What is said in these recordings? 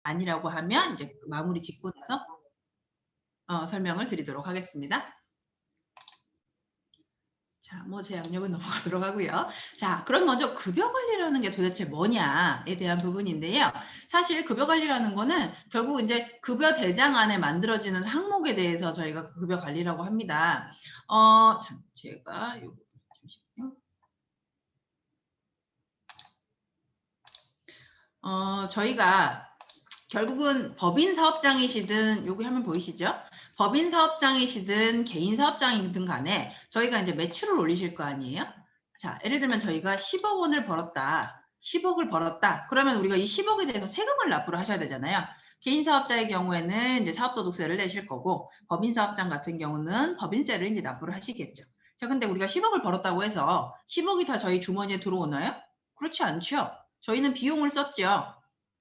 아니라고 하면 이제 마무리 짓고 나서 설명을 드리도록 하겠습니다. 자, 뭐 제 양력은 넘어가도록 하고요. 자, 그럼 먼저 급여 관리라는 게 도대체 뭐냐에 대한 부분인데요. 사실 급여 관리라는 거는 결국 이제 급여 대장 안에 만들어지는 항목에 대해서 저희가 급여 관리라고 합니다. 참, 제가 요거 잠시만요. 저희가 결국은 법인 사업장이시든 여기 화면 보이시죠? 법인 사업장이시든 개인 사업장이든 간에 저희가 이제 매출을 올리실 거 아니에요? 자, 예를 들면 저희가 10억 원을 벌었다. 10억을 벌었다. 그러면 우리가 이 10억에 대해서 세금을 납부를 하셔야 되잖아요. 개인 사업자의 경우에는 이제 사업소득세를 내실 거고, 법인 사업장 같은 경우는 법인세를 이제 납부를 하시겠죠. 자, 근데 우리가 10억을 벌었다고 해서 10억이 다 저희 주머니에 들어오나요? 그렇지 않죠. 저희는 비용을 썼죠.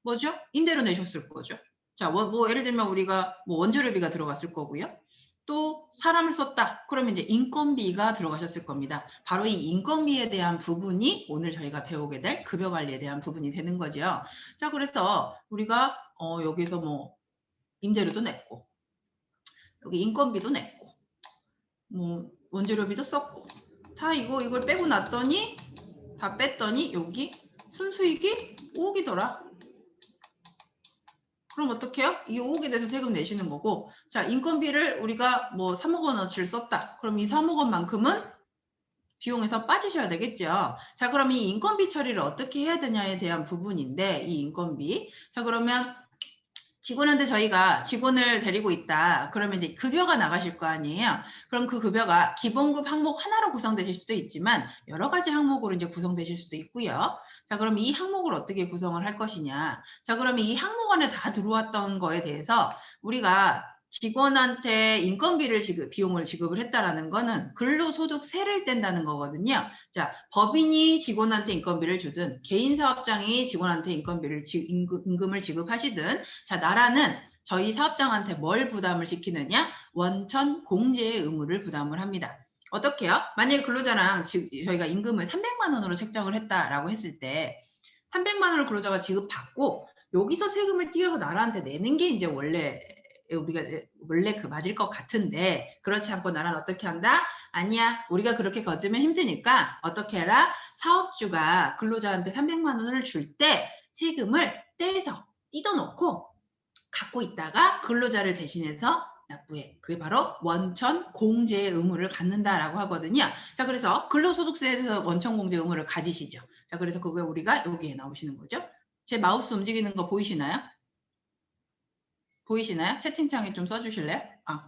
뭐죠? 임대료 내셨을 거죠. 자, 뭐 예를 들면 우리가 뭐 원재료비가 들어갔을 거고요. 또 사람을 썼다. 그러면 이제 인건비가 들어가셨을 겁니다. 바로 이 인건비에 대한 부분이 오늘 저희가 배우게 될 급여 관리에 대한 부분이 되는 거죠. 자, 그래서 우리가 여기서 뭐 임대료도 냈고, 여기 인건비도 냈고, 뭐 원재료비도 썼고, 다 이걸 빼고 났더니 다 뺐더니 여기 순수익이 5억이더라. 그럼 어떻게 해요? 이 5억에 대해서 세금 내시는 거고, 자, 인건비를 우리가 뭐 3억 원어치를 썼다. 그럼 이 3억 원만큼은 비용에서 빠지셔야 되겠죠. 자, 그럼 이 인건비 처리를 어떻게 해야 되냐에 대한 부분인데, 이 인건비. 자, 그러면 직원한테 저희가 직원을 데리고 있다. 그러면 이제 급여가 나가실 거 아니에요. 그럼 그 급여가 기본급 항목 하나로 구성되실 수도 있지만 여러 가지 항목으로 이제 구성되실 수도 있고요. 자, 그럼 이 항목을 어떻게 구성을 할 것이냐. 자, 그러면 이 항목 안에 다 들어왔던 거에 대해서 우리가 직원한테 인건비를 비용을 지급을 했다라는 거는 근로소득세를 뗀다는 거거든요. 자, 법인이 직원한테 인건비를 주든 개인 사업장이 직원한테 임금을 지급하시든 자, 나라는 저희 사업장한테 뭘 부담을 시키느냐? 원천 공제의 의무를 부담을 합니다. 어떻게요? 만약에 근로자랑 저희가 임금을 300만 원으로 책정을 했다라고 했을 때 300만 원을 근로자가 지급받고 여기서 세금을 띄어서 나라한테 내는 게 이제 원래 그 맞을 것 같은데 그렇지 않고 나라는 어떻게 한다? 아니야, 우리가 그렇게 거주면 힘드니까 어떻게 해라? 사업주가 근로자한테 300만 원을 줄 때 세금을 떼서 뜯어놓고 갖고 있다가 근로자를 대신해서 납부해. 그게 바로 원천 공제의 의무를 갖는다라고 하거든요. 자, 그래서 근로소득세에서 원천 공제 의무를 가지시죠. 자, 그래서 그걸 우리가 여기에 나오시는 거죠. 제 마우스 움직이는 거 보이시나요? 보이시나요? 채팅창에 좀 써주실래요?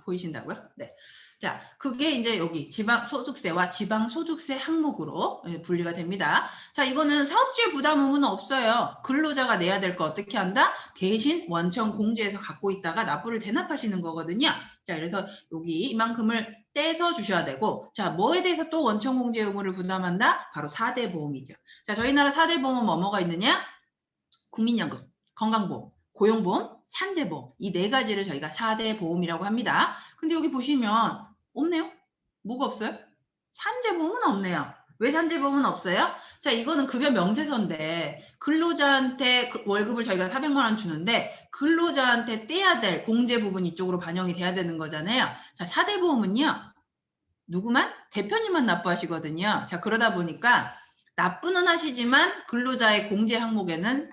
보이신다고요? 네. 자, 그게 이제 여기 지방소득세와 지방소득세 항목으로 분리가 됩니다. 자, 이거는 사업주의 부담 의무는 없어요. 근로자가 내야 될 거 어떻게 한다? 대신 원천 공제해서 갖고 있다가 납부를 대납하시는 거거든요. 자, 그래서 여기 이만큼을 떼서 주셔야 되고, 자, 뭐에 대해서 또 원천 공제 의무를 부담한다? 바로 4대 보험이죠. 자, 저희 나라 4대 보험은 뭐가 있느냐? 국민연금, 건강보험, 고용보험, 산재보험 이 네 가지를 저희가 4대 보험이라고 합니다. 근데 여기 보시면 없네요. 뭐가 없어요? 산재보험은 없네요. 왜 산재보험은 없어요? 자, 이거는 급여 명세서인데 근로자한테 월급을 저희가 400만 원 주는데 근로자한테 떼야 될 공제 부분 이쪽으로 반영이 돼야 되는 거잖아요. 자, 4대 보험은요. 누구만? 대표님만 납부하시거든요. 자, 그러다 보니까 납부는 하시지만 근로자의 공제 항목에는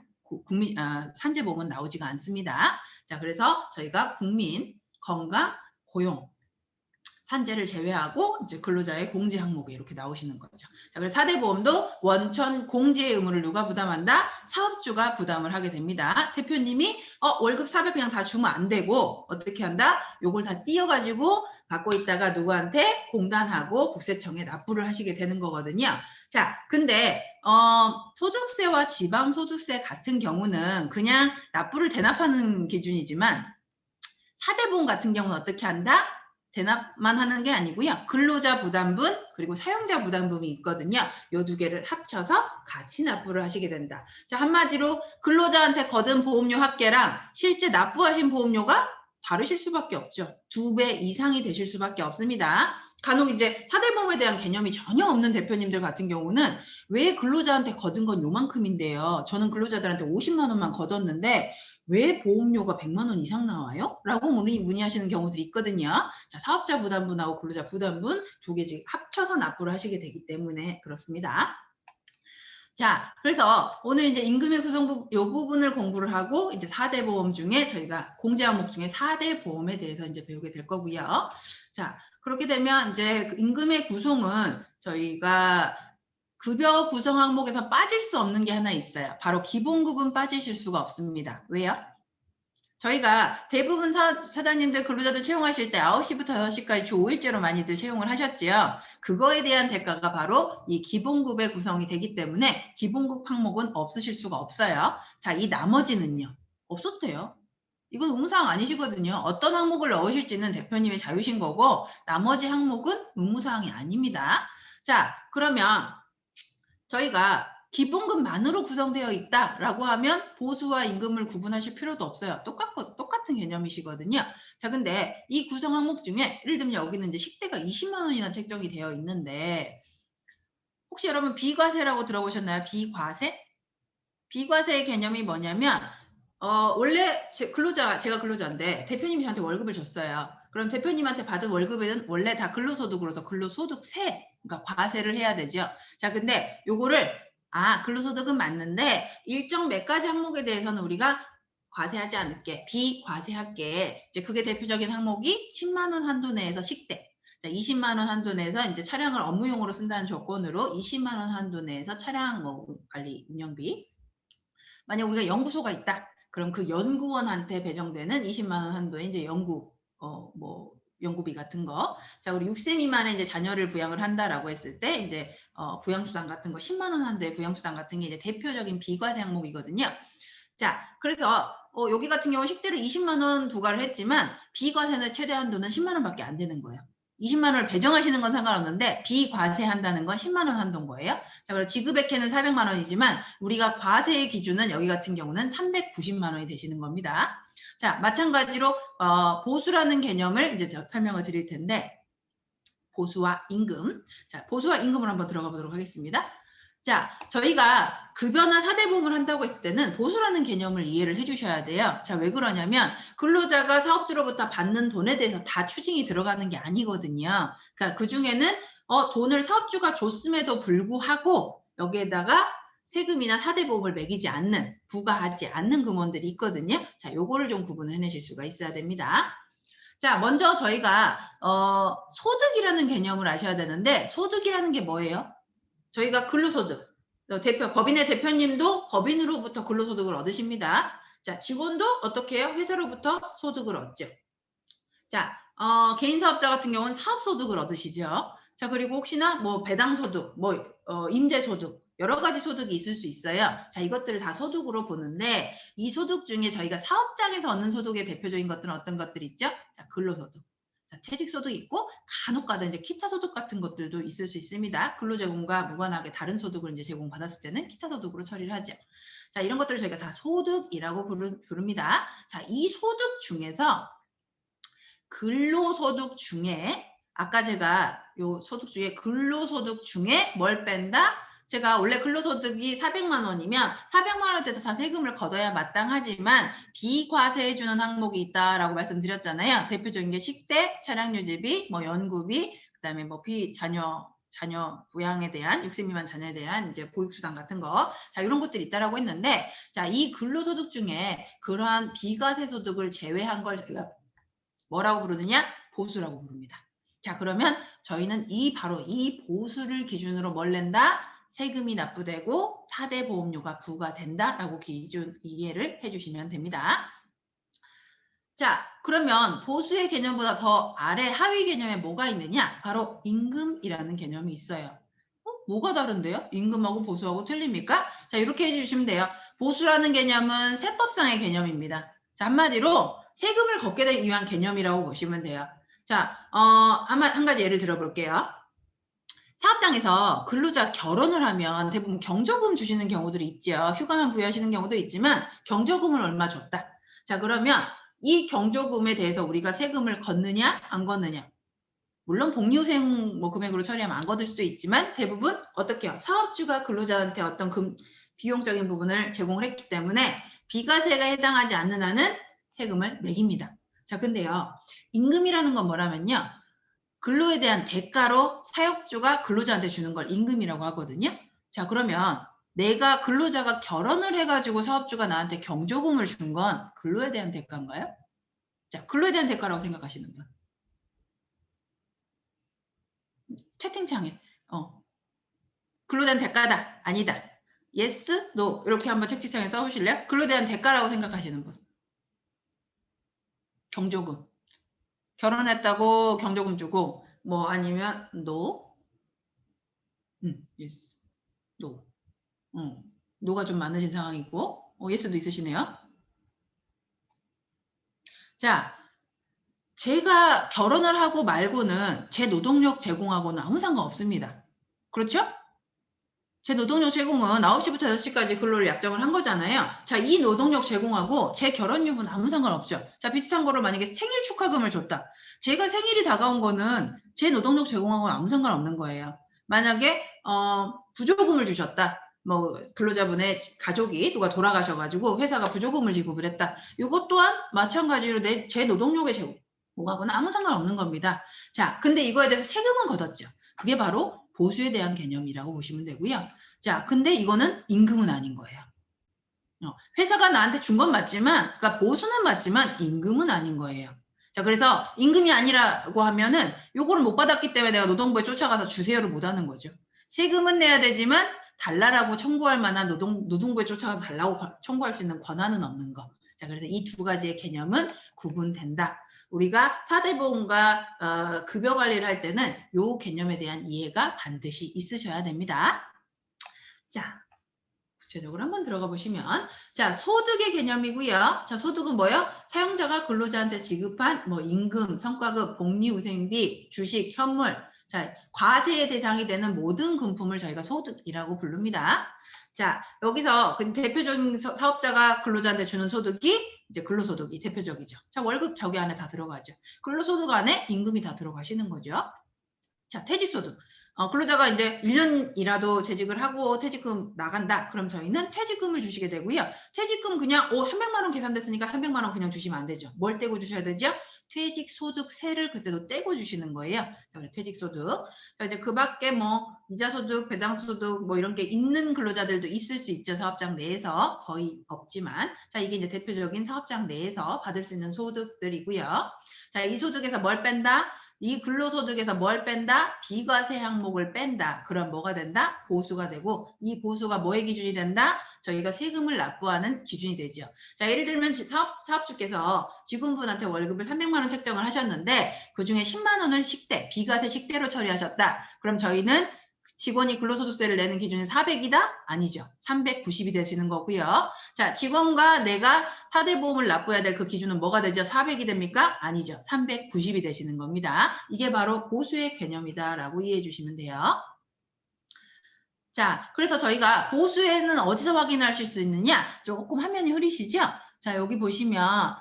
산재보험은 나오지가 않습니다. 자, 그래서 저희가 국민, 건강, 고용, 산재를 제외하고 이제 근로자의 공제 항목에 이렇게 나오시는 거죠. 자, 그래서 4대 보험도 원천 공제의 의무를 누가 부담한다? 사업주가 부담을 하게 됩니다. 대표님이 월급 400 그냥 다 주면 안 되고 어떻게 한다? 요걸 다 띄어가지고 갖고 있다가 누구한테 공단하고 국세청에 납부를 하시게 되는 거거든요. 자, 근데 소득세와 지방소득세 같은 경우는 그냥 납부를 대납하는 기준이지만 4대 보험 같은 경우는 어떻게 한다? 대납만 하는 게 아니고요. 근로자 부담분 그리고 사용자 부담분이 있거든요. 이 두 개를 합쳐서 같이 납부를 하시게 된다. 자, 한마디로 근로자한테 거둔 보험료 합계랑 실제 납부하신 보험료가 다르실 수밖에 없죠. 2배 이상이 되실 수밖에 없습니다. 간혹 이제 4대 보험에 대한 개념이 전혀 없는 대표님들 같은 경우는 왜 근로자한테 거둔 건 요만큼인데요. 저는 근로자들한테 50만 원만 거뒀는데 왜 보험료가 100만 원 이상 나와요? 라고 문의하시는 경우들이 있거든요. 자, 사업자 부담분하고 근로자 부담분 두 개 지금 합쳐서 납부를 하시게 되기 때문에 그렇습니다. 자, 그래서 오늘 이제 임금의 구성부 요 부분을 공부를 하고 이제 4대 보험 중에 저희가 공제 항목 중에 4대 보험에 대해서 이제 배우게 될 거고요. 자, 그렇게 되면 이제 그 임금의 구성은 저희가 급여 구성 항목에서 빠질 수 없는 게 하나 있어요. 바로 기본급은 빠지실 수가 없습니다. 왜요? 저희가 대부분 사장님들 근로자들 채용하실 때 9시부터 5시까지 주 5일제로 많이들 채용을 하셨지요. 그거에 대한 대가가 바로 이 기본급의 구성이 되기 때문에 기본급 항목은 없으실 수가 없어요. 자, 이 나머지는요. 없어도 돼요. 이건 의무사항 아니시거든요. 어떤 항목을 넣으실지는 대표님의 자유신 거고 나머지 항목은 의무사항이 아닙니다. 자, 그러면 저희가 기본급만으로 구성되어 있다라고 하면 보수와 임금을 구분하실 필요도 없어요. 똑같은 개념이시거든요. 자, 근데 이 구성 항목 중에 예를 들면 여기는 이제 식대가 20만 원이나 책정이 되어 있는데 혹시 여러분 비과세라고 들어보셨나요? 비과세? 비과세의 개념이 뭐냐면 원래 제가 근로자인데 대표님이 저한테 월급을 줬어요. 그럼 대표님한테 받은 월급에는 원래 다 근로소득으로서 근로소득세, 그러니까 과세를 해야 되죠. 자, 근데 요거를 근로소득은 맞는데 일정 몇 가지 항목에 대해서는 우리가 과세하지 않을게, 비과세할게. 이제 그게 대표적인 항목이 10만 원 한도 내에서 식대. 자, 20만 원 한도 내에서 이제 차량을 업무용으로 쓴다는 조건으로 20만 원 한도 내에서 차량 관리 운영비. 만약 우리가 연구소가 있다. 그럼 그 연구원한테 배정되는 20만 원 한도의 이제 연구비 같은 거. 자, 우리 6세 미만의 이제 자녀를 부양을 한다라고 했을 때 이제 부양수당 같은 거 10만 원 한도의 부양수당 같은 게 이제 대표적인 비과세 항목이거든요. 자, 그래서 여기 같은 경우 식대를 20만 원 부과를 했지만 비과세는 최대 한도는 10만 원밖에 안 되는 거예요. 20만 원을 배정하시는 건 상관없는데 비과세한다는 건 10만 원 한도인 거예요. 자, 그리고 지급액회는 400만 원이지만 우리가 과세의 기준은 여기 같은 경우는 390만 원이 되시는 겁니다. 자, 마찬가지로 보수라는 개념을 이제 설명을 드릴 텐데 보수와 임금. 자, 보수와 임금을 한번 들어가 보도록 하겠습니다. 자, 저희가 급여나 사대보험을 한다고 했을 때는 보수라는 개념을 이해를 해주셔야 돼요. 자, 왜 그러냐면 근로자가 사업주로부터 받는 돈에 대해서 다 추징이 들어가는 게 아니거든요. 그러니까 그중에는 돈을 사업주가 줬음에도 불구하고 여기에다가 세금이나 사대보험을 매기지 않는, 부과하지 않는 금원들이 있거든요. 자, 요거를 좀 구분을 해내실 수가 있어야 됩니다. 자, 먼저 저희가 소득이라는 개념을 아셔야 되는데 소득이라는 게 뭐예요? 저희가 근로소득, 법인의 대표님도 법인으로부터 근로소득을 얻으십니다. 자, 직원도 어떻게 해요? 회사로부터 소득을 얻죠. 자, 개인사업자 같은 경우는 사업소득을 얻으시죠. 자, 그리고 혹시나 뭐 배당소득, 임대소득, 여러 가지 소득이 있을 수 있어요. 자, 이것들을 다 소득으로 보는데 이 소득 중에 저희가 사업장에서 얻는 소득의 대표적인 것들은 어떤 것들이 있죠? 자, 근로소득. 자, 퇴직소득이 있고 간혹가다 이제 기타 소득 같은 것들도 있을 수 있습니다. 근로제공과 무관하게 다른 소득을 이제 제공받았을 때는 기타 소득으로 처리를 하죠. 자, 이런 것들을 저희가 다 소득이라고 부릅니다. 자, 이 소득 중에서 근로소득 중에 아까 제가 요 소득 중에 근로소득 중에 뭘 뺀다? 제가 원래 근로소득이 400만 원이면 400만 원대에서 다 세금을 걷어야 마땅하지만 비과세해주는 항목이 있다라고 말씀드렸잖아요. 대표적인 게 식대, 차량유지비, 연구비, 그다음에 자녀 부양에 대한 6세 미만 자녀에 대한 이제 보육수당 같은 거, 자 이런 것들이 있다라고 했는데, 자 이 근로소득 중에 그러한 비과세 소득을 제외한 걸 저희가 뭐라고 부르느냐? 보수라고 부릅니다. 자, 그러면 저희는 바로 이 보수를 기준으로 뭘 낸다? 세금이 납부되고 4대 보험료가 부과된다라고 기준 이해를 해주시면 됩니다. 자, 그러면 보수의 개념보다 더 아래 하위 개념에 뭐가 있느냐? 바로 임금이라는 개념이 있어요. 뭐가 다른데요? 임금하고 보수하고 틀립니까? 자, 이렇게 해주시면 돼요. 보수라는 개념은 세법상의 개념입니다. 자, 한마디로 세금을 걷게 위한 개념이라고 보시면 돼요. 자, 한 가지 예를 들어볼게요. 사업장에서 근로자 결혼을 하면 대부분 경조금 주시는 경우들이 있죠. 휴가만 부여하시는 경우도 있지만 경조금을 얼마 줬다. 자, 그러면 이 경조금에 대해서 우리가 세금을 걷느냐 안 걷느냐. 물론 복리후생 금액으로 처리하면 안 걷을 수도 있지만 대부분 어떻게 해요? 사업주가 근로자한테 어떤 비용적인 부분을 제공을 했기 때문에 비과세가 해당하지 않는 한은 세금을 매깁니다. 자, 근데요. 임금이라는 건 뭐라면요. 근로에 대한 대가로 사역주가 근로자한테 주는 걸 임금이라고 하거든요. 자, 그러면 내가 근로자가 결혼을 해가지고 사업주가 나한테 경조금을 준 건 근로에 대한 대가인가요? 자, 근로에 대한 대가라고 생각하시는 분. 채팅창에 근로에 대한 대가다. 아니다. yes, no 이렇게 한번 채팅창에 써보실래요? 근로에 대한 대가라고 생각하시는 분. 경조금. 결혼했다고 경조금 주고 뭐 아니면 no. yes, no. 노가 좀 많으신 상황이고 예스도 있으시네요. 자, 제가 결혼을 하고 말고는 제 노동력 제공하고는 아무 상관없습니다. 그렇죠? 제 노동력 제공은 9시부터 6시까지 근로를 약정을 한 거잖아요. 자, 이 노동력 제공하고 제 결혼 유무는 아무 상관없죠. 자, 비슷한 거로 만약에 생일 축하금을 줬다. 제가 생일이 다가온 거는 제 노동력 제공하고는 아무 상관없는 거예요. 만약에 부조금을 주셨다. 뭐 근로자분의 가족이 누가 돌아가셔가지고 회사가 부조금을 지급을 했다. 이것 또한 마찬가지로 제 노동력의 제공하고는 아무 상관없는 겁니다. 자, 근데 이거에 대해서 세금은 걷었죠. 그게 바로 보수에 대한 개념이라고 보시면 되고요. 자, 근데 이거는 임금은 아닌 거예요. 회사가 나한테 준 건 맞지만, 그러니까 보수는 맞지만 임금은 아닌 거예요. 자, 그래서 임금이 아니라고 하면은 요거를 못 받았기 때문에 내가 노동부에 쫓아가서 주세요를 못 하는 거죠. 세금은 내야 되지만 달라라고 청구할 만한 노동부에 쫓아가서 달라고 청구할 수 있는 권한은 없는 거. 자, 그래서 이 두 가지의 개념은 구분된다. 우리가 사대보험과 급여 관리를 할 때는 요 개념에 대한 이해가 반드시 있으셔야 됩니다. 자, 구체적으로 한번 들어가 보시면 자, 소득의 개념이고요. 자, 소득은 뭐예요? 사용자가 근로자한테 지급한 뭐 임금, 성과급, 복리후생비, 주식, 현물, 자, 과세의 대상이 되는 모든 금품을 저희가 소득이라고 부릅니다. 자, 여기서 대표적인 사업자가 근로자한테 주는 소득이 이제 근로소득이 대표적이죠. 자, 월급 저기 안에 다 들어가죠. 근로소득 안에 임금이 다 들어가시는 거죠. 자, 퇴직소득. 근로자가 이제 1년이라도 재직을 하고 퇴직금 나간다. 그럼 저희는 퇴직금을 주시게 되고요. 퇴직금 그냥 300만 원 계산됐으니까 300만 원 그냥 주시면 안 되죠. 뭘 떼고 주셔야 되죠? 퇴직소득세를 그때도 떼고 주시는 거예요. 자, 퇴직소득. 자, 이제 그 밖에 뭐 이자소득, 배당소득 뭐 이런 게 있는 근로자들도 있을 수 있죠. 사업장 내에서 거의 없지만. 자, 이게 이제 대표적인 사업장 내에서 받을 수 있는 소득들이고요. 자, 이 소득에서 뭘 뺀다? 이 근로소득에서 뭘 뺀다? 비과세 항목을 뺀다. 그럼 뭐가 된다? 보수가 되고 이 보수가 뭐의 기준이 된다? 저희가 세금을 납부하는 기준이 되죠. 자, 예를 들면 사업주께서 직원분한테 월급을 300만 원 책정을 하셨는데 그중에 10만 원을 식대, 비과세 식대로 처리하셨다. 그럼 저희는 직원이 근로소득세를 내는 기준이 400이다? 아니죠. 390이 되시는 거고요. 자, 직원과 내가 사대보험을 납부해야 될 그 기준은 뭐가 되죠? 400이 됩니까? 아니죠. 390이 되시는 겁니다. 이게 바로 보수의 개념이다라고 이해해 주시면 돼요. 자, 그래서 저희가 보수에는 어디서 확인하실 수 있느냐? 조금 화면이 흐리시죠? 자, 여기 보시면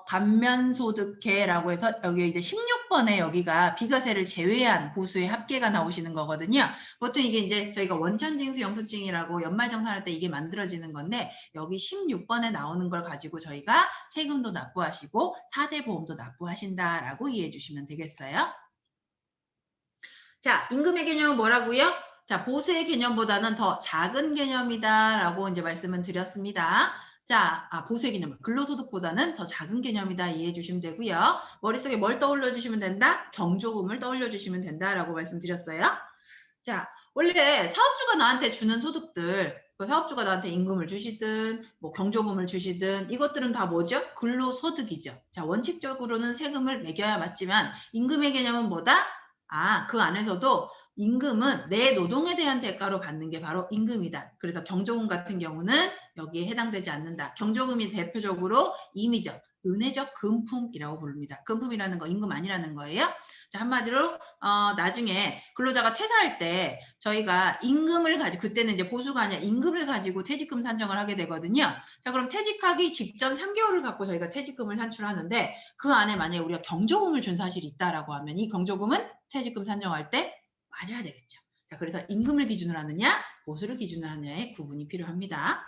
감면소득회라고 해서 여기 이제 16번에 여기가 비과세를 제외한 보수의 합계가 나오시는 거거든요. 보통 이게 이제 저희가 원천징수 영수증이라고 연말정산할 때 이게 만들어지는 건데 여기 16번에 나오는 걸 가지고 저희가 세금도 납부하시고 4대 보험도 납부하신다라고 이해해 주시면 되겠어요. 자, 임금의 개념은 뭐라고요? 자, 보수의 개념보다는 더 작은 개념이다라고 이제 말씀을 드렸습니다. 자, 보수의 개념, 근로소득보다는 더 작은 개념이다 이해해 주시면 되고요. 머릿속에 뭘 떠올려 주시면 된다? 경조금을 떠올려 주시면 된다라고 말씀드렸어요. 자, 원래 사업주가 나한테 주는 소득들, 그 사업주가 나한테 임금을 주시든 뭐 경조금을 주시든 이것들은 다 뭐죠? 근로소득이죠. 자, 원칙적으로는 세금을 매겨야 맞지만 임금의 개념은 뭐다? 그 안에서도 임금은 내 노동에 대한 대가로 받는 게 바로 임금이다. 그래서 경조금 같은 경우는 여기에 해당되지 않는다. 경조금이 대표적으로 임의적, 은혜적 금품이라고 부릅니다. 금품이라는 거 임금 아니라는 거예요. 자, 한마디로 나중에 근로자가 퇴사할 때 저희가 임금을 가지고 그때는 이제 보수가 아니라 임금을 가지고 퇴직금 산정을 하게 되거든요. 자, 그럼 퇴직하기 직전 3개월을 갖고 저희가 퇴직금을 산출하는데 그 안에 만약에 우리가 경조금을 준 사실이 있다라고 하면 이 경조금은 퇴직금 산정할 때 맞아야 되겠죠. 자, 그래서 임금을 기준으로 하느냐, 보수를 기준으로 하느냐의 구분이 필요합니다.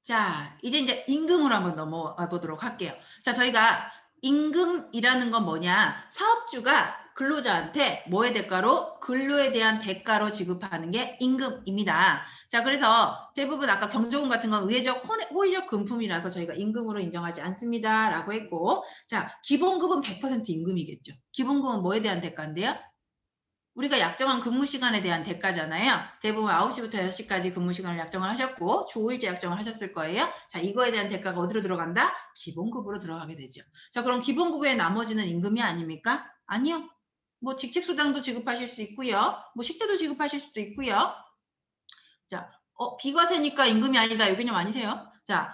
자, 이제 임금으로 한번 넘어가 보도록 할게요. 자, 저희가 임금이라는 건 뭐냐? 사업주가 근로자한테 뭐의 대가로? 근로에 대한 대가로 지급하는 게 임금입니다. 자, 그래서 대부분 아까 경조금 같은 건 의회적, 호의적 금품이라서 저희가 임금으로 인정하지 않습니다. 라고 했고, 자, 기본급은 100% 임금이겠죠. 기본급은 뭐에 대한 대가인데요? 우리가 약정한 근무 시간에 대한 대가잖아요. 대부분 9시부터 6시까지 근무 시간을 약정을 하셨고 주 5일제 약정을 하셨을 거예요. 자, 이거에 대한 대가가 어디로 들어간다? 기본급으로 들어가게 되죠. 자, 그럼 기본급 외에 나머지는 임금이 아닙니까? 아니요. 뭐 직책수당도 지급하실 수 있고요. 뭐 식대도 지급하실 수도 있고요. 자, 비과세니까 임금이 아니다. 이 개념 아니세요? 자,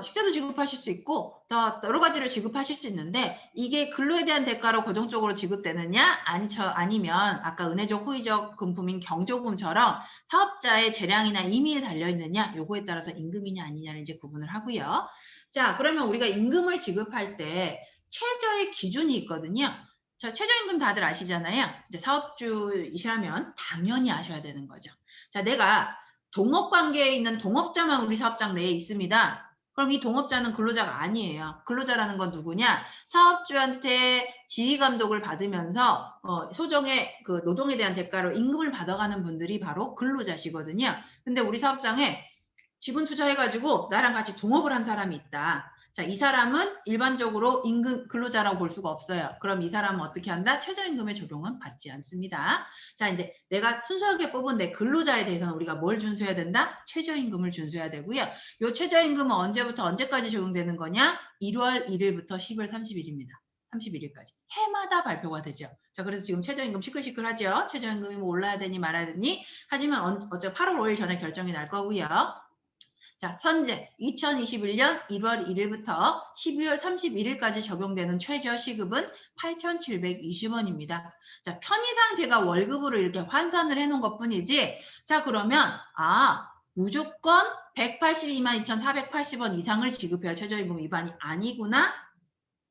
식대도 지급하실 수 있고 더 여러 가지를 지급하실 수 있는데 이게 근로에 대한 대가로 고정적으로 지급되느냐 아니면 아까 은혜적 호의적 금품인 경조금처럼 사업자의 재량이나 임의에 달려있느냐 요거에 따라서 임금이냐 아니냐를 이제 구분을 하고요. 자, 그러면 우리가 임금을 지급할 때 최저의 기준이 있거든요. 자, 최저임금 다들 아시잖아요. 이제 사업주이시라면 당연히 아셔야 되는 거죠. 자, 내가 동업관계에 있는 동업자만 우리 사업장 내에 있습니다. 그럼 이 동업자는 근로자가 아니에요. 근로자라는 건 누구냐? 사업주한테 지휘감독을 받으면서 소정의 그 노동에 대한 대가로 임금을 받아가는 분들이 바로 근로자시거든요. 근데 우리 사업장에 지분 투자해가지고 나랑 같이 동업을 한 사람이 있다. 자, 이 사람은 일반적으로 임금 근로자라고 볼 수가 없어요. 그럼 이 사람은 어떻게 한다? 최저임금의 적용은 받지 않습니다. 자, 이제 내가 순수하게 뽑은 내 근로자에 대해서는 우리가 뭘 준수해야 된다? 최저임금을 준수해야 되고요. 이 최저임금은 언제부터 언제까지 적용되는 거냐? 1월 1일부터 10월 30일입니다. 31일까지. 해마다 발표가 되죠. 자, 그래서 지금 최저임금 시끌시끌하죠. 최저임금이 뭐 올라야 되니 말아야 되니? 하지만 어차피 8월 5일 전에 결정이 날 거고요. 자, 현재 2021년 1월 1일부터 12월 31일까지 적용되는 최저 시급은 8,720원입니다. 자, 편의상 제가 월급으로 이렇게 환산을 해놓은 것 뿐이지. 자, 그러면 무조건 182만 2,480원 이상을 지급해야 최저임금 위반이 아니구나?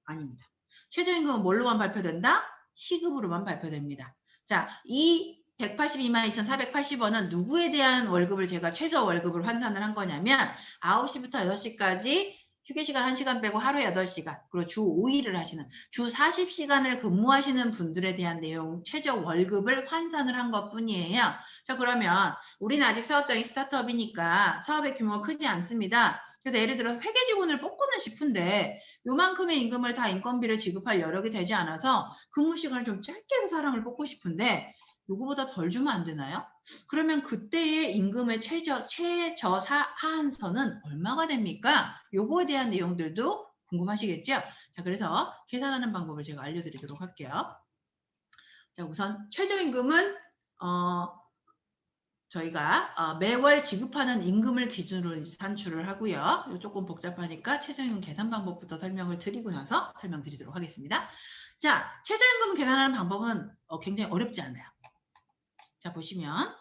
아닙니다. 최저임금은 뭘로만 발표된다? 시급으로만 발표됩니다. 자, 이 182만 2,480원은 누구에 대한 월급을 제가 최저 월급을 환산을 한 거냐면 9시부터 6시까지 휴게시간 1시간 빼고 하루에 8시간 그리고 주 5일을 하시는 주 40시간을 근무하시는 분들에 대한 내용 최저 월급을 환산을 한 것뿐이에요. 자, 그러면 우리는 아직 사업장이 스타트업이니까 사업의 규모가 크지 않습니다. 그래서 예를 들어서 회계직원을 뽑고는 싶은데 요만큼의 임금을 다 인건비를 지급할 여력이 되지 않아서 근무 시간을 좀 짧게 해서 사람을 뽑고 싶은데 요거보다 덜 주면 안 되나요? 그러면 그때의 임금의 최저 하한선은 얼마가 됩니까? 요거에 대한 내용들도 궁금하시겠죠? 자, 그래서 계산하는 방법을 제가 알려드리도록 할게요. 자, 우선 최저임금은 저희가 매월 지급하는 임금을 기준으로 산출을 하고요. 이거 조금 복잡하니까 최저임금 계산 방법부터 설명을 드리고 나서 설명드리도록 하겠습니다. 자, 최저임금 계산하는 방법은 굉장히 어렵지 않아요. 자, 보시면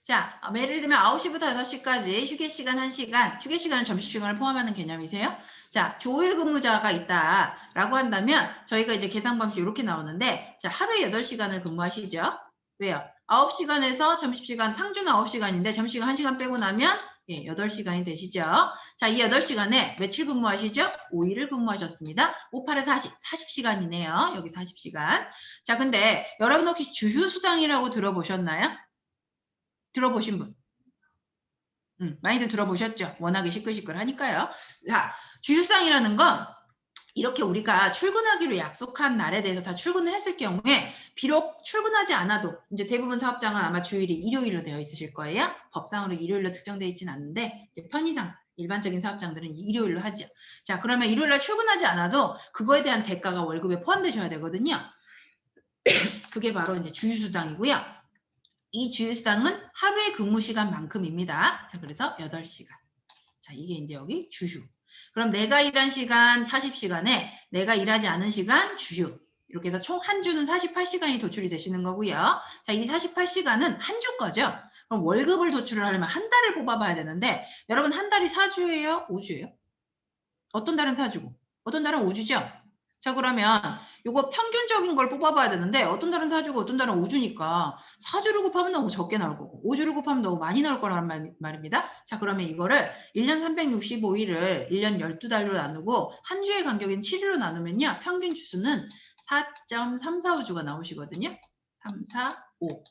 자, 예를 들면 9시부터 6시까지 휴게시간 1시간, 휴게시간은 점심시간을 포함하는 개념이세요? 자, 주 5일 근무자가 있다라고 한다면 저희가 이제 계산 방식이 이렇게 나오는데 자, 하루에 8시간을 근무하시죠? 왜요? 9시간에서 점심시간, 상주는 9시간인데 점심시간 1시간 빼고 나면 8시간이 되시죠? 자, 이 8시간에 며칠 근무하시죠? 5일을 근무하셨습니다. 5, 8에 40시간이네요. 여기 40시간. 자, 근데 여러분 혹시 주휴수당이라고 들어보셨나요? 들어보신 분? 많이들 들어보셨죠? 워낙에 시끌시끌하니까요. 자, 주휴수당이라는 건 이렇게 우리가 출근하기로 약속한 날에 대해서 다 출근을 했을 경우에 비록 출근하지 않아도 이제 대부분 사업장은 아마 주일이 일요일로 되어 있으실 거예요. 법상으로 일요일로 측정되어 있지는 않는데 이제 편의상 일반적인 사업장들은 일요일로 하죠. 자, 그러면 일요일날 출근하지 않아도 그거에 대한 대가가 월급에 포함되셔야 되거든요. 그게 바로 이제 주휴수당이고요. 이 주휴수당은 하루의 근무 시간만큼입니다. 자, 그래서 8시간. 자, 이게 이제 여기 주휴. 그럼 내가 일한 시간 40시간에 내가 일하지 않은 시간 주휴. 이렇게 해서 총 한 주는 48시간이 도출이 되시는 거고요. 자, 이 48시간은 한 주 거죠. 그럼 월급을 도출을 하려면 한 달을 뽑아봐야 되는데 여러분 한 달이 4주예요? 5주예요? 어떤 달은 4주고 어떤 달은 5주죠? 자, 그러면 요거 평균적인 걸 뽑아봐야 되는데 어떤 달은 4주고 어떤 달은 5주니까 4주를 곱하면 너무 적게 나올 거고 5주를 곱하면 너무 많이 나올 거란 말입니다. 자, 그러면 이거를 1년 365일을 1년 12달로 나누고 한 주의 간격인 7일로 나누면요. 평균 주수는 4.345주가 나오시거든요. 3, 4, 5.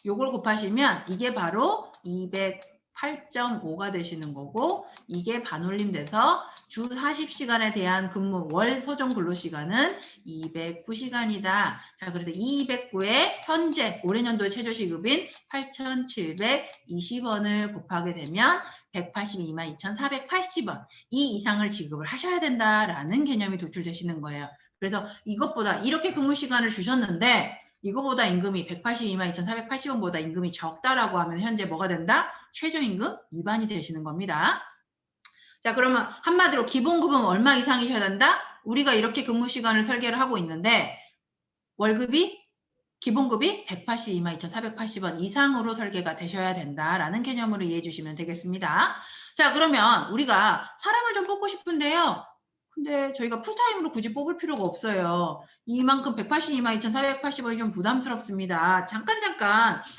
요걸 곱하시면 이게 바로 208.5가 되시는 거고 이게 반올림 돼서 주 40시간에 대한 근무 월 소정 근로시간은 209시간이다. 자, 그래서 209에 현재 올해 년도의 최저시급인 8,720원을 곱하게 되면 182만 2,480원 이 이상을 지급을 하셔야 된다라는 개념이 도출되시는 거예요. 그래서 이것보다 이렇게 근무 시간을 주셨는데 이거보다 임금이 182만 2,480원보다 임금이 적다라고 하면 현재 뭐가 된다? 최저임금 위반이 되시는 겁니다. 자, 그러면 한마디로 기본급은 얼마 이상이셔야 된다? 우리가 이렇게 근무 시간을 설계를 하고 있는데 월급이 기본급이 182만 2,480원 이상으로 설계가 되셔야 된다라는 개념으로 이해해 주시면 되겠습니다. 자, 그러면 우리가 사람을 좀 뽑고 싶은데요. 근데 저희가 풀타임으로 굳이 뽑을 필요가 없어요. 이만큼 182만 2,480원이 좀 부담스럽습니다. 잠깐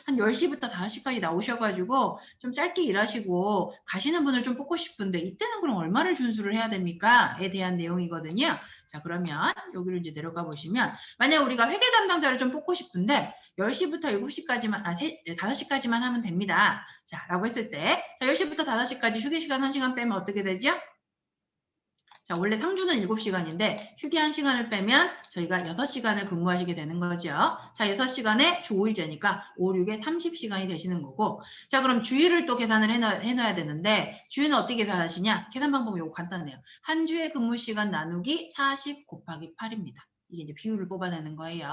한 10시부터 5시까지 나오셔가지고 좀 짧게 일하시고 가시는 분을 좀 뽑고 싶은데 이때는 그럼 얼마를 준수를 해야 됩니까? 에 대한 내용이거든요. 자, 그러면 여기로 이제 내려가 보시면 만약 우리가 회계 담당자를 좀 뽑고 싶은데 10시부터 7시까지만 5시까지만 하면 됩니다. 자, 라고 했을 때 자, 10시부터 5시까지 휴게 시간 1시간 빼면 어떻게 되죠? 자, 원래 상주는 7시간인데 휴게 1시간을 빼면 저희가 6시간을 근무하시게 되는 거죠. 자, 6시간에 주 5일제니까 5, 6에 30시간이 되시는 거고 자, 그럼 주휴를 또 계산을 해놔야 되는데 주휴는 어떻게 계산하시냐? 계산 방법이 이거 간단해요. 한 주의 근무시간 나누기 40 곱하기 8입니다. 이게 이제 비율을 뽑아내는 거예요.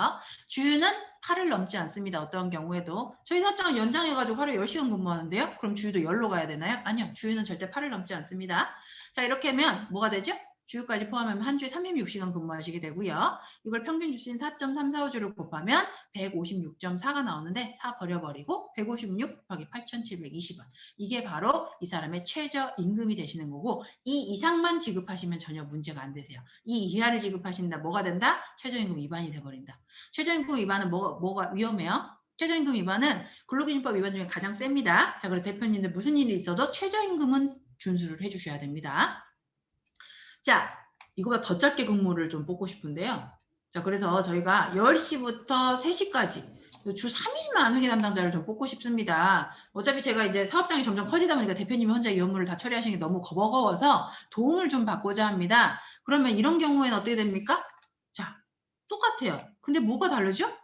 주휴는 8을 넘지 않습니다. 어떤 경우에도. 저희 사장은 연장해가지고 하루에 10시간 근무하는데요. 그럼 주휴도 10로 가야 되나요? 아니요. 주휴는 절대 8을 넘지 않습니다. 자, 이렇게 하면 뭐가 되죠? 주휴까지 포함하면 한 주에 36시간 근무하시게 되고요. 이걸 평균 주신 4.345주를 곱하면 156.4가 나오는데 4 버려버리고 156 곱하기 8,720원. 이게 바로 이 사람의 최저임금이 되시는 거고 이 이상만 지급하시면 전혀 문제가 안 되세요. 이 이하를 지급하신다. 뭐가 된다? 최저임금 위반이 돼버린다. 최저임금 위반은 뭐가 위험해요? 최저임금 위반은 근로기준법 위반 중에 가장 셉니다. 자, 그래서 대표님들 무슨 일이 있어도 최저임금은 준수를 해주셔야 됩니다. 자, 이거보다 더 짧게 근무를 좀 뽑고 싶은데요. 자, 그래서 저희가 10시부터 3시까지 주 3일만 회계 담당자를 좀 뽑고 싶습니다. 어차피 제가 이제 사업장이 점점 커지다 보니까 대표님이 혼자 이 업무를 다 처리하시는 게 너무 버거워서 도움을 좀 받고자 합니다. 그러면 이런 경우에는 어떻게 됩니까? 자, 똑같아요. 근데 뭐가 다르죠?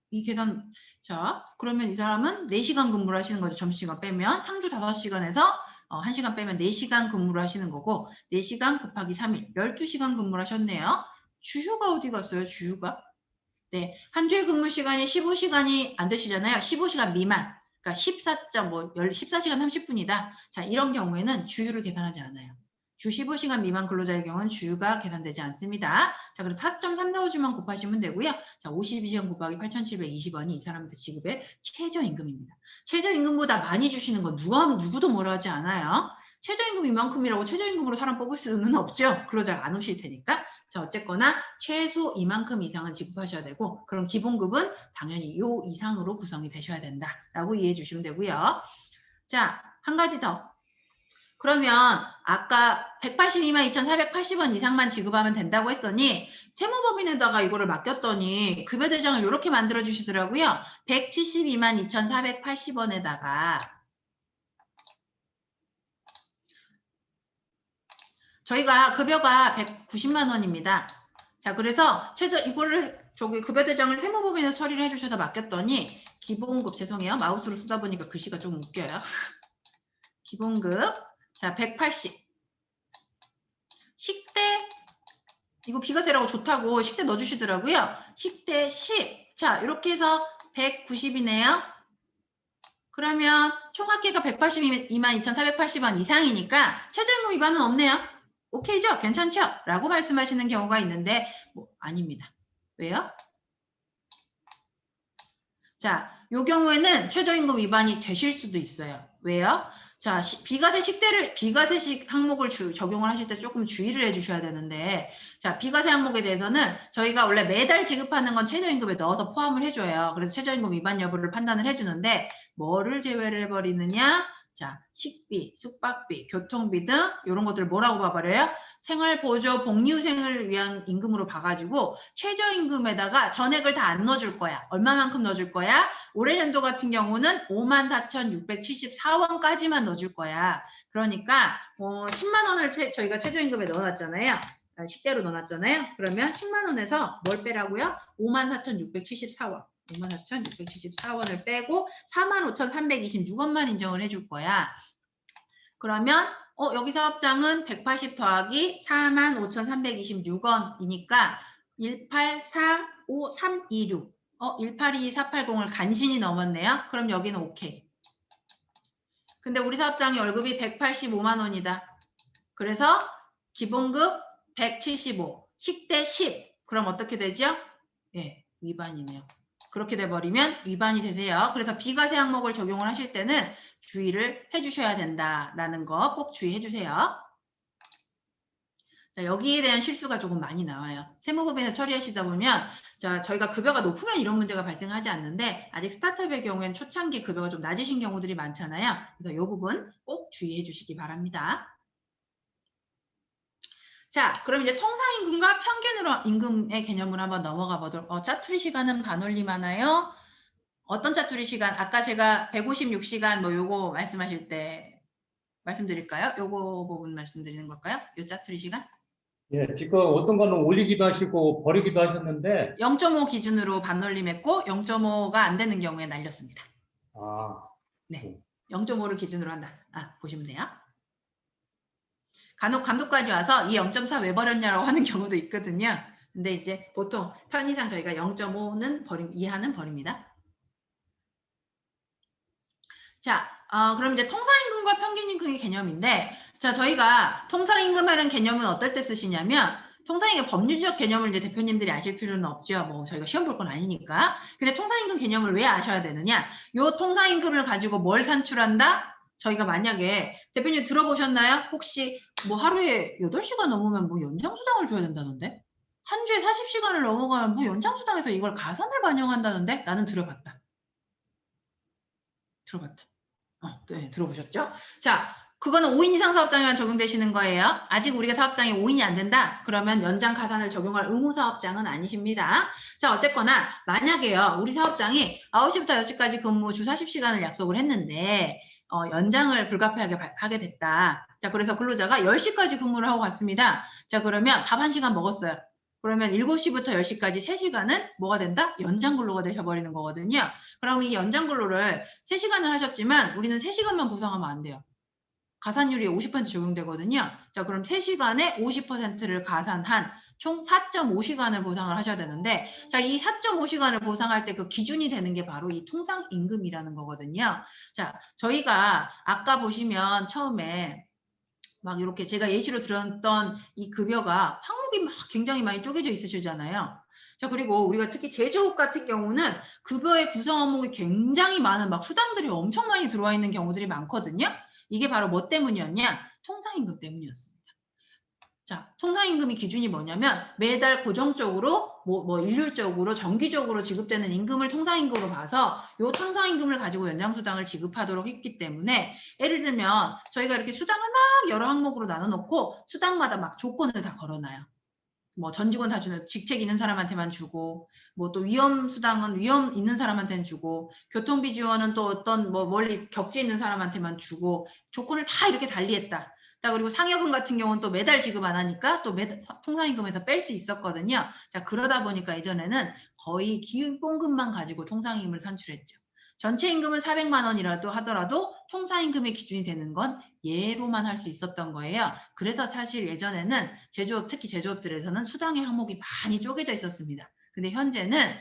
이 계산, 자, 그러면 이 사람은 4시간 근무를 하시는 거죠. 점심시간 빼면 상주 5시간에서 1시간 빼면 4시간 근무를 하시는 거고 4시간 곱하기 3일 12시간 근무를 하셨네요. 주휴가 어디 갔어요? 주휴가? 네, 한 주의 근무 시간이 15시간이 안 되시잖아요. 15시간 미만. 그러니까 14시간 30분이다. 자, 이런 경우에는 주휴를 계산하지 않아요. 주 15시간 미만 근로자의 경우는 주휴가 계산되지 않습니다. 자, 그래서 4.345주만 곱하시면 되고요. 자, 52시간 곱하기 8,720원이 이 사람한테 지급의 최저임금입니다. 최저임금보다 많이 주시는 건 누구도 뭐라 하지 않아요. 최저임금 이만큼이라고 최저임금으로 사람 뽑을 수는 없죠. 근로자가 안 오실 테니까. 자, 어쨌거나 최소 이만큼 이상은 지급하셔야 되고 그럼 기본급은 당연히 요 이상으로 구성이 되셔야 된다라고 이해해 주시면 되고요. 자, 한 가지 더. 그러면 아까 182만 2,480원 이상만 지급하면 된다고 했더니 세무법인에다가 이거를 맡겼더니 급여대장을 이렇게 만들어 주시더라고요. 172만 2,480원에다가 저희가 급여가 190만 원입니다. 자, 그래서 이거를 급여대장을 세무법인에서 처리를 해주셔서 맡겼더니 기본급, 죄송해요. 마우스로 쓰다 보니까 글씨가 좀 웃겨요. 기본급, 자, 180. 식대, 이거 비과세라고 좋다고 식대 넣어주시더라고요. 식대 10. 자, 이렇게 해서 190이네요. 그러면 총합계가 182만 2,480원 이상이니까 최저임금 위반은 없네요. 오케이죠? 괜찮죠? 라고 말씀하시는 경우가 있는데 아닙니다. 왜요? 자, 이 경우에는 최저임금 위반이 되실 수도 있어요. 왜요? 자, 비과세식 항목을 적용을 하실 때 조금 주의를 해주셔야 되는데, 자, 비과세 항목에 대해서는 저희가 원래 매달 지급하는 건 최저임금에 넣어서 포함을 해줘요. 그래서 최저임금 위반 여부를 판단을 해주는데, 뭐를 제외를 해버리느냐? 자, 식비, 숙박비, 교통비 등 이런 것들을 뭐라고 봐버려요? 생활보조 복리후생을 위한 임금으로 봐가지고 최저임금에다가 전액을 다 안 넣어줄 거야. 얼마만큼 넣어줄 거야? 올해 연도 같은 경우는 54,674원까지만 넣어줄 거야. 그러니까 10만 원을 저희가 최저임금에 넣어놨잖아요. 10대로 넣어놨잖아요. 그러면 10만 원에서 뭘 빼라고요? 54,674원. 54,674원을 빼고 45,326원만 인정을 해줄 거야. 그러면 여기 사업장은 180 더하기 45,326원이니까 1845326 182480을 간신히 넘었네요. 그럼 여기는 오케이. 근데 우리 사업장의 월급이 185만 원이다. 그래서 기본급 175, 식대 10. 그럼 어떻게 되죠? 예, 위반이네요. 그렇게 돼버리면 위반이 되세요. 그래서 비과세 항목을 적용을 하실 때는 주의를 해주셔야 된다라는 거 꼭 주의해 주세요. 자, 여기에 대한 실수가 조금 많이 나와요. 세무법인에서 처리하시다 보면 저희가 급여가 높으면 이런 문제가 발생하지 않는데 아직 스타트업의 경우에는 초창기 급여가 좀 낮으신 경우들이 많잖아요. 그래서 이 부분 꼭 주의해 주시기 바랍니다. 자, 그럼 이제 통상임금과 평균으로 임금의 개념으로 한번 넘어가 보도록. 짜투리 시간은 반올림 하나요? 어떤 짜투리 시간? 아까 제가 156시간 뭐 요거 말씀하실 때 말씀드릴까요? 요거 부분 말씀드리는 걸까요? 요 짜투리 시간? 예, 지금 어떤 거는 올리기도 하시고 버리기도 하셨는데 0.5 기준으로 반올림했고 0.5가 안 되는 경우에 날렸습니다. 네, 0.5를 기준으로 한다. 보시면 돼요. 간혹 감독관이 와서 이 0.4 왜 버렸냐라고 하는 경우도 있거든요. 근데 이제 보통 편의상 저희가 0.5는 이하는 버립니다. 자, 그럼 이제 통상임금과 평균임금의 개념인데, 자, 저희가 통상임금이라는 개념은 어떨 때 쓰시냐면, 통상임금 법률적 개념을 이제 대표님들이 아실 필요는 없죠. 뭐 저희가 시험 볼 건 아니니까. 근데 통상임금 개념을 왜 아셔야 되느냐? 요 통상임금을 가지고 뭘 산출한다? 저희가 만약에 대표님 들어보셨나요? 혹시 뭐 하루에 8시간 넘으면 뭐 연장수당을 줘야 된다는데? 한 주에 40시간을 넘어가면 뭐 연장수당에서 이걸 가산을 반영한다는데? 나는 들어봤다. 네, 들어보셨죠? 자, 그거는 5인 이상 사업장에만 적용되시는 거예요. 아직 우리가 사업장이 5인이 안 된다? 그러면 연장 가산을 적용할 의무 사업장은 아니십니다. 자, 어쨌거나 만약에요. 우리 사업장이 9시부터 6시까지 근무 주 40시간을 약속을 했는데 연장을 불가피하게 하게 됐다. 자, 그래서 근로자가 10시까지 근무를 하고 갔습니다. 자, 그러면 밥 1시간 먹었어요. 그러면 7시부터 10시까지 3시간은 뭐가 된다? 연장 근로가 되셔버리는 거거든요. 그럼 이 연장 근로를 3시간을 하셨지만 우리는 3시간만 보상하면 안 돼요. 가산율이 50% 적용되거든요. 자, 그럼 3시간에 50%를 가산한 총 4.5시간을 보상을 하셔야 되는데, 자, 이 4.5시간을 보상할 때 그 기준이 되는 게 바로 이 통상임금이라는 거거든요. 자, 저희가 아까 보시면 처음에 막 이렇게 제가 예시로 들었던 이 급여가 항목이 막 굉장히 많이 쪼개져 있으시잖아요. 자, 그리고 우리가 특히 제조업 같은 경우는 급여의 구성 항목이 굉장히 많은 막 수당들이 엄청 많이 들어와 있는 경우들이 많거든요. 이게 바로 뭐 때문이었냐? 통상임금 때문이었습니다. 자, 통상임금의 기준이 뭐냐면 매달 고정적으로 뭐 일률적으로 정기적으로 지급되는 임금을 통상임금으로 봐서 이 통상임금을 가지고 연장수당을 지급하도록 했기 때문에 예를 들면 저희가 이렇게 수당을 막 여러 항목으로 나눠놓고 수당마다 막 조건을 다 걸어놔요. 뭐 전 직원 다 주는 직책 있는 사람한테만 주고 뭐 또 위험 수당은 위험 있는 사람한테는 주고 교통비 지원은 또 어떤 뭐 멀리 격지 있는 사람한테만 주고 조건을 다 이렇게 달리했다. 그리고 상여금 같은 경우는 또 매달 지급 안 하니까 또 통상임금에서 뺄 수 있었거든요. 자, 그러다 보니까 예전에는 거의 기본금만 가지고 통상임금을 산출했죠. 전체 임금은 400만 원이라도 하더라도 통상임금의 기준이 되는 건 예로만 할 수 있었던 거예요. 그래서 사실 예전에는 제조업, 특히 제조업들에서는 수당의 항목이 많이 쪼개져 있었습니다. 근데 현재는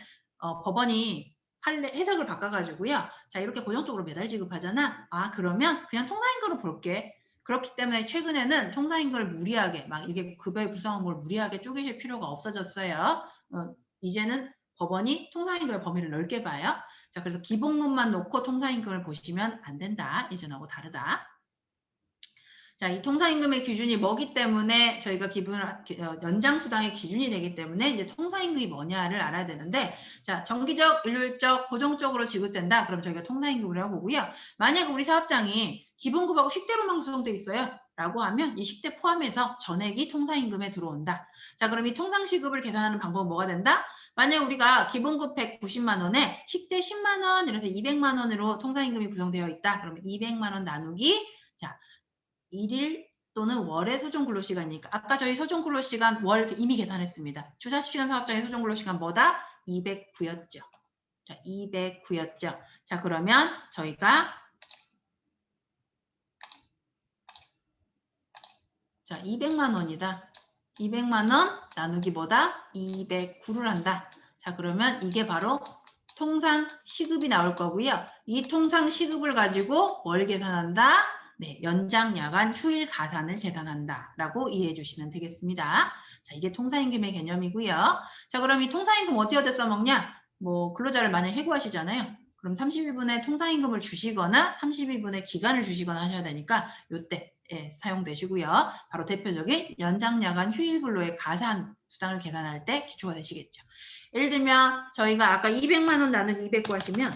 법원이 해석을 바꿔가지고요. 자, 이렇게 고정적으로 매달 지급하잖아. 그러면 그냥 통상임금으로 볼게. 그렇기 때문에 최근에는 통상임금을 무리하게 막 이게 급여의 구성한 걸 무리하게 쪼개실 필요가 없어졌어요. 이제는 법원이 통상임금의 범위를 넓게 봐요. 자, 그래서 기본금만 놓고 통상임금을 보시면 안 된다. 예전하고 다르다. 자, 이 통상임금의 기준이 뭐기 때문에 저희가 연장수당의 기준이 되기 때문에 이제 통상임금이 뭐냐를 알아야 되는데, 자, 정기적, 일률적, 고정적으로 지급된다. 그럼 저희가 통상임금이라고 보고요. 만약 우리 사업장이 기본급하고 식대로만 구성되어 있어요. 라고 하면 이 식대 포함해서 전액이 통상임금에 들어온다. 자, 그럼 이 통상시급을 계산하는 방법은 뭐가 된다? 만약 우리가 기본급 190만 원에 식대 10만 원, 이래서 200만 원으로 통상임금이 구성되어 있다. 그러면 200만 원 나누기, 자, 일일 또는 월의 소정근로시간이니까 아까 저희 소정근로시간 월 이미 계산했습니다. 주 40시간 사업장의 소정근로시간 뭐다? 209였죠. 자, 209였죠. 자, 그러면 저희가 자, 200만 원이다. 200만 원 나누기 뭐다? 209를 한다. 자, 그러면 이게 바로 통상 시급이 나올 거고요. 이 통상 시급을 가지고 뭘 계산한다? 네, 연장, 야간, 휴일 가산을 계산한다 라고 이해해 주시면 되겠습니다. 자, 이게 통상임금의 개념이고요. 자, 그럼 이 통상임금 어떻게 어디 써먹냐? 뭐 근로자를 만약 해고하시잖아요. 그럼 30일분의 통상임금을 주시거나 30일분의 기간을 주시거나 하셔야 되니까 요때 사용되시고요. 바로 대표적인 연장, 야간, 휴일 근로의 가산 수당을 계산할 때 기초가 되시겠죠. 예를 들면 저희가 아까 200만 원 나누기 209 하시면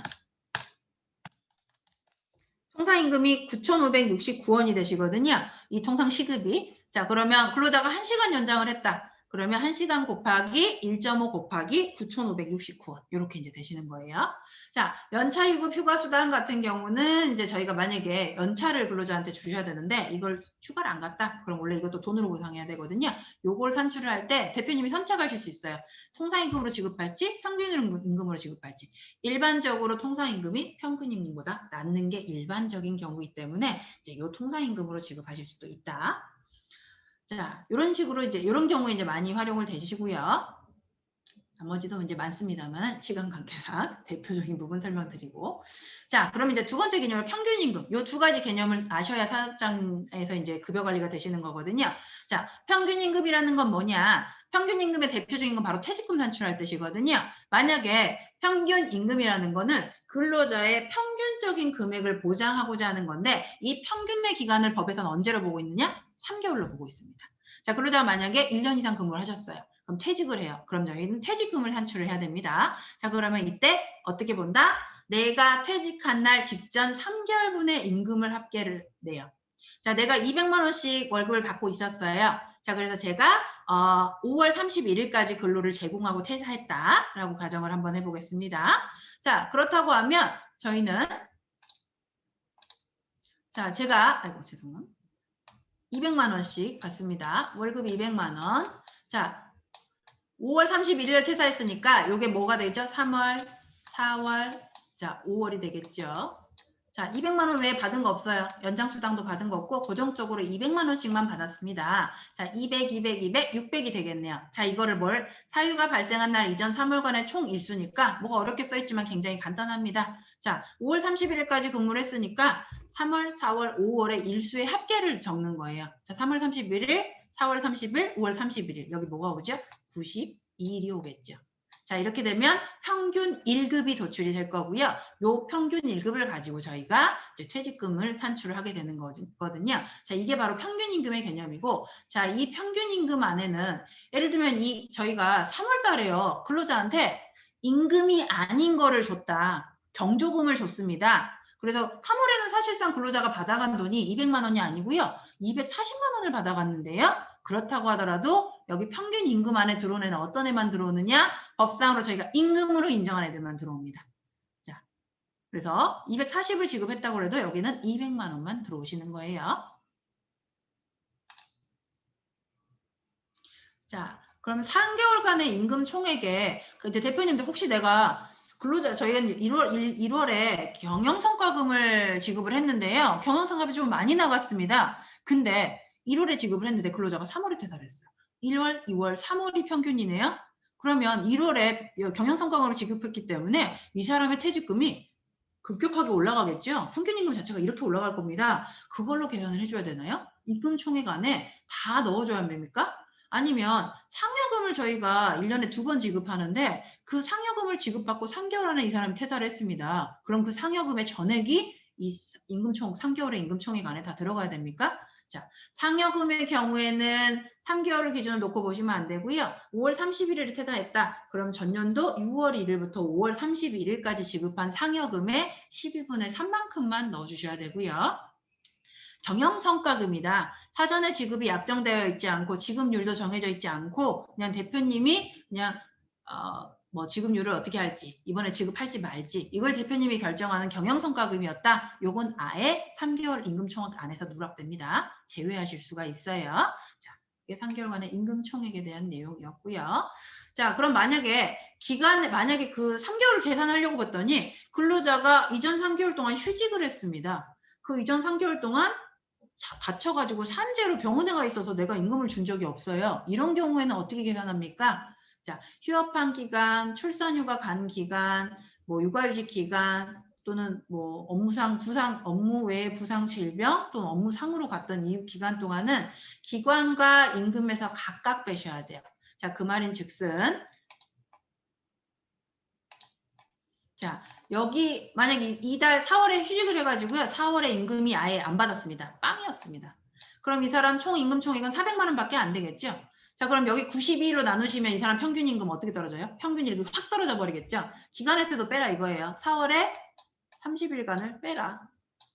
통상임금이 9,569원이 되시거든요. 이 통상 시급이. 자, 그러면 근로자가 1시간 연장을 했다. 그러면 1시간 곱하기 1.5 곱하기 9,569원. 이렇게 이제 되시는 거예요. 자, 연차유급 휴가수당 같은 경우는 이제 저희가 만약에 연차를 근로자한테 주셔야 되는데 이걸 휴가를 안 갔다. 그럼 원래 이것도 돈으로 보상해야 되거든요. 요걸 산출을 할 때 대표님이 선택하실 수 있어요. 통상임금으로 지급할지 평균임금으로 지급할지. 일반적으로 통상임금이 평균임금보다 낮는 게 일반적인 경우이기 때문에 이제 이 통상임금으로 지급하실 수도 있다. 자, 이런 식으로 이제 이런 경우에 이제 많이 활용을 되시고요. 나머지도 이제 많습니다만 시간 관계상 대표적인 부분 설명드리고. 자, 그럼 이제 두 번째 개념은 평균임금. 이 두 가지 개념을 아셔야 사업장에서 이제 급여 관리가 되시는 거거든요. 자, 평균임금이라는 건 뭐냐? 평균임금의 대표적인 건 바로 퇴직금 산출할 뜻이거든요. 만약에 평균임금이라는 거는 근로자의 평균적인 금액을 보장하고자 하는 건데 이 평균 내 기간을 법에서는 언제로 보고 있느냐? 3개월로 보고 있습니다. 자, 근로자가 만약에 1년 이상 근무를 하셨어요. 그럼 퇴직을 해요. 그럼 저희는 퇴직금을 산출을 해야 됩니다. 자, 그러면 이때 어떻게 본다? 내가 퇴직한 날 직전 3개월분의 임금을 합계를 내요. 자, 내가 200만 원씩 월급을 받고 있었어요. 자, 그래서 제가 5월 31일까지 근로를 제공하고 퇴사했다라고 가정을 한번 해보겠습니다. 자, 그렇다고 하면 저희는 자, 제가 아이고 죄송합니다. 200만 원씩 받습니다. 월급 200만 원. 자, 5월 31일에 퇴사했으니까 이게 뭐가 되죠? 3월, 4월, 자 5월이 되겠죠. 자, 200만 원 외에 받은 거 없어요. 연장수당도 받은 거 없고 고정적으로 200만 원씩만 받았습니다. 자, 200, 200, 200, 600이 되겠네요. 자, 이거를 사유가 발생한 날 이전 3월간의 총 일수니까 뭐가 어렵게 써있지만 굉장히 간단합니다. 자, 5월 31일까지 근무를 했으니까 3월, 4월, 5월의 일수의 합계를 적는 거예요. 자, 3월 31일, 4월 30일, 5월 31일. 여기 뭐가 오죠? 92일이 오겠죠. 자, 이렇게 되면 평균 1급이 도출이 될 거고요. 요 평균 1급을 가지고 저희가 이제 퇴직금을 산출을 하게 되는 거거든요. 자, 이게 바로 평균 임금의 개념이고, 자, 이 평균 임금 안에는 예를 들면 저희가 3월 달에요. 근로자한테 임금이 아닌 거를 줬다. 경조금을 줬습니다. 그래서 3월에는 사실상 근로자가 받아간 돈이 200만 원이 아니고요. 240만 원을 받아갔는데요. 그렇다고 하더라도 여기 평균 임금 안에 들어오는 애는 어떤 애만 들어오느냐? 법상으로 저희가 임금으로 인정한 애들만 들어옵니다. 자, 그래서 240을 지급했다고 해도 여기는 200만 원만 들어오시는 거예요. 자, 그럼 3개월간의 임금 총액에 이제 대표님들 혹시 내가 근로자 저희가 1월에 경영성과금을 지급을 했는데요. 경영성과금이 좀 많이 나갔습니다. 근데 1월에 지급을 했는데 근로자가 3월에 퇴사를 했어요. 1월, 2월, 3월이 평균이네요. 그러면 1월에 경영성과금을 지급했기 때문에 이 사람의 퇴직금이 급격하게 올라가겠죠. 평균임금 자체가 이렇게 올라갈 겁니다. 그걸로 계산을 해줘야 되나요? 임금 총액 안에 다 넣어줘야 합니까? 아니면 상여금을 저희가 1년에 2번 지급하는데 그 상여금을 지급받고 3개월 안에 이 사람이 퇴사를 했습니다. 그럼 그 상여금의 전액이 이 임금총 3개월의 임금총액 안에 다 들어가야 됩니까? 자, 상여금의 경우에는 3개월을 기준으로 놓고 보시면 안 되고요. 5월 31일을 퇴사했다. 그럼 전년도 6월 1일부터 5월 31일까지 지급한 상여금의 12분의 3만큼만 넣어주셔야 되고요. 경영성과금이다. 사전에 지급이 약정되어 있지 않고 지급률도 정해져 있지 않고 그냥 대표님이 그냥 뭐 지급률을 어떻게 할지 이번에 지급할지 말지 이걸 대표님이 결정하는 경영성과금이었다. 요건 아예 3개월 임금총액 안에서 누락됩니다. 제외하실 수가 있어요. 자, 이게 3개월간의 임금총액에 대한 내용이었고요. 자, 그럼 만약에 만약에 그 3개월을 계산하려고 봤더니 근로자가 이전 3개월 동안 휴직을 했습니다. 그 이전 3개월 동안 다쳐가지고 산재로 병원에 가 있어서 내가 임금을 준 적이 없어요. 이런 경우에는 어떻게 계산합니까? 자, 휴업한 기간, 출산휴가 간 기간, 뭐 육아휴직 기간 또는 뭐 업무 외에 부상 질병 또는 업무상으로 갔던 이 기간 동안은 기관과 임금에서 각각 빼셔야 돼요. 자, 그 말인즉슨 자, 여기 만약에 이달 4월에 휴직을 해가지고요. 4월에 임금이 아예 안 받았습니다. 빵이었습니다. 그럼 이 사람 총 임금 총액은 400만 원밖에 안 되겠죠. 자, 그럼 여기 92일로 나누시면 이 사람 평균 임금 어떻게 떨어져요? 평균 임금이 확 떨어져 버리겠죠. 기간의 수도 빼라 이거예요. 4월에 30일간을 빼라.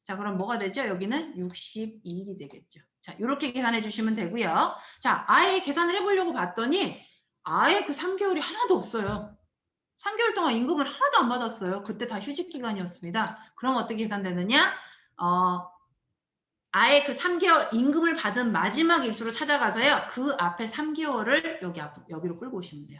자, 그럼 뭐가 되죠? 여기는 62일이 되겠죠. 자, 이렇게 계산해 주시면 되고요. 자, 아예 계산을 해보려고 봤더니 아예 그 3개월이 하나도 없어요. 3개월 동안 임금을 하나도 안 받았어요. 그때 다 휴직 기간이었습니다. 그럼 어떻게 계산되느냐? 아예 그 3개월 임금을 받은 마지막 일수로 찾아가서요. 그 앞에 3개월을 여기로 끌고 오시면 돼요.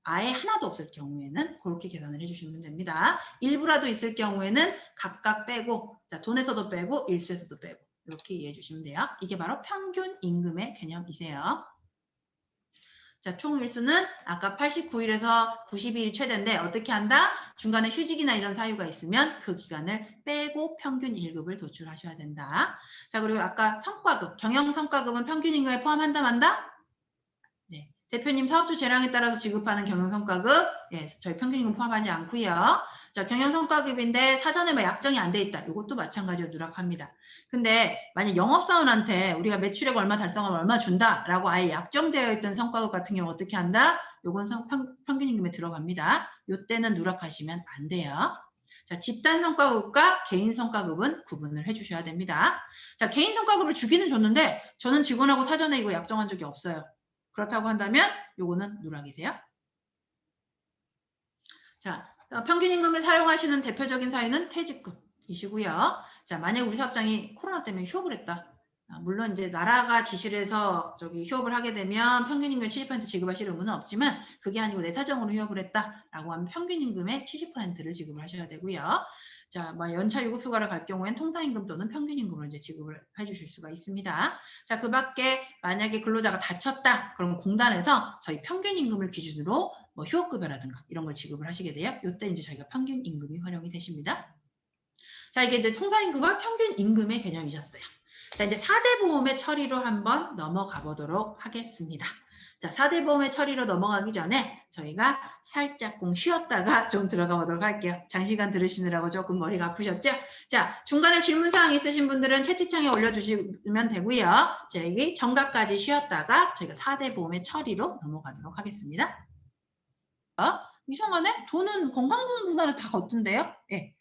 아예 하나도 없을 경우에는 그렇게 계산을 해주시면 됩니다. 일부라도 있을 경우에는 각각 빼고, 자, 돈에서도 빼고, 일수에서도 빼고 이렇게 이해해 주시면 돼요. 이게 바로 평균 임금의 개념이세요. 자, 총 일수는 아까 89일에서 90일이 최대인데 어떻게 한다? 중간에 휴직이나 이런 사유가 있으면 그 기간을 빼고 평균 1급을 도출하셔야 된다. 자, 그리고 아까 성과급, 경영성과급은 평균 임금에 포함한다 만다? 네. 대표님 사업주 재량에 따라서 지급하는 경영성과급, 예, 저희 평균 임금 포함하지 않고요. 자, 경영성과급인데 사전에 뭐 약정이 안 돼 있다. 이것도 마찬가지로 누락합니다. 근데 만약 영업사원한테 우리가 매출액 얼마 달성하면 얼마 준다라고 아예 약정되어 있던 성과급 같은 경우 어떻게 한다? 요건 평균 임금에 들어갑니다. 요때는 누락하시면 안 돼요. 자, 집단 성과급과 개인 성과급은 구분을 해주셔야 됩니다. 자, 개인 성과급을 주기는 줬는데 저는 직원하고 사전에 이거 약정한 적이 없어요. 그렇다고 한다면 요거는 누락이세요. 자, 평균 임금을 사용하시는 대표적인 사유는 퇴직금이시고요. 자, 만약 우리 사업장이 코로나 때문에 휴업을 했다. 물론 이제 나라가 지시를 해서 휴업을 하게 되면 평균 임금 70% 지급하실 의무는 없지만 그게 아니고 내 사정으로 휴업을 했다라고 하면 평균 임금의 70%를 지급을 하셔야 되고요. 자, 뭐 연차 유급휴가를 갈 경우엔 통상임금 또는 평균임금으로 이제 지급을 해주실 수가 있습니다. 자, 그 밖에 만약에 근로자가 다쳤다, 그럼 공단에서 저희 평균임금을 기준으로 뭐 휴업급여라든가 이런 걸 지급을 하시게 돼요. 이때 이제 저희가 평균임금이 활용이 되십니다. 자, 이게 이제 통상임금과 평균임금의 개념이셨어요. 자, 이제 4대 보험의 처리로 한번 넘어가 보도록 하겠습니다. 자, 4대 보험의 처리로 넘어가기 전에 저희가 살짝 쉬었다가 좀 들어가 보도록 할게요. 장시간 들으시느라고 조금 머리가 아프셨죠? 자, 중간에 질문사항 있으신 분들은 채팅창에 올려주시면 되고요. 자, 여기 정각까지 쉬었다가 저희가 4대 보험의 처리로 넘어가도록 하겠습니다. 이상하네? 돈은 건강보험공단에 다 걷던데요? 예.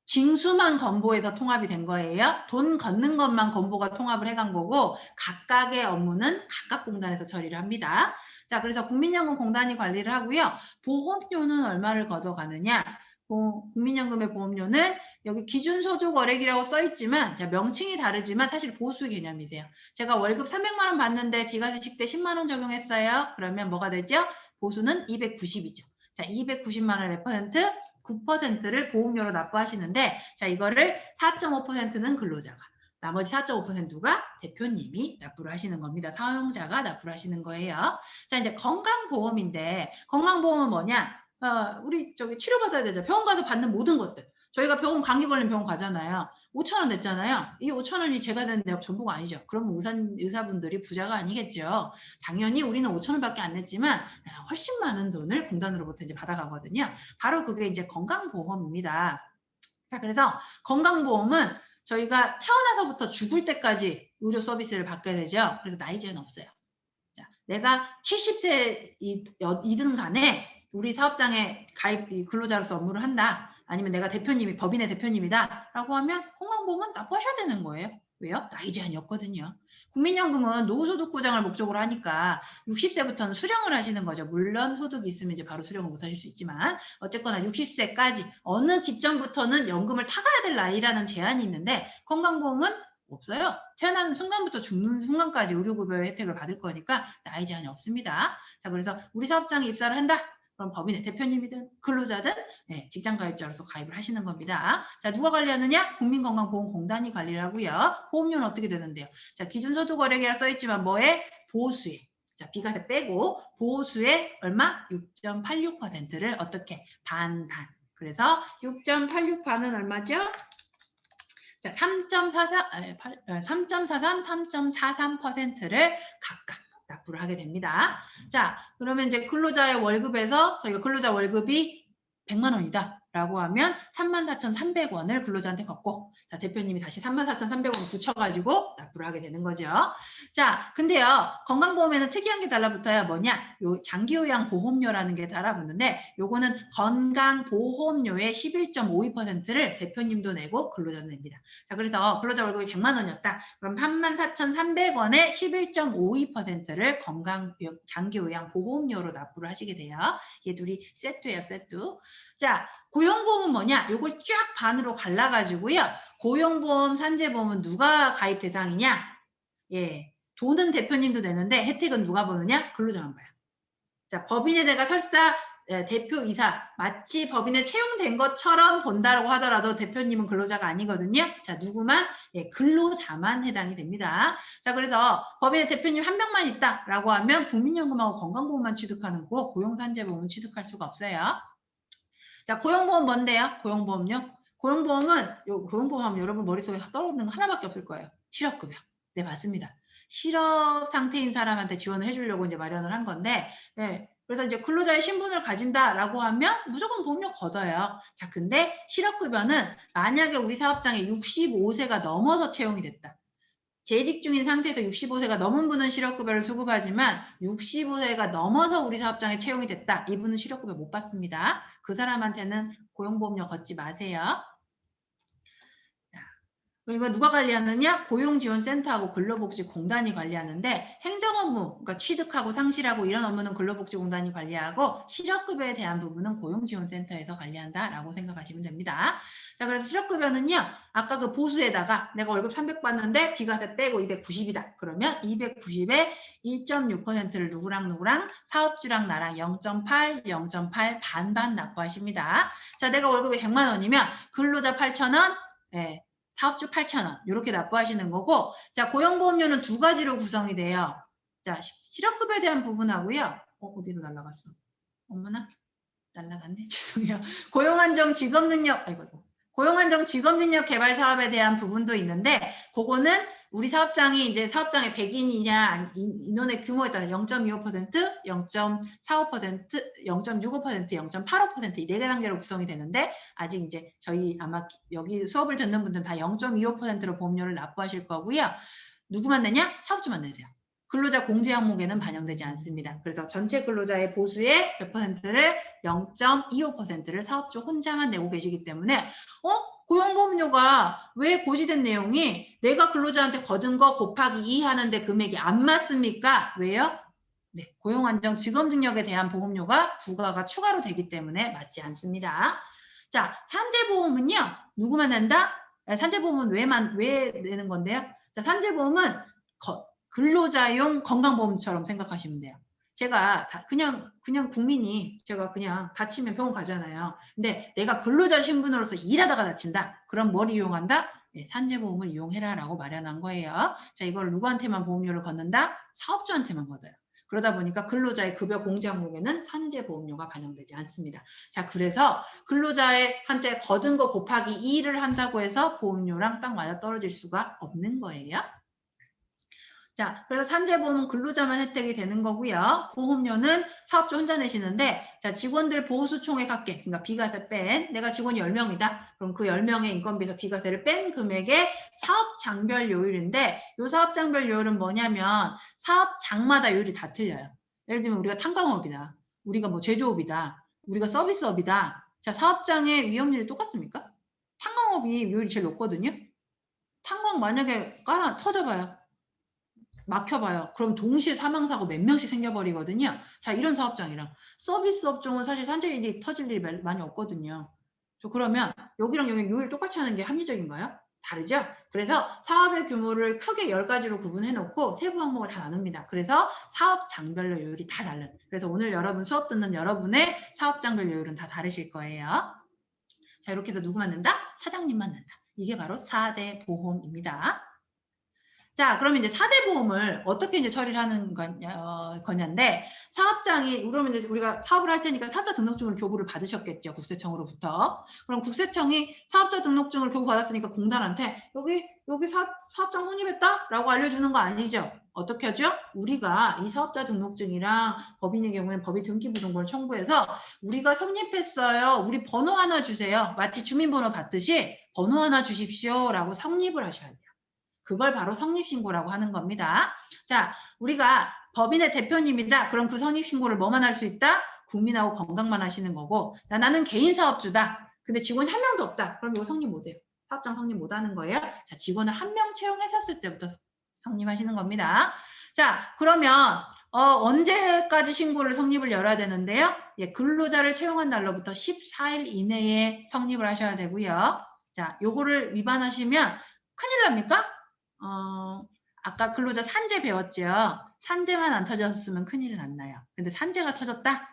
징수만 건보해서 통합이 된 거예요. 돈 걷는 것만 건보가 통합을 해간 거고 각각의 업무는 각각 공단에서 처리를 합니다. 자, 그래서 국민연금공단이 관리를 하고요. 보험료는 얼마를 걷어가느냐? 국민연금의 보험료는 여기 기준소득월액이라고 써있지만 명칭이 다르지만 사실 보수 개념이세요. 제가 월급 300만 원 받는데 비과세식 때 10만 원 적용했어요. 그러면 뭐가 되죠? 보수는 290이죠. 자, 290만 원의 퍼센트 9%를 보험료로 납부하시는데 자, 이거를 4.5%는 근로자가 나머지 4.5%가 대표님이 납부를 하시는 겁니다. 사용자가 납부를 하시는 거예요. 자, 이제 건강보험인데 건강보험은 뭐냐? 우리 치료받아야 되죠. 병원 가서 받는 모든 것들. 저희가 감기 걸리면 병원 가잖아요. 5,000원 냈잖아요. 이 5,000원이 제가 낸 내역 전부가 아니죠. 그러면 의사분들이 부자가 아니겠죠. 당연히 우리는 5,000원밖에 안 냈지만 훨씬 많은 돈을 공단으로부터 이제 받아가거든요. 바로 그게 이제 건강보험입니다. 자, 그래서 건강보험은 저희가 태어나서부터 죽을 때까지 의료 서비스를 받게 되죠. 그래서 나이 제한 없어요. 자, 내가 70세이든 간에 우리 사업장에 가입 근로자로서 업무를 한다. 아니면 내가 대표님이 법인의 대표님이다 라고 하면 건강보험은 납부하셔야 되는 거예요. 왜요? 나이 제한이 없거든요. 국민연금은 노후소득 보장을 목적으로 하니까 60세부터는 수령을 하시는 거죠. 물론 소득이 있으면 이제 바로 수령을 못 하실 수 있지만 어쨌거나 60세까지 어느 기점부터는 연금을 타가야 될 나이라는 제한이 있는데 건강보험은 없어요. 태어나는 순간부터 죽는 순간까지 의료급여의 혜택을 받을 거니까 나이 제한이 없습니다. 자, 그래서 우리 사업장에 입사를 한다. 그럼 법인의 대표님이든 근로자든 직장 가입자로서 가입을 하시는 겁니다. 자, 누가 관리하느냐? 국민건강보험공단이 관리를 하고요. 보험료는 어떻게 되는데요? 자, 기준소득월액이라 써있지만 뭐에? 보수에. 자, 비과세 빼고 보수에 얼마? 6.86%를 어떻게? 반반. 그래서 6.86 반은 얼마죠? 자, 3.43, 3.43%를 각각 납부를 하게 됩니다. 자, 그러면 이제 근로자의 월급에서 저희가 근로자 월급이 100만 원이다 라고 하면 34,300원을 근로자한테 걷고, 자, 대표님이 다시 34,300원을 붙여가지고 납부를 하게 되는 거죠. 자, 근데요, 건강보험에는 특이한 게 달라붙어야 뭐냐? 요 장기요양보험료라는 게 달라붙는데, 요거는 건강보험료의 11.52%를 대표님도 내고 근로자도 냅니다. 자, 그래서 근로자 월급이 100만 원이었다. 그럼 34,300원에 11.52%를 장기요양보험료로 납부를 하시게 돼요. 이게 둘이 세트예요, 세트. 자, 고용보험은 뭐냐? 요걸 쫙 반으로 갈라가지고요. 고용보험, 산재보험은 누가 가입 대상이냐? 예, 돈은 대표님도 내는데 혜택은 누가 보느냐? 근로자만 봐요. 자, 법인에 내가 설사 대표이사 마치 법인에 채용된 것처럼 본다라고 하더라도 대표님은 근로자가 아니거든요. 자, 누구만? 예, 근로자만 해당이 됩니다. 자, 그래서 법인에 대표님 한 명만 있다라고 하면 국민연금하고 건강보험만 취득하는 거, 고용산재보험은 취득할 수가 없어요. 자, 고용보험 뭔데요? 고용보험요? 고용보험 하면 여러분 머릿속에 떠오르는 거 하나밖에 없을 거예요. 실업급여. 네, 맞습니다. 실업 상태인 사람한테 지원을 해주려고 이제 마련을 한 건데, 네, 그래서 이제 근로자의 신분을 가진다라고 하면 무조건 보험료 걷어요. 자, 근데 실업급여는 만약에 우리 사업장에 65세가 넘어서 채용이 됐다. 재직 중인 상태에서 65세가 넘은 분은 실업급여를 수급하지만 65세가 넘어서 우리 사업장에 채용이 됐다. 이분은 실업급여 못 받습니다. 그 사람한테는 고용보험료 걷지 마세요. 그리고 누가 관리하느냐? 고용지원센터하고 근로복지공단이 관리하는데 행정업무, 그러니까 취득하고 상실하고 이런 업무는 근로복지공단이 관리하고 실업급여에 대한 부분은 고용지원센터에서 관리한다라고 생각하시면 됩니다. 자, 그래서 실업급여는요. 아까 그 보수에다가 내가 월급 300 받는데 비과세 빼고 290이다. 그러면 290에 1.6%를 누구랑 사업주랑 나랑 0.8, 0.8 반반 납부하십니다. 자, 내가 월급이 100만 원이면 근로자 8,000원, 네. 사업주 8,000원 이렇게 납부하시는 거고, 자, 고용보험료는 두 가지로 구성이 돼요. 자, 실업급여에 대한 부분하고요. 어디로 날아갔어? 어머나, 날아갔네. 죄송해요. 고용안정 직업능력, 고용안정 직업능력 개발 사업에 대한 부분도 있는데, 그거는 우리 사업장이 이제 사업장의 100인이냐 인원의 규모에 따라 0.25%, 0.45%, 0.65%, 0.85% 이 4개 단계로 구성이 되는데 아직 이제 저희 아마 여기 수업을 듣는 분들은 다 0.25%로 보험료를 납부하실 거고요. 누구만 내냐? 사업주만 내세요. 근로자 공제 항목에는 반영되지 않습니다. 그래서 전체 근로자의 보수의 몇 퍼센트를 0.25%를 사업주 혼자만 내고 계시기 때문에 고용보험료가 왜 고지된 내용이 내가 근로자한테 거둔 거 곱하기 2 하는데 금액이 안 맞습니까? 왜요? 네, 고용안정 직업능력에 대한 보험료가 부과가 추가로 되기 때문에 맞지 않습니다. 자, 산재보험은요. 누구만 낸다? 산재보험은 왜 내는 건데요? 자, 산재보험은 근로자용 건강보험처럼 생각하시면 돼요. 제가 그냥 국민이 제가 그냥 다치면 병원 가잖아요. 근데 내가 근로자 신분으로서 일하다가 다친다. 그럼 뭘 이용한다? 네, 산재보험을 이용해라라고 마련한 거예요. 자, 이걸 누구한테만 보험료를 걷는다? 사업주한테만 걷어요. 그러다 보니까 근로자의 급여 공제 항목에는 산재보험료가 반영되지 않습니다. 자, 그래서 근로자한테 거둔 거 곱하기 2를 한다고 해서 보험료랑 딱 맞아 떨어질 수가 없는 거예요. 자, 그래서 산재보험은 근로자만 혜택이 되는 거고요. 보험료는 사업주 혼자 내시는데, 자, 직원들 보호수총액 합계, 그러니까 비과세 뺀, 내가 직원이 10명이다. 그럼 그 10명의 인건비에서 비과세를 뺀 금액의 사업장별 요율인데, 이 사업장별 요율은 뭐냐면 사업장마다 요율이 다 틀려요. 예를 들면 우리가 탄광업이다. 우리가 뭐 제조업이다. 우리가 서비스업이다. 자, 사업장의 위험률이 똑같습니까? 탄광업이 요율이 제일 높거든요. 탄광 만약에 터져봐요. 막혀봐요. 그럼 동시에 사망사고 몇 명씩 생겨버리거든요. 자, 이런 사업장이랑 서비스 업종은 사실 산재일이 터질 일이 많이 없거든요. 그러면 여기랑 여기 요일 똑같이 하는 게 합리적인가요? 다르죠? 그래서 사업의 규모를 크게 10가지로 구분해놓고 세부 항목을 다 나눕니다. 그래서 사업장별로 요율이 다 달라요. 그래서 오늘 여러분 수업 듣는 여러분의 사업장별 요율은 다 다르실 거예요. 자, 이렇게 해서 누구 만든다? 사장님 만든다. 이게 바로 4대 보험입니다. 자, 그러면 이제 4대 보험을 어떻게 이제 처리를 하는 거냐인데, 사업장이, 그러면 이제 우리가 사업을 할 테니까 사업자 등록증을 교부를 받으셨겠죠, 국세청으로부터. 그럼 국세청이 사업자 등록증을 교부 받았으니까 공단한테 여기 사업장 성립했다라고 알려주는 거 아니죠? 어떻게 하죠? 우리가 이 사업자 등록증이랑 법인의 경우에는 법인 등기부등본을 첨부해서 우리가 성립했어요. 우리 번호 하나 주세요. 마치 주민번호 받듯이 번호 하나 주십시오라고 성립을 하셔야 돼요. 그걸 바로 성립신고라고 하는 겁니다. 자, 우리가 법인의 대표님이다. 그럼 그 성립신고를 뭐만 할 수 있다? 국민하고 건강만 하시는 거고, 자, 나는 개인 사업주다. 근데 직원이 한 명도 없다. 그럼 이거 성립 못해요. 사업장 성립 못하는 거예요. 자, 직원을 한 명 채용했었을 때부터 성립하시는 겁니다. 자, 그러면 언제까지 신고를 성립을 열어야 되는데요? 예, 근로자를 채용한 날로부터 14일 이내에 성립을 하셔야 되고요. 자, 요거를 위반하시면 큰일 납니까? 아까 근로자 산재 배웠죠? 산재만 안 터졌으면 큰일은 안 나요. 근데 산재가 터졌다?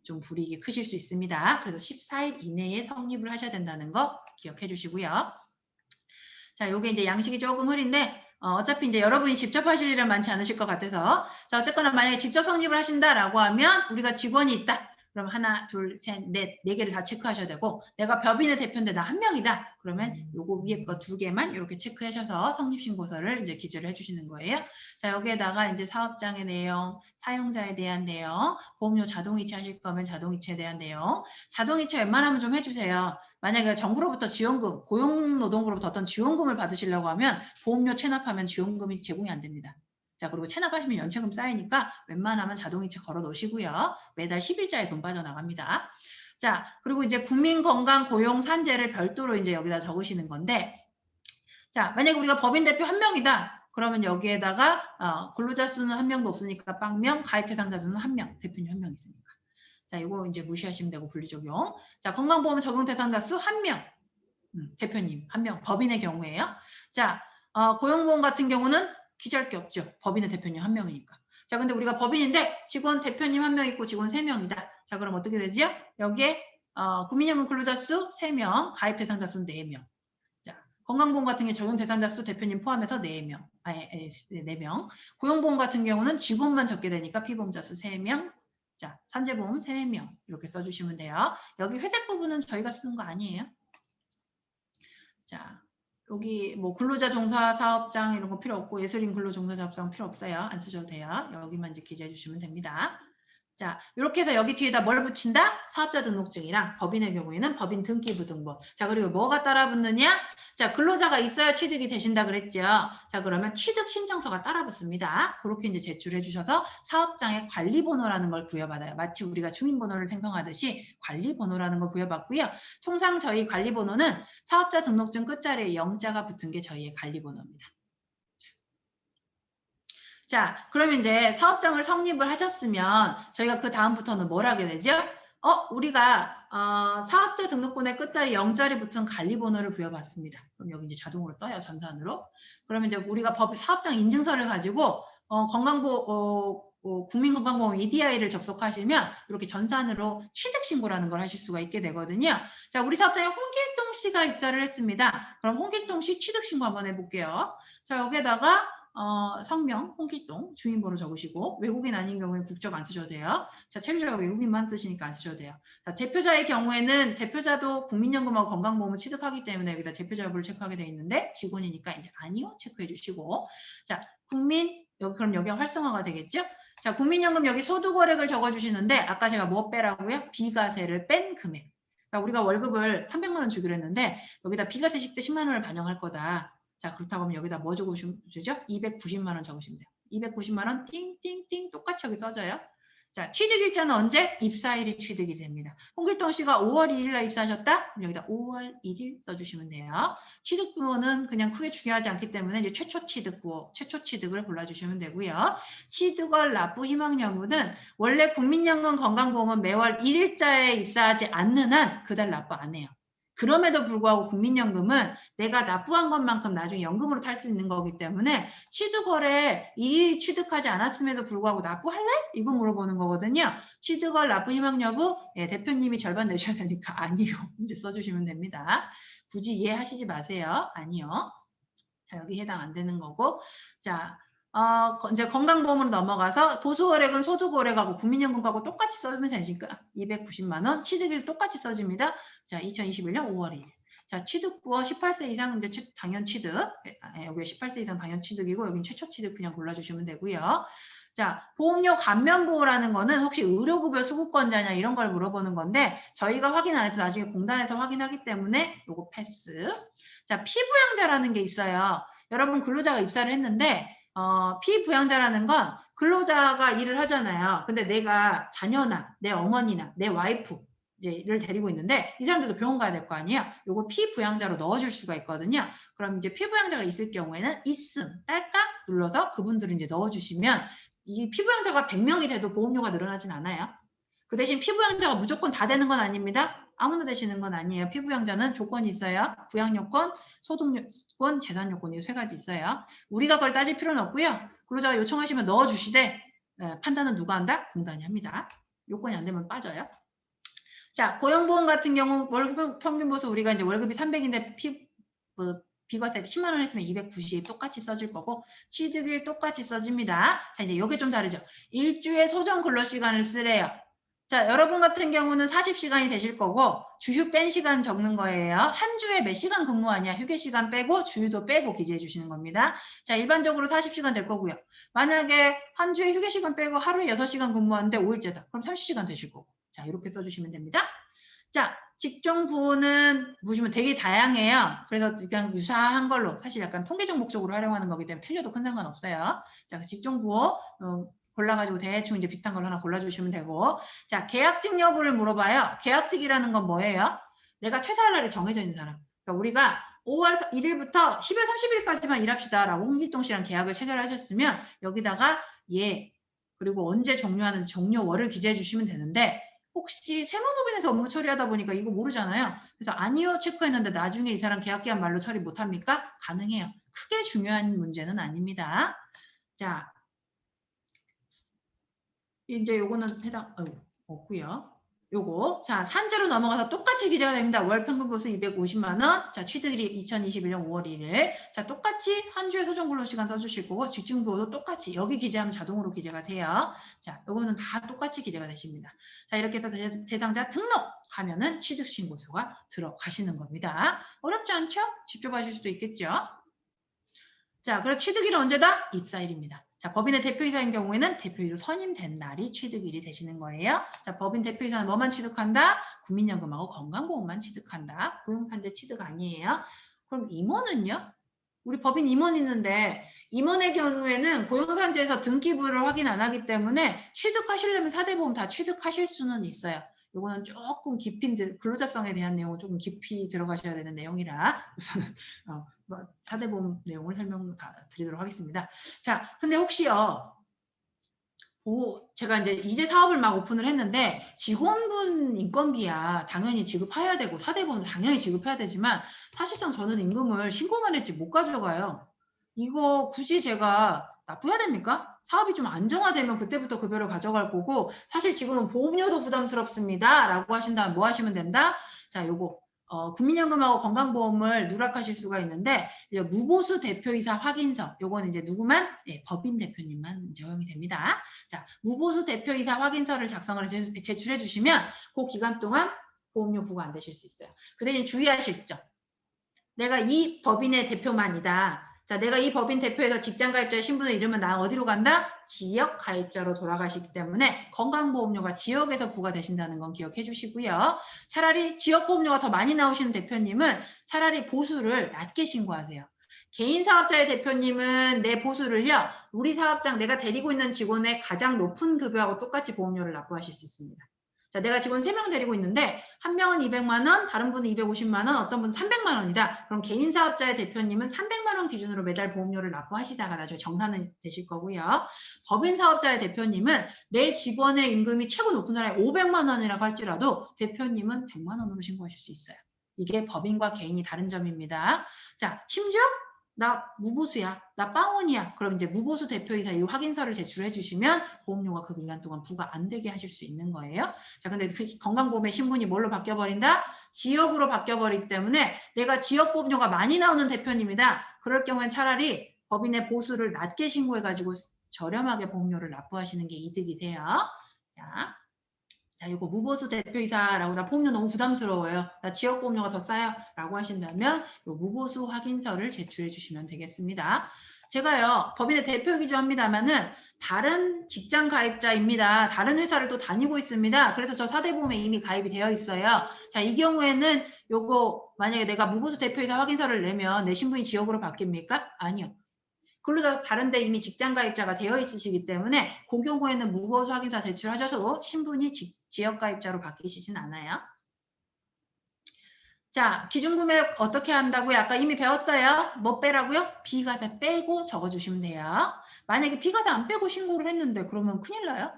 좀 불이익이 크실 수 있습니다. 그래서 14일 이내에 성립을 하셔야 된다는 거 기억해 주시고요. 자, 요게 이제 양식이 조금 흐린데, 어차피 이제 여러분이 직접 하실 일은 많지 않으실 것 같아서, 자, 어쨌거나 만약에 직접 성립을 하신다라고 하면 우리가 직원이 있다. 그럼 하나, 둘, 셋, 넷, 4개를 다 체크하셔야 되고, 내가 법인의 대표인데 나 한 명이다. 그러면 요거 위에 거 2개만 이렇게 체크하셔서 성립신고서를 이제 기재를 해주시는 거예요. 자, 여기에다가 이제 사업장의 내용, 사용자에 대한 내용, 보험료 자동이체 하실 거면 자동이체에 대한 내용, 자동이체 웬만하면 좀 해주세요. 만약에 정부로부터 지원금, 고용노동부로부터 어떤 지원금을 받으시려고 하면 보험료 체납하면 지원금이 제공이 안 됩니다. 자, 그리고 체납하시면 연체금 쌓이니까 웬만하면 자동이체 걸어 놓으시고요. 매달 10일자에 돈 빠져나갑니다. 자, 그리고 이제 국민건강 고용 산재를 별도로 이제 여기다 적으시는 건데, 자, 만약에 우리가 법인 대표 한 명이다. 그러면 여기에다가 근로자 수는 한 명도 없으니까 빵명, 가입 대상자 수는 한 명, 대표님 한 명 있으니까. 자, 이거 이제 무시하시면 되고 분리적용. 자, 건강보험 적용 대상자 수 1명. 대표님 1명. 법인의 경우에요. 자, 고용보험 같은 경우는 기재할 게 없죠. 법인의 대표님 1명이니까. 자, 근데 우리가 법인인데 직원 대표님 1명 있고 직원 3명이다. 자, 그럼 어떻게 되죠? 여기에 국민연금 근로자 수 3명, 가입 대상자 수 4명. 자, 건강보험 같은 경우 적용 대상자 수 대표님 포함해서 4명. 4명. 고용보험 같은 경우는 직원만 적게 되니까 피보험자 수 3명. 자, 산재보험 3명 이렇게 써주시면 돼요. 여기 회색 부분은 저희가 쓰는 거 아니에요. 자, 여기 뭐 근로자 종사 사업장 이런 거 필요 없고 예술인 근로 종사 사업장 필요 없어요. 안 쓰셔도 돼요. 여기만 이제 기재해 주시면 됩니다. 자, 이렇게 해서 여기 뒤에다 뭘 붙인다? 사업자 등록증이랑 법인의 경우에는 법인 등기부등본. 자, 그리고 뭐가 따라 붙느냐? 자, 근로자가 있어야 취득이 되신다 그랬죠. 자, 그러면 취득 신청서가 따라 붙습니다. 그렇게 이제 제출해 주셔서 사업장의 관리번호라는 걸 부여받아요. 마치 우리가 주민번호를 생성하듯이 관리번호라는 걸 부여받고요. 통상 저희 관리번호는 사업자 등록증 끝자리에 0자가 붙은 게 저희의 관리번호입니다. 자, 그러면 이제 사업장을 성립을 하셨으면 저희가 그 다음부터는 뭘 하게 되죠? 우리가 사업자 등록번호의 끝자리 0자리 붙은 관리번호를 부여받습니다. 그럼 여기 이제 자동으로 떠요, 전산으로. 그러면 이제 우리가 사업장 인증서를 가지고 국민건강보험 EDI를 접속하시면 이렇게 전산으로 취득신고라는 걸 하실 수가 있게 되거든요. 자, 우리 사업장에 홍길동 씨가 입사를 했습니다. 그럼 홍길동 씨 취득신고 한번 해볼게요. 자, 여기에다가 성명, 홍길동, 주민번호 적으시고 외국인 아닌 경우에 국적 안 쓰셔도 돼요. 자, 체류자가 외국인만 쓰시니까 안 쓰셔도 돼요. 자, 대표자의 경우에는 대표자도 국민연금하고 건강보험을 취득하기 때문에 여기다 대표자 여부를 체크하게 돼 있는데 직원이니까 이제 아니요 체크해 주시고 자, 국민 여기 그럼 여기가 활성화가 되겠죠? 자, 국민연금 여기 소득월액을 적어주시는데 아까 제가 뭐 빼라고요? 비과세를 뺀 금액. 그러니까 우리가 월급을 300만 원 주기로 했는데 여기다 비과세식 때 10만 원을 반영할 거다. 자, 그렇다고 하면 여기다 뭐 적으시면 되죠? 290만 원 적으시면 돼요. 290만 원 띵띵띵 똑같이 여기 써져요. 자, 취득일자는 언제? 입사일이 취득이 됩니다. 홍길동 씨가 5월 1일 날 입사하셨다? 그럼 여기다 5월 1일 써주시면 돼요. 취득부호는 그냥 크게 중요하지 않기 때문에 이제 최초 취득부호, 최초 취득을 골라주시면 되고요. 취득월 납부 희망 여부는 원래 국민연금 건강보험은 매월 1일자에 입사하지 않는 한 그달 납부 안 해요. 그럼에도 불구하고 국민연금은 내가 납부한 것만큼 나중에 연금으로 탈 수 있는 거기 때문에 취득월에 이 취득하지 않았음에도 불구하고 납부할래? 이거 물어보는 거거든요. 취득월 납부 희망 여부 예, 대표님이 절반 내셔야 되니까 아니요. 이제 써주시면 됩니다. 굳이 이해하시지 마세요. 아니요. 자, 여기 해당 안 되는 거고. 자, 이제 건강보험으로 넘어가서 보수월액은 소득월액하고 국민연금하고 똑같이 써주면 되니까 290만 원, 취득일 똑같이 써집니다. 자, 2021년 5월 2일. 자, 취득부어 18세 이상 이제 당연 취득. 여기 18세 이상 당연 취득이고 여기는 최초 취득 그냥 골라주시면 되고요. 자, 보험료 감면보호라는 거는 혹시 의료급여 수급권자냐 이런 걸 물어보는 건데 저희가 확인 안 해도 나중에 공단에서 확인하기 때문에 요거 패스. 자, 피부양자라는 게 있어요. 여러분 근로자가 입사를 했는데 피부양자라는 건 근로자가 일을 하잖아요. 근데 내가 자녀나 내 어머니나 내 와이프 이제를 데리고 있는데 이 사람들도 병원 가야 될 거 아니에요. 요거 피부양자로 넣어줄 수가 있거든요. 그럼 이제 피부양자가 있을 경우에는 있음 딸깍 눌러서 그분들을 이제 넣어주시면 이 피부양자가 100명이 돼도 보험료가 늘어나진 않아요. 그 대신 피부양자가 무조건 다 되는 건 아닙니다. 아무나 되시는 건 아니에요. 피부양자는 조건이 있어요. 부양요건, 소득요건, 재산요건 이 세 가지 있어요. 우리가 그걸 따질 필요는 없고요. 근로자가 요청하시면 넣어주시되 판단은 누가 한다? 공단이 합니다. 요건이 안 되면 빠져요. 자, 고용보험 같은 경우 월급 평균 보수 우리가 이제 월급이 300인데 비과세 10만 원 했으면 290 똑같이 써질 거고 취득일 똑같이 써집니다. 자, 이제 이게 좀 다르죠. 일주에 소정 근로시간을 쓰래요. 자, 여러분 같은 경우는 40시간이 되실 거고 주휴 뺀 시간 적는 거예요. 한 주에 몇 시간 근무하냐 휴게 시간 빼고 주휴도 빼고 기재해 주시는 겁니다. 자, 일반적으로 40시간 될 거고요. 만약에 한 주에 휴게 시간 빼고 하루에 6시간 근무하는데 5일째다. 그럼 30시간 되실 거고. 자, 이렇게 써주시면 됩니다. 자, 직종 부호는 보시면 되게 다양해요. 그래서 그냥 유사한 걸로 사실 약간 통계적 목적으로 활용하는 거기 때문에 틀려도 큰 상관없어요. 자, 직종 부호 골라가지고 대충 이제 비슷한 걸로 하나 골라주시면 되고 자, 계약직 여부를 물어봐요. 계약직이라는 건 뭐예요? 내가 퇴사할 날이 정해져 있는 사람. 그러니까 우리가 5월 1일부터 10월 30일까지만 일합시다 라고 홍길동 씨랑 계약을 체결하셨으면 여기다가 예 그리고 언제 종료하는지 종료월을 기재해 주시면 되는데 혹시 세무법인에서 업무 처리하다 보니까 이거 모르잖아요. 그래서 아니요 체크했는데 나중에 이 사람 계약기한 말로 처리 못합니까? 가능해요. 크게 중요한 문제는 아닙니다. 자, 이제 요거는 해당 없고요. 요거 자 산재로 넘어가서 똑같이 기재가 됩니다. 월 평균 보수 250만 원. 자 취득일이 2021년 5월 1일. 자 똑같이 한 주에 소정 근로 시간 써주실 거고 직중부호도 똑같이 여기 기재하면 자동으로 기재가 돼요. 자 요거는 다 똑같이 기재가 되십니다. 자 이렇게 해서 대상자 등록하면은 취득 신고서가 들어가시는 겁니다. 어렵지 않죠? 직접 하실 수도 있겠죠. 자 그리고 취득일은 언제다? 입사일입니다. 자, 법인의 대표이사인 경우에는 대표이사로 선임된 날이 취득일이 되시는 거예요. 자, 법인 대표이사는 뭐만 취득한다? 국민연금하고 건강보험만 취득한다. 고용산재 취득 아니에요. 그럼 임원은요? 우리 법인 임원 있는데 임원의 경우에는 고용산재에서 등기부를 확인 안 하기 때문에 취득하시려면 4대 보험 다 취득하실 수는 있어요. 이거는 조금 깊이 근로자성에 대한 내용은 조금 깊이 들어가셔야 되는 내용이라 우선은 4대 보험 내용을 설명 드리도록 하겠습니다. 자, 근데 혹시요. 제가 이제 사업을 막 오픈을 했는데 직원분 인건비야 당연히 지급해야 되고 4대 보험 당연히 지급해야 되지만 사실상 저는 임금을 신고만 했지 못 가져가요. 이거 굳이 제가 납부해야 됩니까? 사업이 좀 안정화되면 그때부터 급여를 가져갈 거고 사실 지금은 보험료도 부담스럽습니다. 라고 하신다면 뭐 하시면 된다? 자, 요거 국민연금하고 건강보험을 누락하실 수가 있는데 이제 무보수 대표이사 확인서 요건 이제 누구만 법인 대표님만 이제 허용이 됩니다. 자, 무보수 대표이사 확인서를 작성을 해서 제출해 주시면 그 기간 동안 보험료 부과 안 되실 수 있어요. 그 대신 주의하실 점. 내가 이 법인의 대표만이다. 자, 내가 이 법인 대표에서 직장가입자의 신분을 잃으면 나 어디로 간다? 지역가입자로 돌아가시기 때문에 건강보험료가 지역에서 부과되신다는 건 기억해 주시고요. 차라리 지역보험료가 더 많이 나오시는 대표님은 차라리 보수를 낮게 신고하세요. 개인 사업자의 대표님은 내 보수를요. 우리 사업장 내가 데리고 있는 직원의 가장 높은 급여하고 똑같이 보험료를 납부하실 수 있습니다. 자, 내가 직원 3명 데리고 있는데 한 명은 200만 원, 다른 분은 250만 원, 어떤 분은 300만 원이다. 그럼 개인 사업자의 대표님은 300만 원 기준으로 매달 보험료를 납부하시다가 나중에 정산은 되실 거고요. 법인 사업자의 대표님은 내 직원의 임금이 최고 높은 사람이 500만 원이라고 할지라도 대표님은 100만 원으로 신고하실 수 있어요. 이게 법인과 개인이 다른 점입니다. 자, 심지어 나 무보수야, 나 빵원이야. 그럼 이제 무보수 대표이사 이 확인서를 제출해 주시면 보험료가 그 기간 동안 부과 안 되게 하실 수 있는 거예요. 자, 근데 그 건강보험의 신분이 뭘로 바뀌어버린다? 지역으로 바뀌어버리기 때문에 내가 지역보험료가 많이 나오는 대표님이다. 그럴 경우엔 차라리 법인의 보수를 낮게 신고해가지고 저렴하게 보험료를 납부하시는 게 이득이 돼요. 자, 이거 무보수 대표이사라고 나 보험료 너무 부담스러워요. 나 지역보험료가 더 싸요. 라고 하신다면 이 무보수 확인서를 제출해 주시면 되겠습니다. 제가요, 법인의 대표이기도 합니다만은 다른 직장 가입자입니다. 다른 회사를 또 다니고 있습니다. 그래서 저 4대 보험에 이미 가입이 되어 있어요. 자, 이 경우에는 요거 만약에 내가 무보수 대표이사 확인서를 내면 내 신분이 지역으로 바뀝니까? 아니요. 근로자 다른 데 이미 직장 가입자가 되어 있으시기 때문에 그 경우에는 무보수 확인서 제출하셔도 신분이 지역 가입자로 바뀌시진 않아요. 자, 기준금액 어떻게 한다고요? 아까 이미 배웠어요. 뭐 빼라고요? 비과세 빼고 적어주시면 돼요. 만약에 비과세 안 빼고 신고를 했는데 그러면 큰일 나요?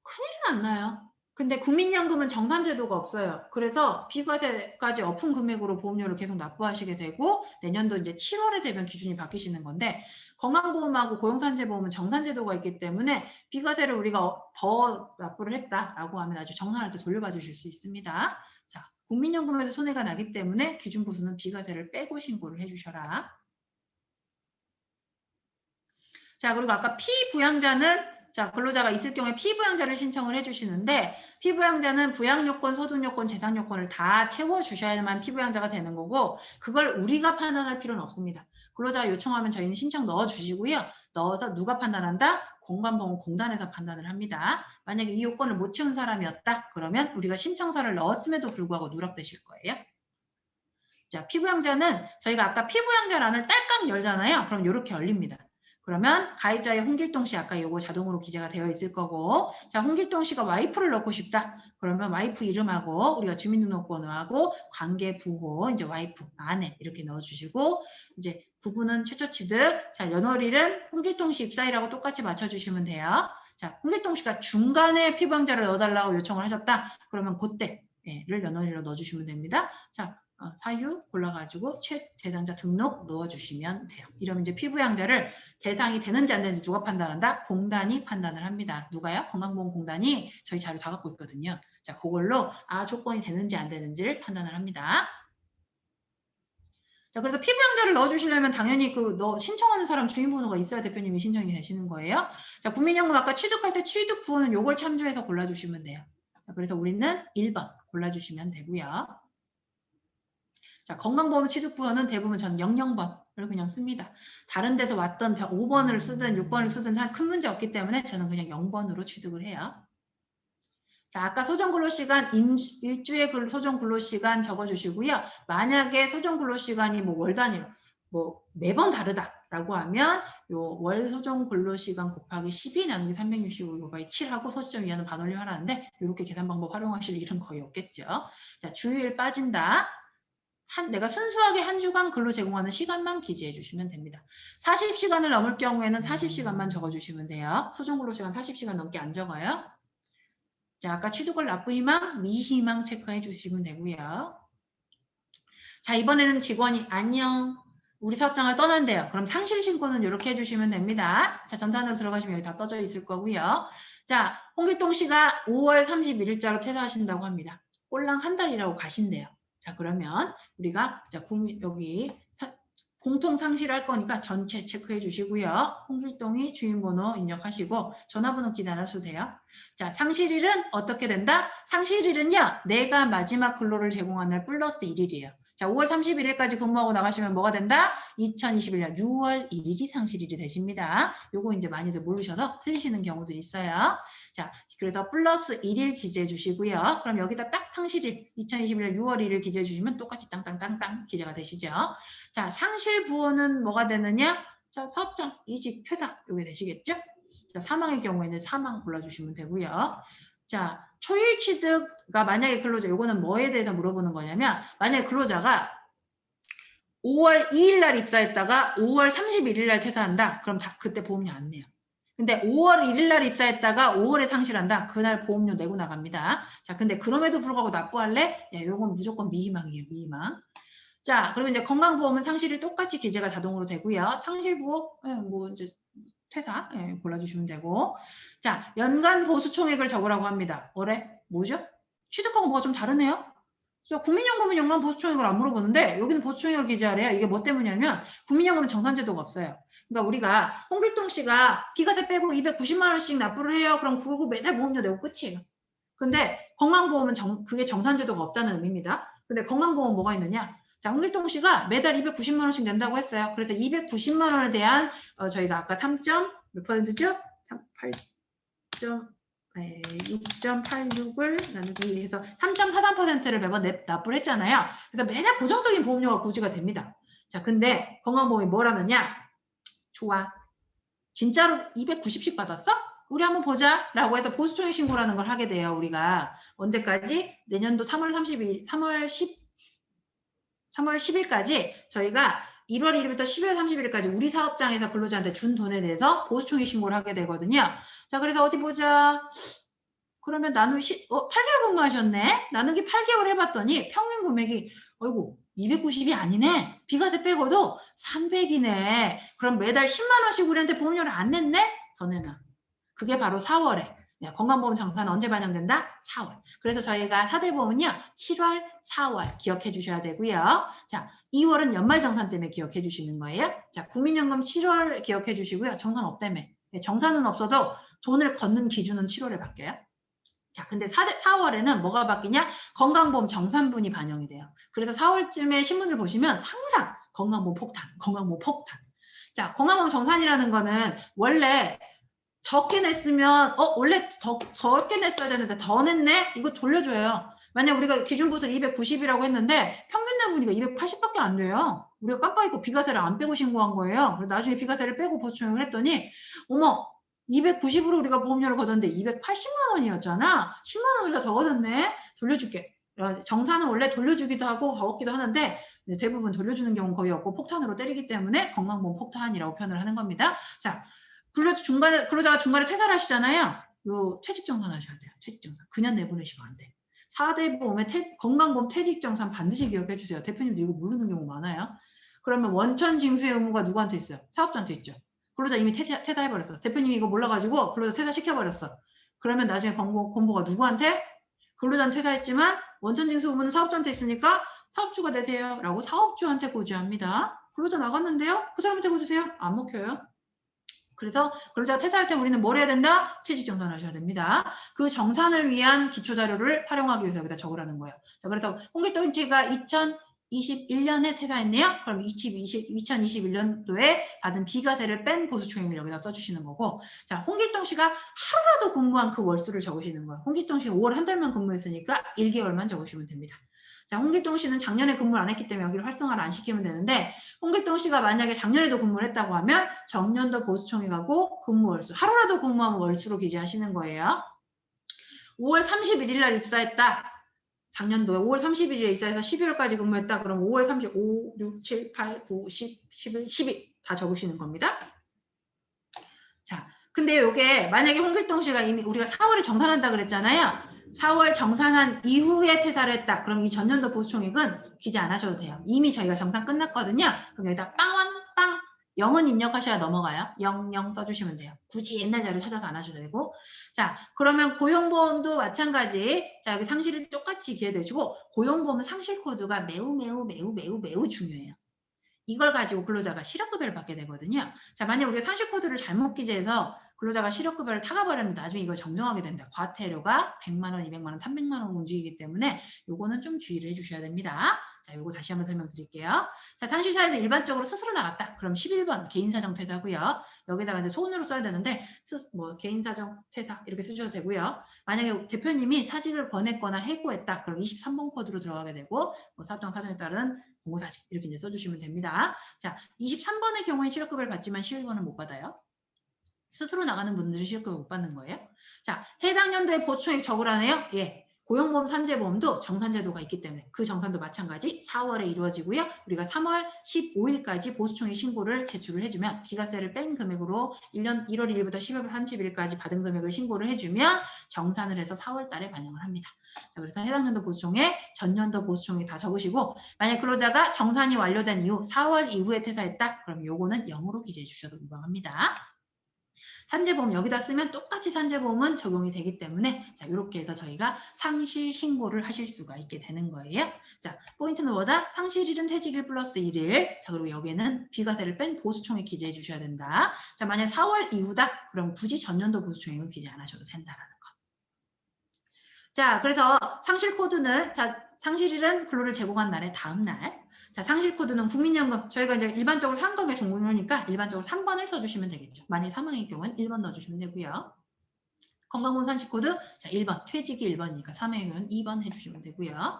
큰일은 안 나요. 근데 국민연금은 정산제도가 없어요. 그래서 비과세까지 엎은 금액으로 보험료를 계속 납부하시게 되고 내년도 이제 7월에 되면 기준이 바뀌시는 건데 건강보험하고 고용산재보험은 정산제도가 있기 때문에 비과세를 우리가 더 납부를 했다라고 하면 아주 정산할 때 돌려받 으실 수 있습니다. 자, 국민연금에서 손해가 나기 때문에 기준보수는 비과세를 빼고 신고를 해주셔라. 자, 그리고 아까 피부양자는 자, 근로자가 있을 경우에 피부양자를 신청을 해주시는데 피부양자는 부양요건, 소득요건, 재산요건을 다 채워주셔야만 피부양자가 되는 거고 그걸 우리가 판단할 필요는 없습니다. 근로자가 요청하면 저희는 신청 넣어주시고요. 넣어서 누가 판단한다? 건강보험공단에서 판단을 합니다. 만약에 이 요건을 못 채운 사람이었다? 그러면 우리가 신청서를 넣었음에도 불구하고 누락되실 거예요. 자, 피부양자는 저희가 아까 피부양자란을 딸깍 열잖아요. 그럼 이렇게 열립니다. 그러면 가입자의 홍길동 씨 아까 요거 자동으로 기재가 되어 있을 거고 자 홍길동 씨가 와이프를 넣고 싶다. 그러면 와이프 이름하고 우리가 주민등록번호하고 관계부호 이제 와이프 아내 이렇게 넣어주시고 이제 부부는 최초 취득 자 연월일은 홍길동 씨 입사일하고 똑같이 맞춰주시면 돼요. 자 홍길동 씨가 중간에 피부양자를 넣어달라고 요청을 하셨다. 그러면 그때를 연월일로 넣어주시면 됩니다. 자 사유 골라가지고 최대상자 등록 넣어주시면 돼요. 이러면 이제 피부양자를 대상이 되는지 안 되는지 누가 판단한다? 공단이 판단을 합니다. 누가요? 건강보험공단이 저희 자료 다 갖고 있거든요. 자, 그걸로 조건이 되는지 안 되는지를 판단을 합니다. 자, 그래서 피부양자를 넣어주시려면 당연히 신청하는 사람 주민번호가 있어야 대표님이 신청이 되시는 거예요. 자, 국민연금 아까 취득할 때 취득부호는 요걸 참조해서 골라주시면 돼요. 자, 그래서 우리는 1번 골라주시면 되고요. 자, 건강보험 취득부호는 대부분 전 00번을 그냥 씁니다. 다른 데서 왔던 5번을 쓰든 6번을 쓰든 큰 문제 없기 때문에 저는 그냥 0번으로 취득을 해요. 자, 아까 소정근로시간 일주의 소정근로시간 적어주시고요. 만약에 소정근로시간이 뭐 월 단위로 매번 다르다라고 하면 요 월 소정근로시간 곱하기 12 나누기 365 곱하기 7하고 소시점 이하는 반올림 하라는데 이렇게 계산 방법 활용하실 일은 거의 없겠죠. 자, 주휴일 빠진다. 내가 순수하게 한 주간 근로 제공하는 시간만 기재해 주시면 됩니다. 40시간을 넘을 경우에는 40시간만 적어주시면 돼요. 소정근로시간 40시간 넘게 안 적어요. 자, 아까 취득월 납부희망, 미희망 체크해 주시면 되고요. 자, 이번에는 직원이 안녕, 우리 사업장을 떠난대요. 그럼 상실신고는 이렇게 해주시면 됩니다. 자, 전산으로 들어가시면 여기 다 떠져 있을 거고요. 자, 홍길동 씨가 5월 31일자로 퇴사하신다고 합니다. 꼴랑 한 달이라고 가신대요. 자, 그러면 우리가 자, 여기 공통 상실할 거니까 전체 체크해 주시고요. 홍길동이 주인번호 입력하시고 전화번호 기재 안 하셔도 돼요. 자, 상실일은 어떻게 된다? 상실일은요. 내가 마지막 근로를 제공한 날 플러스 1일이에요. 자, 5월 31일까지 근무하고 나가시면 뭐가 된다? 2021년 6월 1일이 상실일이 되십니다. 요거 이제 많이들 모르셔서 틀리시는 경우들이 있어요. 자, 그래서 플러스 1일 기재해 주시고요. 그럼 여기다 딱 상실일 2021년 6월 1일 기재해 주시면 똑같이 땅땅땅땅 기재가 되시죠. 자, 상실 부호는 뭐가 되느냐? 자, 사업장, 이직, 퇴사 요게 되시겠죠? 자, 사망의 경우에는 사망 골라주시면 되고요. 자, 초일 취득가 만약에 근로자, 요거는 뭐에 대해서 물어보는 거냐면 만약에 근로자가 5월 2일 날 입사했다가 5월 31일 날 퇴사한다. 그럼 그때 보험료 안 내요. 근데 5월 1일 날 입사했다가 5월에 상실한다. 그날 보험료 내고 나갑니다. 자, 근데 그럼에도 불구하고 납부할래? 야, 요건 무조건 미희망이에요. 미희망. 자, 그리고 이제 건강보험은 상실일 똑같이 기재가 자동으로 되고요. 상실보험, 뭐 이제 퇴사 골라주시면 되고. 자, 연간 보수총액을 적으라고 합니다. 올해 뭐죠? 취득하고 뭐가 좀 다르네요. 국민연금은 연간 보수총액을 안 물어보는데 여기는 보수총액을 기재하래요. 이게 뭐 때문이냐면 국민연금은 정산제도가 없어요. 그러니까 우리가 홍길동 씨가 비과세 빼고 290만 원씩 납부를 해요. 그럼 그거 매달 보험료 내고 끝이에요. 근데 건강보험은 그게 정산제도가 없다는 의미입니다. 근데 건강보험은 뭐가 있느냐? 자, 홍길동 씨가 매달 290만 원씩 낸다고 했어요. 그래서 290만 원에 대한 저희가 아까 3몇 %죠? 6.86을 나누기 해서 3.43%를 매번 납부를 했잖아요. 그래서 매달 고정적인 보험료가 고지가 됩니다. 자, 근데 건강보험이 뭐라느냐? 좋아. 진짜로 290씩 받았어? 우리 한번 보자 라고 해서 보수총액 신고라는 걸 하게 돼요. 우리가 언제까지? 내년도 3월 10일까지 저희가 1월 1일부터 12월 30일까지 우리 사업장에서 근로자한테 준 돈에 대해서 보수총액 신고를 하게 되거든요. 자, 그래서 어디 보자. 그러면 8개월 근무하셨네? 나누기 8개월 해봤더니 평균 금액이 어이구 290이 아니네. 비과세 빼고도 300이네. 그럼 매달 10만 원씩 우리한테 보험료를 안 냈네? 더 내놔. 그게 바로 4월에. 건강보험 정산은 언제 반영된다? 4월. 그래서 저희가 4대 보험은요. 7월, 4월 기억해 주셔야 되고요. 자, 2월은 연말정산 때문에 기억해 주시는 거예요. 자, 국민연금 7월 기억해 주시고요. 정산 없다며. 정산은 없어도 돈을 걷는 기준은 7월에 바뀌어요. 자, 근데 4월에는 뭐가 바뀌냐? 건강보험 정산분이 반영이 돼요. 그래서 4월쯤에 신문을 보시면 항상 건강보험 폭탄, 건강보험 폭탄. 자, 건강보험 정산이라는 거는 원래 적게 냈으면 원래 더 적게 냈어야 되는데 더 냈네? 이거 돌려줘요. 만약 우리가 기준보수를 290이라고 했는데 평균 내분이가 280밖에 안 돼요. 우리가 깜빡 잊고 비과세를 안 빼고 신고한 거예요. 그래서 나중에 비과세를 빼고 보수총액을 했더니 어머 290으로 우리가 보험료를 걷었는데 280만 원이었잖아. 10만 원 우리가 더 걷었네. 돌려줄게. 정산은 원래 돌려주기도 하고 걷기도 하는데 대부분 돌려주는 경우는 거의 없고 폭탄으로 때리기 때문에 건강보험 폭탄이라고 표현을 하는 겁니다. 자, 근로자가 중간에 퇴사를 하시잖아요. 요 퇴직정산 하셔야 돼요. 퇴직정산. 그냥 내보내시면 안 돼. 4대 보험의 건강보험 퇴직정산 반드시 기억해 주세요. 대표님도 이거 모르는 경우 많아요. 그러면 원천 징수의 의무가 누구한테 있어요? 사업자한테 있죠. 근로자 이미 퇴사해버렸어. 대표님이 이거 몰라가지고 근로자 퇴사시켜버렸어. 그러면 나중에 권고가 누구한테? 근로자는 퇴사했지만 원천 징수 의무는 사업자한테 있으니까 사업주가 내세요. 라고 사업주한테 고지합니다. 근로자 나갔는데요? 그 사람한테 고지세요? 안 먹혀요. 그래서 근로자가 퇴사할 때 우리는 뭘 해야 된다? 퇴직 정산을 하셔야 됩니다. 그 정산을 위한 기초 자료를 활용하기 위해서 여기다 적으라는 거예요. 자, 그래서 홍길동 씨가 2021년에 퇴사했네요. 그럼 2021년도에 받은 비과세를 뺀 보수총액을 여기다 써주시는 거고, 자, 홍길동 씨가 하루라도 근무한 그 월수를 적으시는 거예요. 홍길동 씨가 5월 한 달만 근무했으니까 1개월만 적으시면 됩니다. 자, 홍길동 씨는 작년에 근무를 안 했기 때문에 여기를 활성화를 안 시키면 되는데, 홍길동 씨가 만약에 작년에도 근무를 했다고 하면 정년도 보수총액하고 근무 월수, 하루라도 근무하면 월수로 기재하시는 거예요. 5월 31일 날 입사했다. 작년도에 5월 31일에 입사해서 12월까지 근무했다. 그럼 5월 35, 6, 7, 8, 9, 10, 11, 12 다 적으시는 겁니다. 자, 근데 이게 만약에 홍길동 씨가 이미 우리가 4월에 정산한다 그랬잖아요. 4월 정산한 이후에 퇴사를 했다. 그럼 이 전년도 보수총액은 기재 안 하셔도 돼요. 이미 저희가 정산 끝났거든요. 그럼 여기다 빵 0은 입력하셔야 넘어가요. 00 써주시면 돼요. 굳이 옛날 자료 찾아서 안 하셔도 되고. 자, 그러면 고용보험도 마찬가지. 자, 여기 상실이 똑같이 기재되시고, 고용보험은 상실 코드가 매우 중요해요. 이걸 가지고 근로자가 실업급여를 받게 되거든요. 자, 만약 우리가 상실 코드를 잘못 기재해서 근로자가 실업급여를 타가버렸는데 나중에 이걸 정정하게 된다. 과태료가 100만 원, 200만 원, 300만 원 움직이기 때문에 요거는 좀 주의를 해주셔야 됩니다. 자, 요거 다시 한번 설명드릴게요. 자, 상실사에서 일반적으로 스스로 나갔다. 그럼 11번 개인사정퇴사고요. 여기다가 이제 소원으로 써야 되는데 개인사정퇴사 이렇게 쓰셔도 되고요. 만약에 대표님이 사직을 권했거나 해고했다. 그럼 23번 코드로 들어가게 되고 사업장 사정에 따른 공고사직 이렇게 이제 써주시면 됩니다. 자, 23번의 경우에 실업급여를 받지만 11번은 못 받아요. 스스로 나가는 분들이 실업급여 못 받는 거예요. 자, 해당 연도에 보충액 적으라네요. 예. 고용보험 산재보험도 정산제도가 있기 때문에 그 정산도 마찬가지 4월에 이루어지고요. 우리가 3월 15일까지 보수총액 신고를 제출을 해주면 비과세를 뺀 금액으로 1년 1월 1일부터 12월 30일까지 받은 금액을 신고를 해주면 정산을 해서 4월 달에 반영을 합니다. 자, 그래서 해당 연도 보수총액, 전년도 보수총액 다 적으시고 만약 근로자가 정산이 완료된 이후 4월 이후에 퇴사했다. 그럼 요거는 0으로 기재해 주셔도 무방합니다. 산재보험 여기다 쓰면 똑같이 산재보험은 적용이 되기 때문에 자 이렇게 해서 저희가 상실 신고를 하실 수가 있게 되는 거예요. 자 포인트는 뭐다? 상실일은 퇴직일 플러스 1일. 자 그리고 여기에는 비과세를 뺀 보수총액 기재해 주셔야 된다. 자 만약 4월 이후다? 그럼 굳이 전년도 보수총액은 기재 안 하셔도 된다라는 거. 자 그래서 상실 코드는 자 상실일은 근로를 제공한 날의 다음 날. 자, 상실 코드는 국민연금. 저희가 이제 일반적으로 상각의 종류니까 일반적으로 3번을 써주시면 되겠죠. 만약 사망의 경우는 1번 넣어주시면 되고요. 건강보험 상실 코드, 자, 1번. 퇴직이 1번이니까 사망의 경우는 2번 해주시면 되고요.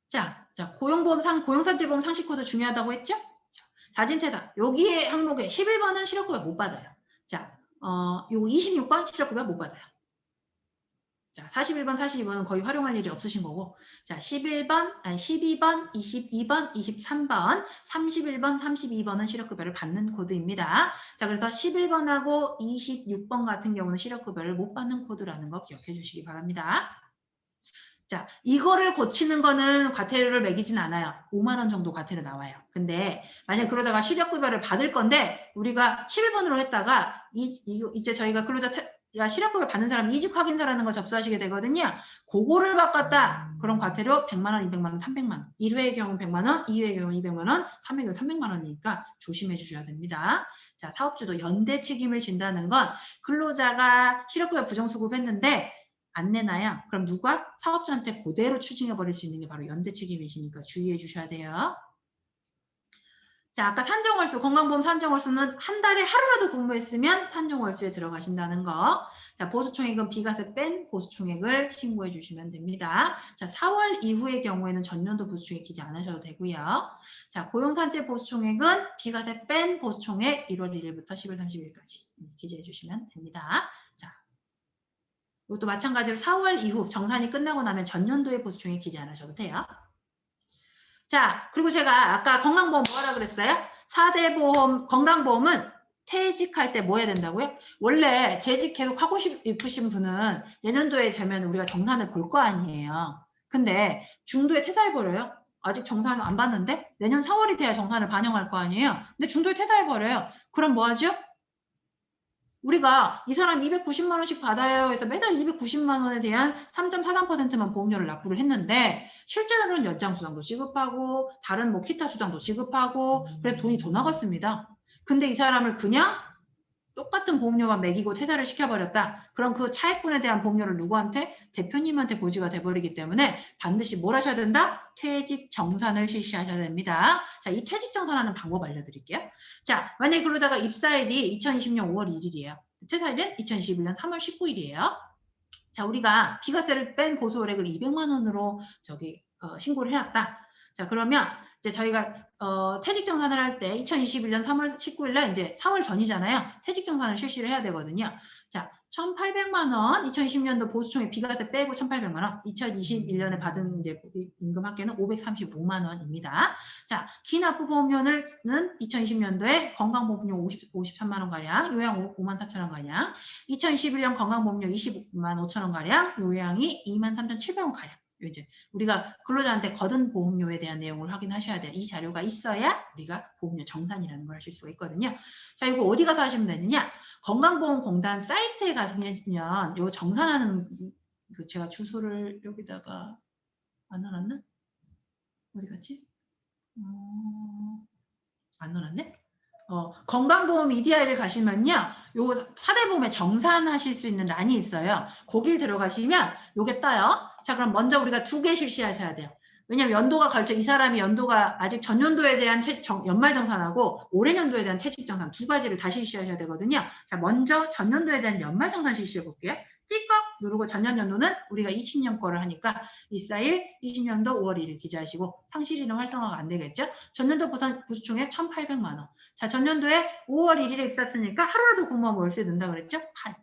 자, 고용산재보험 상실 코드 중요하다고 했죠? 자, 자진퇴사. 여기에 항목에 11번은 실업급여 못 받아요. 자, 요 26번 실업급여 못 받아요. 자, 41번, 42번은 거의 활용할 일이 없으신 거고, 자, 11번, 12번, 22번, 23번, 31번, 32번은 실업급여를 받는 코드입니다. 자, 그래서 11번하고 26번 같은 경우는 실업급여를 못 받는 코드라는 거 기억해 주시기 바랍니다. 자, 이거를 고치는 거는 과태료를 매기진 않아요. 5만 원 정도 과태료 나와요. 근데 만약 그러다가 실업급여를 받을 건데 우리가 11번으로 했다가 이제 저희가 근로자 실업급여 받는 사람 이직 확인서라는 거 접수하시게 되거든요. 그거를 바꿨다. 그럼 과태료 100만 원, 200만 원, 300만 원. 1회의 경우 100만 원, 2회의 경우 200만 원, 3회의 경우 300만 원이니까 조심해 주셔야 됩니다. 자, 사업주도 연대 책임을 진다는 건 근로자가 실업급여 부정수급했는데 안 내놔요. 그럼 누가? 사업주한테 그대로 추징해 버릴 수 있는 게 바로 연대 책임이시니까 주의해 주셔야 돼요. 자, 아까 산정월수, 건강보험 산정월수는 한 달에 하루라도 근무했으면 산정월수에 들어가신다는 거. 자, 보수총액은 비과세 뺀 보수총액을 신고해 주시면 됩니다. 자, 4월 이후의 경우에는 전년도 보수총액 기재 안 하셔도 되고요. 자, 고용산재 보수총액은 비과세 뺀 보수총액 1월 1일부터 10월 30일까지 기재해 주시면 됩니다. 자, 이것도 마찬가지로 4월 이후 정산이 끝나고 나면 전년도의 보수총액 기재 안 하셔도 돼요. 자, 그리고 제가 아까 건강보험 뭐 하라 그랬어요? 4대 보험, 건강보험은 퇴직할 때 뭐 해야 된다고요? 원래 재직 계속 하고 싶으신 분은 내년도에 되면 우리가 정산을 볼 거 아니에요. 근데 중도에 퇴사해버려요. 아직 정산을 안 받는데 내년 4월이 돼야 정산을 반영할 거 아니에요. 근데 중도에 퇴사해버려요. 그럼 뭐 하죠? 우리가 이 사람 290만 원씩 받아요 해서 매달 290만 원에 대한 3.43%만 보험료를 납부를 했는데 실제로는 연장수당도 지급하고 다른 뭐 기타 수당도 지급하고 그래서 돈이 더 나갔습니다. 근데 이 사람을 그냥 똑같은 보험료만 매기고 퇴사를 시켜버렸다. 그럼 그 차액분에 대한 보험료를 누구한테? 대표님한테 고지가 돼버리기 때문에 반드시 뭘 하셔야 된다? 퇴직 정산을 실시하셔야 됩니다. 자, 이 퇴직 정산하는 방법 알려드릴게요. 자, 만약에 근로자가 입사일이 2020년 5월 1일이에요. 퇴사일은 2021년 3월 19일이에요. 자, 우리가 비과세를 뺀 보수월액을 200만 원으로 신고를 해놨다. 자, 그러면 이제 저희가 퇴직 정산을 할 때 2021년 3월 19일 날 이제 4월 전이잖아요. 퇴직 정산을 실시를 해야 되거든요. 자, 1,800만 원, 2020년도 보수총액 비과세 빼고 1,800만 원, 2021년에 받은 이제 임금 합계는 535만 원입니다. 자, 기납부 보험료는 2020년도에 건강보험료 53만 원 가량, 요양 5만 4천 원 가량, 2021년 건강보험료 25만 5천 원 가량, 요양이 2만 3,700원 가량. 이제 우리가 근로자한테 거둔 보험료에 대한 내용을 확인하셔야 돼요. 이 자료가 있어야 우리가 보험료 정산이라는 걸 하실 수가 있거든요. 자, 이거 어디 가서 하시면 되느냐? 건강보험공단 사이트에 가시면 이거 정산하는 그 제가 주소를 여기다가 안 넣어놨나? 어디 갔지? 안 넣어놨네? 건강보험 EDI를 가시면요. 요거 사대보험에 정산하실 수 있는 란이 있어요. 거길 들어가시면 요게 떠요. 자, 그럼 먼저 우리가 2개 실시하셔야 돼요. 왜냐면 연도가 걸쳐 이 사람이 연도가 아직 전년도에 대한 연말정산하고 올해년도에 대한 퇴직정산 2가지를 다 실시하셔야 되거든요. 자, 먼저 전년도에 대한 연말정산 실시해 볼게요. 띠꺽 누르고 전년연도는 우리가 20년 거를 하니까 24일 20년도 5월 1일 기재하시고 상실일은 활성화가 안 되겠죠. 전년도 보수총액 1,800만 원. 자, 전년도에 5월 1일에 입사했으니까 하루라도 근무하면 월세 낸다 그랬죠? 8.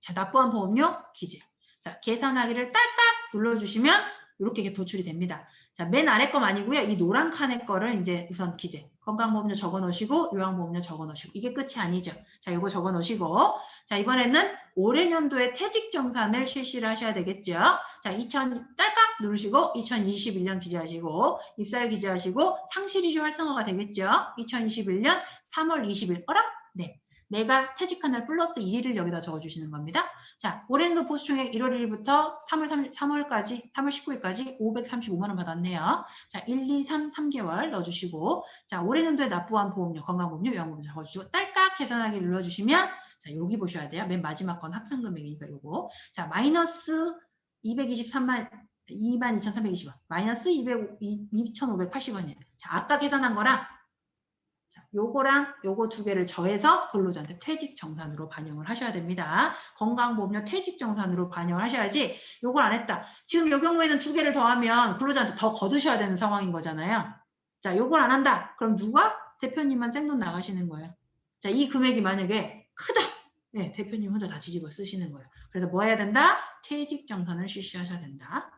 자, 납부한 보험료 기재. 자, 계산하기를 딸딱 눌러주시면 이렇게 도출이 됩니다. 자, 맨 아래 거 아니고요. 이 노란 칸의 거를 이제 우선 기재. 건강보험료 적어 놓으시고 요양보험료 적어 놓으시고 이게 끝이 아니죠. 자, 요거 적어 놓으시고 자, 이번에는 올해 년도에 퇴직정산을 실시를 하셔야 되겠죠. 자, 2000 딸깍 누르시고 2021년 기재하시고 입사일 기재하시고 상실일이 활성화가 되겠죠. 2021년 3월 20일. 어라? 네. 내가 퇴직한 날 플러스 1일을 여기다 적어주시는 겁니다. 자, 올해도 보수총액 1월 1일부터 3월 19일까지 535만 원 받았네요. 자, 1, 2, 3개월 넣어주시고 자, 올해년도에 납부한 보험료, 건강보험료, 요양보험료 적어주시고 딸깍 계산하기 눌러주시면 자, 여기 보셔야 돼요. 맨 마지막 건 합산금액이니까 요거. 자, 마이너스 22,320원. 마이너스 2,580원이에요. 자, 아까 계산한 거랑 자, 요거랑 요거 2개를 더해서 근로자한테 퇴직정산으로 반영을 하셔야 됩니다. 건강보험료 퇴직정산으로 반영을 하셔야지 요걸 안 했다. 지금 요 경우에는 2개를 더하면 근로자한테 더 거두셔야 되는 상황인 거잖아요. 자, 요걸 안 한다. 그럼 누가? 대표님만 생돈 나가시는 거예요. 자, 이 금액이 만약에 크다. 네, 대표님 혼자 다 뒤집어 쓰시는 거예요. 그래서 뭐 해야 된다? 퇴직정산을 실시하셔야 된다.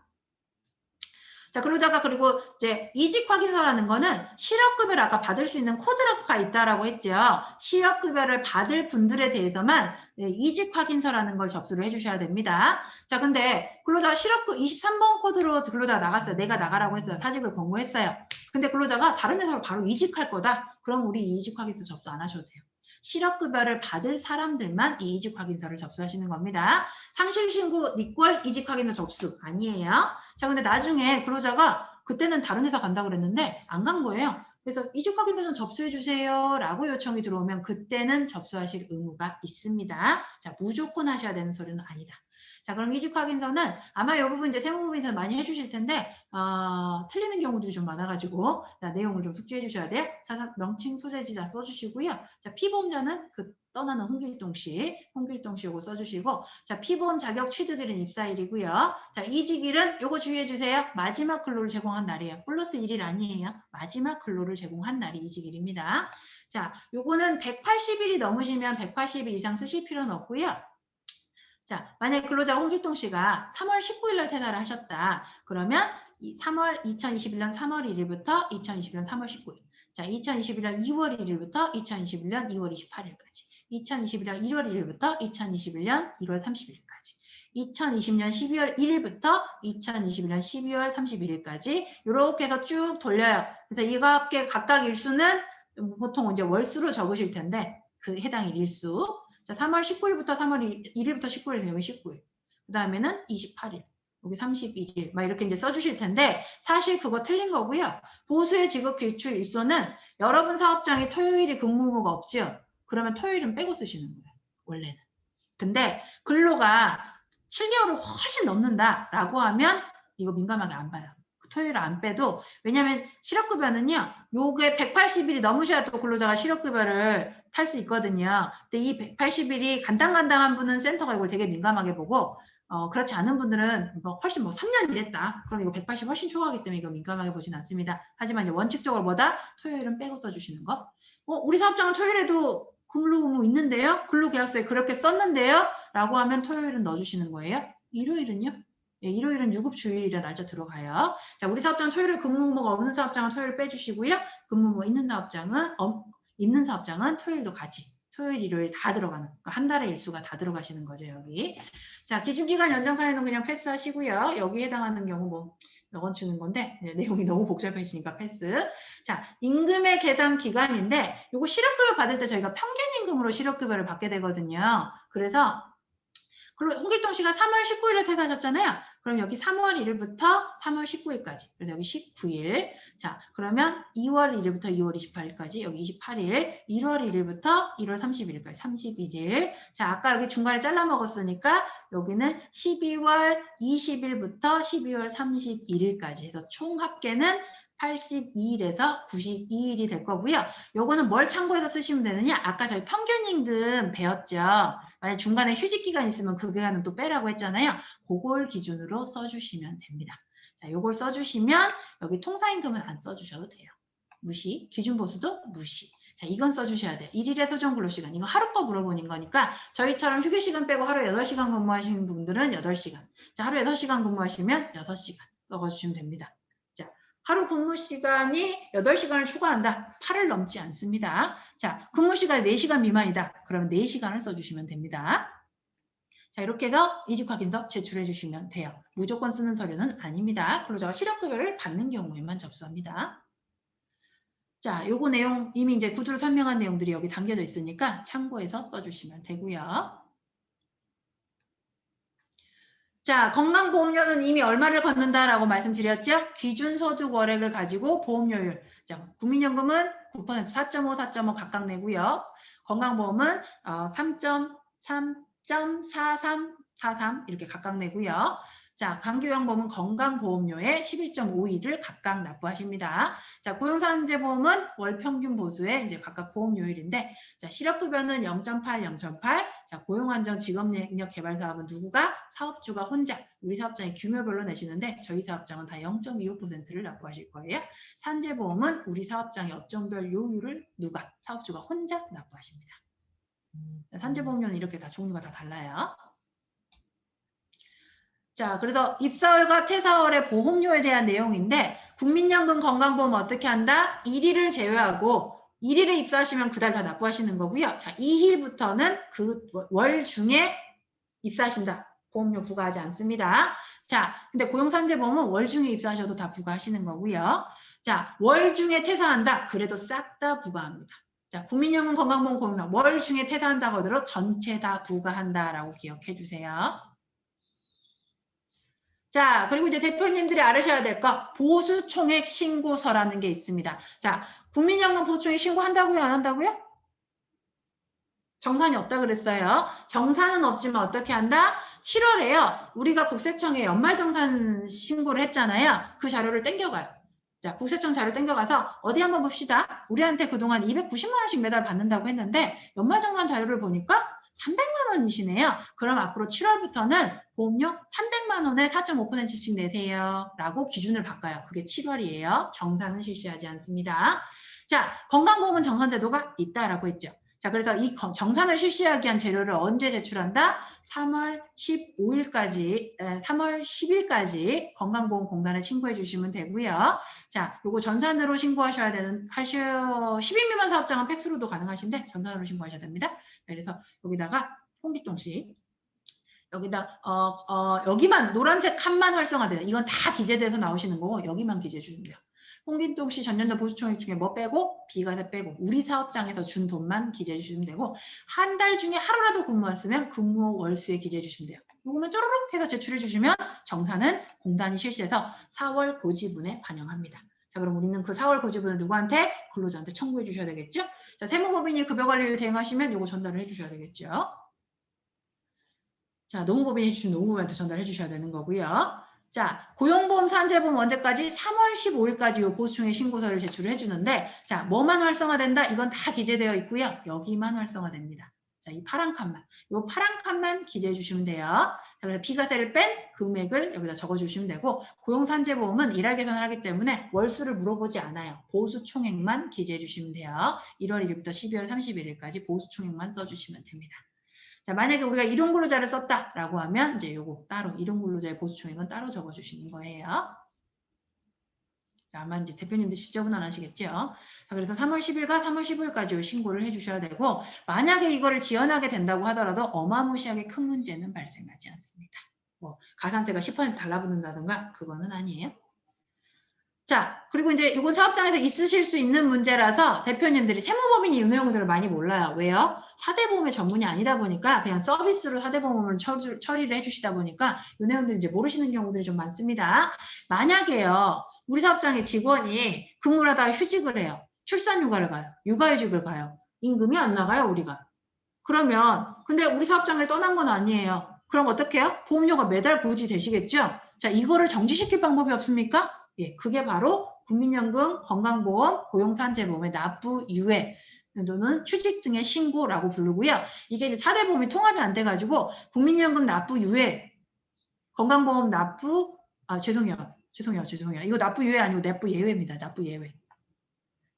자, 근로자가 그리고 이제 이직 확인서라는 거는 실업급여를 아까 받을 수 있는 코드가 있다라고 했죠. 실업급여를 받을 분들에 대해서만 이직 확인서라는 걸 접수를 해주셔야 됩니다. 자, 근데 근로자가 실업급 23번 코드로 근로자가 나갔어요. 내가 나가라고 했어요. 사직을 권고했어요. 근데 근로자가 다른 회사로 바로 이직할 거다. 그럼 우리 이직 확인서 접수 안 하셔도 돼요. 실업급여를 받을 사람들만 이 이직 확인서를 접수하시는 겁니다. 상실신고, 니꼴, 이직 확인서 접수 아니에요. 자, 근데 나중에 근로자가 그때는 다른 회사 간다고 그랬는데 안 간 거예요. 그래서 이직 확인서 좀 접수해 주세요 라고 요청이 들어오면 그때는 접수하실 의무가 있습니다. 자, 무조건 하셔야 되는 소리는 아니다. 자, 그럼 이직 확인서는 아마 이 부분 이제 세무부에서 많이 해주실 텐데 틀리는 경우들이 좀 많아가지고 자, 내용을 좀 숙지해 주셔야 돼요. 자, 명칭 소재지 다 써주시고요. 자, 피보험자는 그 떠나는 홍길동 씨 요거 써주시고 자, 피보험 자격 취득일은 입사일이고요. 자, 이직일은 요거 주의해 주세요. 마지막 근로를 제공한 날이에요. 플러스 1일 아니에요. 마지막 근로를 제공한 날이 이직일입니다. 자, 요거는 180일이 넘으시면 180일 이상 쓰실 필요는 없고요. 자, 만약에 근로자 홍길동 씨가 3월 19일 날 퇴사를 하셨다. 그러면 2021년 3월 1일부터 2021년 3월 19일. 자, 2021년 2월 1일부터 2021년 2월 28일까지. 2021년 1월 1일부터 2021년 1월 30일까지. 2020년 12월 1일부터 2021년 12월 31일까지 이렇게 해서 쭉 돌려요. 그래서 이렇게 각각 일수는 보통 이제 월수로 적으실 텐데 그 해당일 일수. 자, 3월 19일부터 3월 1일부터 19일 되면 19일. 그 다음에는 28일. 여기 31일. 막 이렇게 이제 써주실 텐데, 사실 그거 틀린 거고요. 보수의 지급 기출 일소는 여러분 사업장에 토요일이 근무 의무가 없죠. 그러면 토요일은 빼고 쓰시는 거예요. 원래는. 근데 근로가 7개월을 훨씬 넘는다라고 하면 이거 민감하게 안 봐요. 토요일 안 빼도 왜냐하면 실업급여는요. 요게 180일이 넘으셔야 또 근로자가 실업급여를 탈 수 있거든요. 근데 이 180일이 간당간당한 분은 센터가 이걸 되게 민감하게 보고 그렇지 않은 분들은 훨씬 3년 일했다. 그럼 이거 180 훨씬 초과하기 때문에 이거 민감하게 보진 않습니다. 하지만 이제 원칙적으로 뭐다? 토요일은 빼고 써주시는 거. 우리 사업장은 토요일에도 근로 의무 있는데요? 근로계약서에 그렇게 썼는데요? 라고 하면 토요일은 넣어주시는 거예요. 일요일은요? 네, 일요일은 유급주일이라 날짜 들어가요. 자, 우리 사업장은 토요일 근무 의무가 없는 사업장은 토요일 빼주시고요. 근무 의무가 있는 사업장은 토요일도 같이 토요일, 일요일 다 들어가는, 그러니까 한 달의 일수가 다 들어가시는 거죠, 여기. 자, 기준기간 연장 사유는 그냥 패스하시고요. 여기에 해당하는 경우 뭐, 이건 주는 건데, 내용이 너무 복잡해지니까 패스. 자, 임금의 계산 기간인데, 요거 실업급여 받을 때 저희가 평균임금으로 실업급여를 받게 되거든요. 그래서, 홍길동 씨가 3월 19일에 퇴사하셨잖아요. 그럼 여기 3월 1일부터 3월 19일까지. 그래서 여기 19일. 자, 그러면 2월 1일부터 2월 28일까지. 여기 28일. 1월 1일부터 1월 30일까지. 31일. 자, 아까 여기 중간에 잘라 먹었으니까 여기는 12월 20일부터 12월 31일까지 해서 총 합계는 82일에서 92일이 될 거고요. 요거는 뭘 참고해서 쓰시면 되느냐? 아까 저희 평균임금 배웠죠. 만약 중간에 휴직 기간 있으면 그 기간은 또 빼라고 했잖아요. 그걸 기준으로 써주시면 됩니다. 자, 요걸 써주시면 여기 통사임금은 안 써주셔도 돼요. 무시. 기준보수도 무시. 자, 이건 써주셔야 돼요. 1일의 소정근로시간. 이거 하루 거 물어보는 거니까 저희처럼 휴게시간 빼고 하루 8시간 근무하시는 분들은 8시간. 자, 하루 6시간 근무하시면 6시간 써주시면 됩니다. 자, 하루 근무 시간이 8시간을 초과한다. 8을 넘지 않습니다. 자, 근무 시간이 4시간 미만이다. 그러면 4시간을 써주시면 됩니다. 자, 이렇게 해서 이직 확인서 제출해 주시면 돼요. 무조건 쓰는 서류는 아닙니다. 근로자가 실업급여를 받는 경우에만 접수합니다. 자, 요거 내용 이미 이제 구두로 설명한 내용들이 여기 담겨져 있으니까 참고해서 써주시면 되고요. 자, 건강보험료는 이미 얼마를 걷는다라고 말씀드렸죠? 기준소득 월액을 가지고 보험료율. 자, 국민연금은 9%, 4.5, 4.5 각각 내고요. 건강보험은 3.3, 43 이렇게 각각 내고요. 자, 강규형보험은 건강보험료의 11.5일을 각각 납부하십니다. 자, 고용산재보험은 월평균 보수의 이제 각각 보험료율인데, 자, 실업급여는 0.8, 0.8. 자, 고용안정 직업능력 개발 사업은 누구가? 사업주가 혼자, 우리 사업장이 규모별로 내시는데, 저희 사업장은 다 0.25%를 납부하실 거예요. 산재보험은 우리 사업장의 업종별 요율을 누가? 사업주가 혼자 납부하십니다. 산재보험료는 이렇게 다 종류가 다 달라요. 자, 그래서 입사월과 퇴사월의 보험료에 대한 내용인데 국민연금 건강보험 어떻게 한다? 1일을 제외하고 1일에 입사하시면 그달 다 납부하시는 거고요. 자, 2일부터는 그 월 중에 입사하신다. 보험료 부과하지 않습니다. 자, 근데 고용산재보험은 월 중에 입사하셔도 다 부과하시는 거고요. 자, 월 중에 퇴사한다. 그래도 싹 다 부과합니다. 자, 국민연금 건강보험 공유상 월 중에 퇴사한다고 하더라도 전체 다 부과한다라고 기억해 주세요. 자, 그리고 이제 대표님들이 알으셔야 될 거 보수총액 신고서라는 게 있습니다. 자, 국민연금 보수총액 신고한다고요? 안 한다고요? 정산이 없다 그랬어요. 정산은 없지만 어떻게 한다? 7월에요. 우리가 국세청에 연말정산 신고를 했잖아요. 그 자료를 땡겨가요. 자, 국세청 자료 땡겨가서 어디 한번 봅시다. 우리한테 그동안 290만 원씩 매달 받는다고 했는데 연말정산 자료를 보니까 300만 원이시네요. 그럼 앞으로 7월부터는 보험료 300만 원에 4.5%씩 내세요. 라고 기준을 바꿔요. 그게 7월이에요. 정산은 실시하지 않습니다. 자, 건강보험은 정산제도가 있다라고 했죠. 자, 그래서 이 정산을 실시하기 위한 재료를 언제 제출한다? 3월 15일까지, 3월 10일까지 건강보험공단에 신고해 주시면 되고요. 자, 요거 전산으로 신고하셔야 되는, 10인 미만 사업장은 팩스로도 가능하신데 전산으로 신고하셔야 됩니다. 그래서 여기다가 홍길동 씨, 여기다 여기만 노란색 칸만 활성화돼요. 이건 다 기재돼서 나오시는 거고 여기만 기재해 주시면 돼요. 홍길동 씨 전년도 보수총액 중에 뭐 빼고 비과세 빼고 우리 사업장에서 준 돈만 기재해 주시면 되고 한 달 중에 하루라도 근무했으면 근무 월수에 기재해 주시면 돼요. 요거만 쪼르륵 해서 제출해 주시면 정산은 공단이 실시해서 4월 고지분에 반영합니다. 자, 그럼 우리는 그 4월 고지분을 누구한테? 근로자한테 청구해 주셔야 되겠죠? 자, 세무법인이 급여관리를 대행하시면 요거 전달을 해 주셔야 되겠죠? 자, 노무법인이 해주신 노무법인한테 전달해 주셔야 되는 거고요. 자, 고용보험, 산재보험 언제까지? 3월 15일까지 요 보수총액 신고서를 제출을 해주는데, 자, 뭐만 활성화된다? 이건 다 기재되어 있고요. 여기만 활성화됩니다. 자, 이 파란 칸만, 요 파란 칸만 기재해 주시면 돼요. 자, 그래서 비과세를 뺀 금액을 여기다 적어주시면 되고, 고용산재보험은 일할 계산을 하기 때문에 월수를 물어보지 않아요. 보수총액만 기재해 주시면 돼요. 1월 1일부터 12월 31일까지 보수총액만 써주시면 됩니다. 자, 만약에 우리가 일용근로자를 썼다라고 하면 이제 요거 따로 일용근로자의 보수총액은 따로 적어주시는 거예요. 아마 이제 대표님들 지적은 안 하시겠죠. 자, 그래서 3월 10일과 3월 15일까지 신고를 해주셔야 되고, 만약에 이거를 지연하게 된다고 하더라도 어마무시하게 큰 문제는 발생하지 않습니다. 뭐 가산세가 10% 달라붙는다든가 그거는 아니에요. 자, 그리고 이제 이건 사업장에서 있으실 수 있는 문제라서 대표님들이 세무법인이 이 내용들을 많이 몰라요. 왜요? 사대보험의 전문이 아니다 보니까 그냥 서비스로 사대보험을 처리를 해주시다 보니까 이 내용들 이제 모르시는 경우들이 좀 많습니다. 만약에요, 우리 사업장의 직원이 근무를 하다가 휴직을 해요. 출산휴가를 가요. 육아휴직을 가요. 임금이 안 나가요, 우리가. 그러면 근데 우리 사업장을 떠난 건 아니에요. 그럼 어떻게 해요? 보험료가 매달 고지되시겠죠? 자, 이거를 정지시킬 방법이 없습니까? 예, 그게 바로 국민연금, 건강보험, 고용산재보험의 납부 유예 또는 휴직 등의 신고라고 부르고요. 이게 이제 4대 보험이 통합이 안 돼가지고 국민연금 납부 유예, 건강보험 납부, 죄송해요. 이거 납부 유예 아니고 납부 예외입니다. 납부 예외.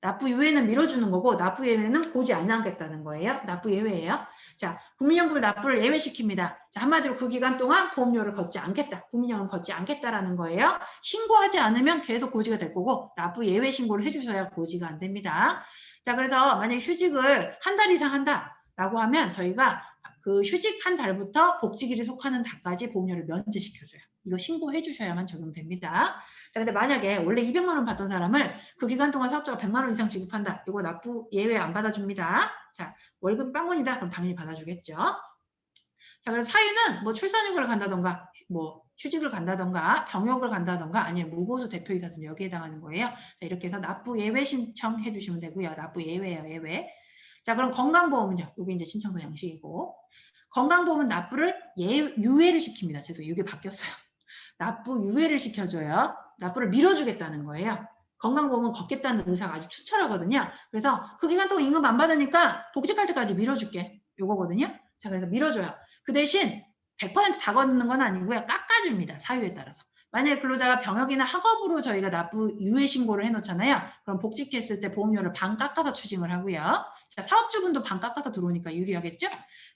납부 유예는 밀어주는 거고 납부 예외는 고지 안 하겠다는 거예요. 납부 예외예요. 자, 국민연금을 납부를 예외시킵니다. 자, 한마디로 그 기간 동안 보험료를 걷지 않겠다. 국민연금 걷지 않겠다라는 거예요. 신고하지 않으면 계속 고지가 될 거고 납부 예외 신고를 해주셔야 고지가 안 됩니다. 자, 그래서 만약에 휴직을 한 달 이상 한다라고 하면 저희가 그 휴직 한 달부터 복직일에 속하는 달까지 보험료를 면제시켜줘요. 이거 신고해 주셔야만 적용됩니다. 자, 근데 만약에 원래 200만 원 받던 사람을 그 기간 동안 사업자가 100만 원 이상 지급한다. 이거 납부 예외 안 받아줍니다. 자, 월급 빵원이다. 그럼 당연히 받아주겠죠. 자, 그래서 사유는 뭐 출산휴가를 간다던가, 뭐 휴직을 간다던가, 병역을 간다던가, 아니면 무보수 대표이사든 여기에 해당하는 거예요. 자, 이렇게 해서 납부 예외 신청해 주시면 되고요. 납부 예외예요, 예외. 자, 그럼 건강보험은요. 여기 이제 신청서 양식이고, 건강보험은 납부를 유예를 시킵니다. 죄송해요. 이게 바뀌었어요. 납부 유예를 시켜줘요. 납부를 밀어주겠다는 거예요. 건강보험은 걷겠다는 의사가 아주 추철하거든요. 그래서 그 기간 동안 임금 안 받으니까 복직할 때까지 밀어줄게. 요거거든요. 자, 그래서 밀어줘요. 그 대신 100%다 걷는 건 아니고요. 깎아줍니다. 사유에 따라서. 만약에 근로자가 병역이나 학업으로 저희가 납부 유예 신고를 해놓잖아요. 그럼 복직했을 때 보험료를 반 깎아서 추징을 하고요. 자, 사업주분도 반 깎아서 들어오니까 유리하겠죠?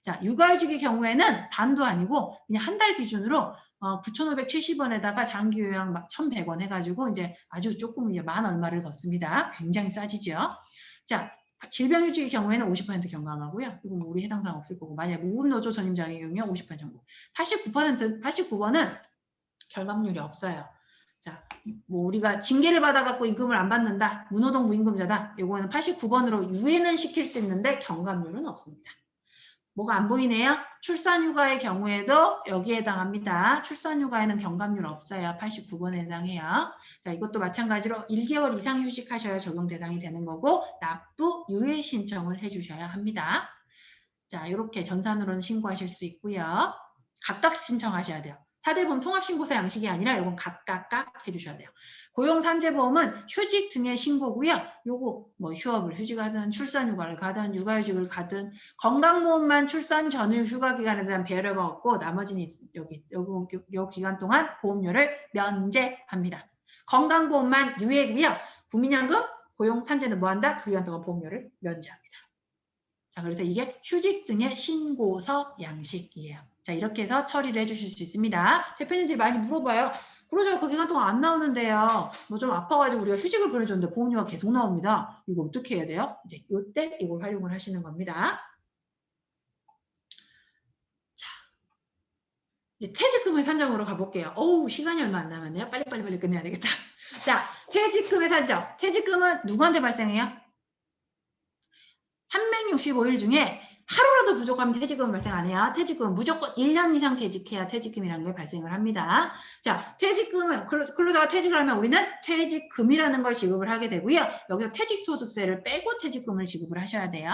자, 육아휴직의 경우에는 반도 아니고 그냥 한 달 기준으로 9,570원에다가 장기 요양 막 1,100원 해가지고 이제 아주 조금 이제 만 얼마를 걷습니다. 굉장히 싸지죠. 자, 질병휴직의 경우에는 50% 경감하고요. 이거 뭐 우리 해당 사항 없을 거고 만약 무급노조 전임 장애경이면 50% 정도. 89%는 결감률이 없어요. 자, 뭐 우리가 징계를 받아갖고 임금을 안 받는다. 무노동 무임금자다. 이거는 89번으로 유예는 시킬 수 있는데 경감률은 없습니다. 뭐가 안 보이네요? 출산휴가의 경우에도 여기에 해당합니다. 출산휴가에는 경감률 없어요. 89번에 해당해요. 자, 이것도 마찬가지로 1개월 이상 휴직하셔야 적용 대상이 되는 거고 납부 유예 신청을 해주셔야 합니다. 자, 이렇게 전산으로는 신고하실 수 있고요. 각각 신청하셔야 돼요. 4대 보험 통합신고서 양식이 아니라 이건 각각 해주셔야 돼요. 고용산재보험은 휴직 등의 신고고요. 요거 뭐 휴업을 휴직하든 출산휴가를 가든 육아휴직을 가든 건강보험만 출산 전후 휴가 기간에 대한 배려가 없고 나머지는 요 기간 동안 보험료를 면제합니다. 건강보험만 유예고요. 국민연금, 고용산재는 뭐한다? 그 기간 동안 보험료를 면제합니다. 자, 그래서 이게 휴직 등의 신고서 양식이에요. 자, 이렇게 해서 처리를 해주실 수 있습니다. 대표님들이 많이 물어봐요. 그러자 그 기간 동안 안 나오는데요. 뭐 좀 아파가지고 우리가 휴직을 보내줬는데 보험료가 계속 나옵니다. 이거 어떻게 해야 돼요? 이제 이때 이걸 활용을 하시는 겁니다. 자, 이제 퇴직금의 산정으로 가볼게요. 어우, 시간이 얼마 안 남았네요. 빨리 끝내야 되겠다. 자, 퇴직금의 산정. 퇴직금은 누구한테 발생해요? 365일 중에 하루라도 부족하면 퇴직금 발생 안 해요. 퇴직금은 무조건 1년 이상 퇴직해야 퇴직금이라는 게 발생을 합니다. 자, 퇴직금은 근로자가 퇴직을 하면 우리는 퇴직금이라는 걸 지급을 하게 되고요. 여기서 퇴직소득세를 빼고 퇴직금을 지급을 하셔야 돼요.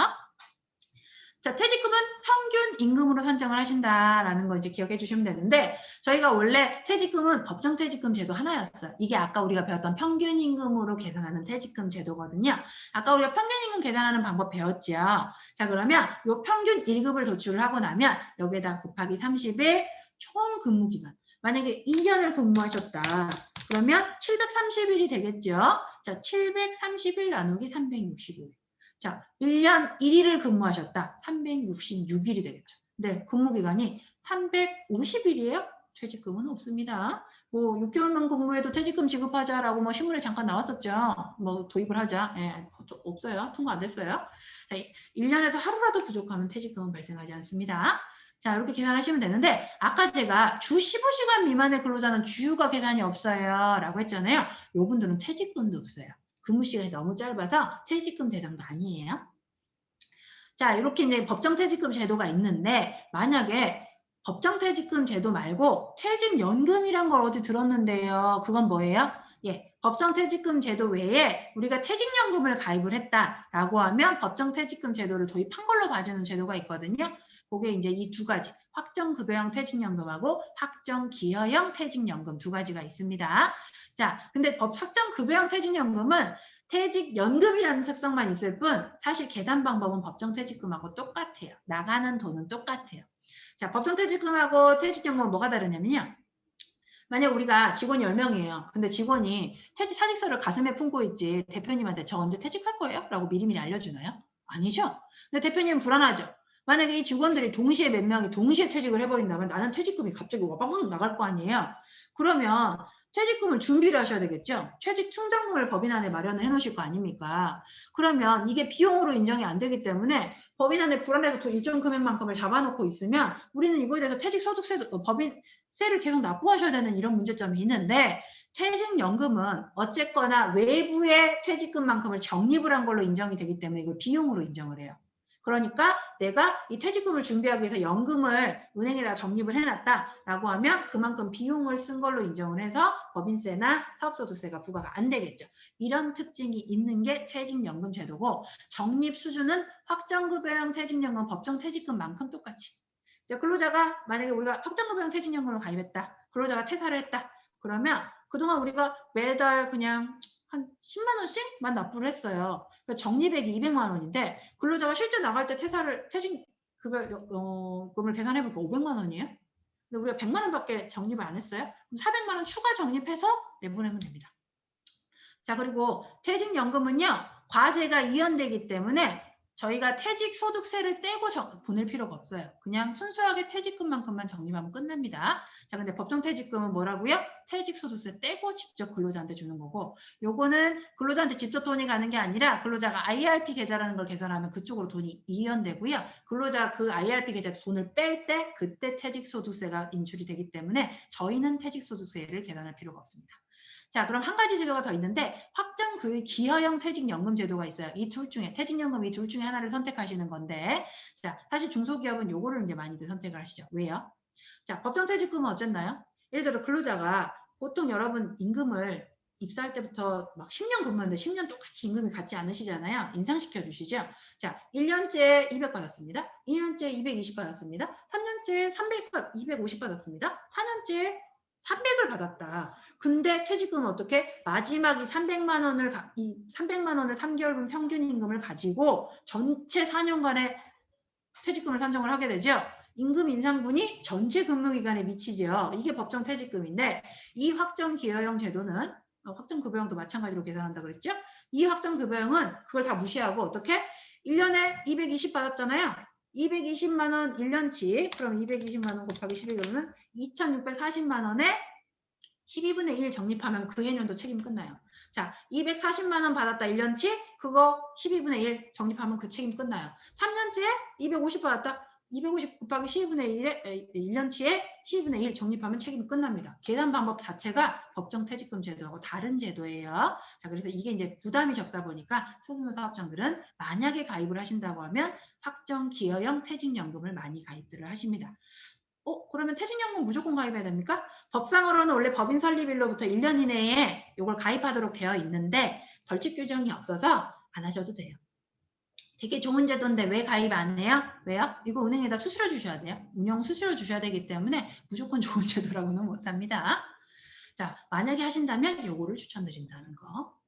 자, 퇴직금은 평균 임금으로 산정을 하신다라는 거 이제 기억해 주시면 되는데 저희가 원래 퇴직금은 법정 퇴직금 제도 하나였어요. 이게 아까 우리가 배웠던 평균 임금으로 계산하는 퇴직금 제도거든요. 아까 우리가 평균 임금 계산하는 방법 배웠죠. 자, 그러면 이 평균 1급을 도출을 하고 나면 여기에다 곱하기 30일 총 근무 기간. 만약에 2년을 근무하셨다. 그러면 730일이 되겠죠. 자, 730일 나누기 365일. 자, 1년 1일을 근무하셨다. 366일이 되겠죠. 네, 근무기간이 350일이에요? 퇴직금은 없습니다. 뭐 6개월만 근무해도 퇴직금 지급하자라고 뭐 신문에 잠깐 나왔었죠. 뭐 도입을 하자. 예, 없어요. 통과 안 됐어요. 자, 1년에서 하루라도 부족하면 퇴직금은 발생하지 않습니다. 자, 이렇게 계산하시면 되는데 아까 제가 주 15시간 미만의 근로자는 주휴가 계산이 없어요 라고 했잖아요. 요분들은 퇴직금도 없어요. 근무 시간이 너무 짧아서 퇴직금 대상도 아니에요. 자, 이렇게 이제 법정퇴직금 제도가 있는데 만약에 법정퇴직금 제도 말고 퇴직연금이란 걸 어디 들었는데요. 그건 뭐예요? 예, 법정퇴직금 제도 외에 우리가 퇴직연금을 가입을 했다라고 하면 법정퇴직금 제도를 도입한 걸로 봐주는 제도가 있거든요. 그게 이제 이 두 가지, 확정급여형 퇴직연금하고 확정기여형 퇴직연금 두 가지가 있습니다. 자, 근데 확정급여형 퇴직연금은 퇴직연금이라는 특성만 있을 뿐 사실 계산 방법은 법정퇴직금하고 똑같아요. 나가는 돈은 똑같아요. 자, 법정퇴직금하고 퇴직연금은 뭐가 다르냐면요. 만약 우리가 직원이 10명이에요. 근데 직원이 사직서를 가슴에 품고 있지 대표님한테 저 언제 퇴직할 거예요? 라고 미리미리 알려주나요? 아니죠. 근데 대표님은 불안하죠. 만약에 이 직원들이 동시에 몇 명이 동시에 퇴직을 해버린다면 나는 퇴직금이 갑자기 와방방 나갈 거 아니에요. 그러면 퇴직금을 준비를 하셔야 되겠죠. 퇴직 충당금을 법인안에 마련을 해놓으실 거 아닙니까? 그러면 이게 비용으로 인정이 안 되기 때문에 법인안에 불안해서 일정 금액만큼을 잡아놓고 있으면 우리는 이거에 대해서 퇴직소득세도 법인세를 계속 납부하셔야 되는 이런 문제점이 있는데 퇴직연금은 어쨌거나 외부의 퇴직금만큼을 적립을 한 걸로 인정이 되기 때문에 이걸 비용으로 인정을 해요. 그러니까 내가 이 퇴직금을 준비하기 위해서 연금을 은행에다 적립을 해놨다라고 하면 그만큼 비용을 쓴 걸로 인정을 해서 법인세나 사업소득세가 부과가 안 되겠죠. 이런 특징이 있는 게 퇴직연금 제도고 적립 수준은 확정급여형 퇴직연금, 법정퇴직금만큼 똑같이. 근로자가 만약에 우리가 확정급여형 퇴직연금을 가입했다. 근로자가 퇴사를 했다. 그러면 그동안 우리가 매달 그냥 한 10만 원씩만 납부를 했어요. 그러니까 적립액이 200만 원인데 근로자가 실제 나갈 때 퇴직급여금을 계산해보니까 500만 원이에요. 근데 우리가 100만 원밖에 적립을 안 했어요. 그럼 400만 원 추가 적립해서 내보내면 됩니다. 자, 그리고 퇴직연금은요. 과세가 이연되기 때문에 저희가 퇴직소득세를 떼고 보낼 필요가 없어요. 그냥 순수하게 퇴직금만큼만 적립하면 끝납니다. 자, 근데 법정퇴직금은 뭐라고요? 퇴직소득세 떼고 직접 근로자한테 주는 거고 요거는 근로자한테 직접 돈이 가는 게 아니라 근로자가 IRP 계좌라는 걸 계산하면 그쪽으로 돈이 이연되고요. 근로자가 그 IRP 계좌에서 돈을 뺄 때 그때 퇴직소득세가 인출이 되기 때문에 저희는 퇴직소득세를 계산할 필요가 없습니다. 자, 그럼 한 가지 제도가 더 있는데 확정기여형 퇴직연금 제도가 있어요. 이 둘 중에 퇴직연금 이 둘 중에 하나를 선택하시는 건데 자, 사실 중소기업은 요거를 이제 많이들 선택을 하시죠. 왜요? 자, 법정퇴직금은 어쨌나요? 예를 들어 근로자가 보통 여러분 임금을 입사할 때부터 막 10년 근무하는데 10년 똑같이 임금이 같지 않으시잖아요. 인상시켜 주시죠. 자, 1년째 200 받았습니다. 2년째 220 받았습니다. 3년째 250 받았습니다. 4년째 300을 받았다. 근데 퇴직금은 어떻게? 마지막 이 300만 원을 이 300만 원의 3개월분 평균 임금을 가지고 전체 4년간의 퇴직금을 산정을 하게 되죠. 임금 인상분이 전체 근무기간에 미치죠. 이게 법정 퇴직금인데 이 확정기여형 제도는 확정급여형도 마찬가지로 계산한다 그랬죠. 이 확정급여형은 그걸 다 무시하고 어떻게? 1년에 220 받았잖아요. 220만 원 1년치 그럼 220만 원 곱하기 12 그러면 2,640만 원에 12분의 1 적립하면 그 해년도 책임 끝나요. 자, 240만 원 받았다 1년치 그거 12분의 1 적립하면 그 책임 끝나요. 3년치에 250 받았다 250 곱하기 12분의 1에 1년치에 12분의 1 적립하면 책임이 끝납니다. 계산 방법 자체가 법정퇴직금 제도하고 다른 제도예요. 자, 그래서 이게 이제 부담이 적다 보니까 소규모 사업장들은 만약에 가입을 하신다고 하면 확정기여형 퇴직연금을 많이 가입들을 하십니다. 그러면 퇴직연금 무조건 가입해야 됩니까? 법상으로는 원래 법인 설립일로부터 1년 이내에 이걸 가입하도록 되어 있는데 벌칙 규정이 없어서 안 하셔도 돼요. 되게 좋은 제도인데 왜 가입 안 해요? 왜요? 이거 은행에다 수수료 주셔야 돼요. 운영 수수료 주셔야 되기 때문에 무조건 좋은 제도라고는 못합니다. 자, 만약에 하신다면 요거를 추천드린다는 거.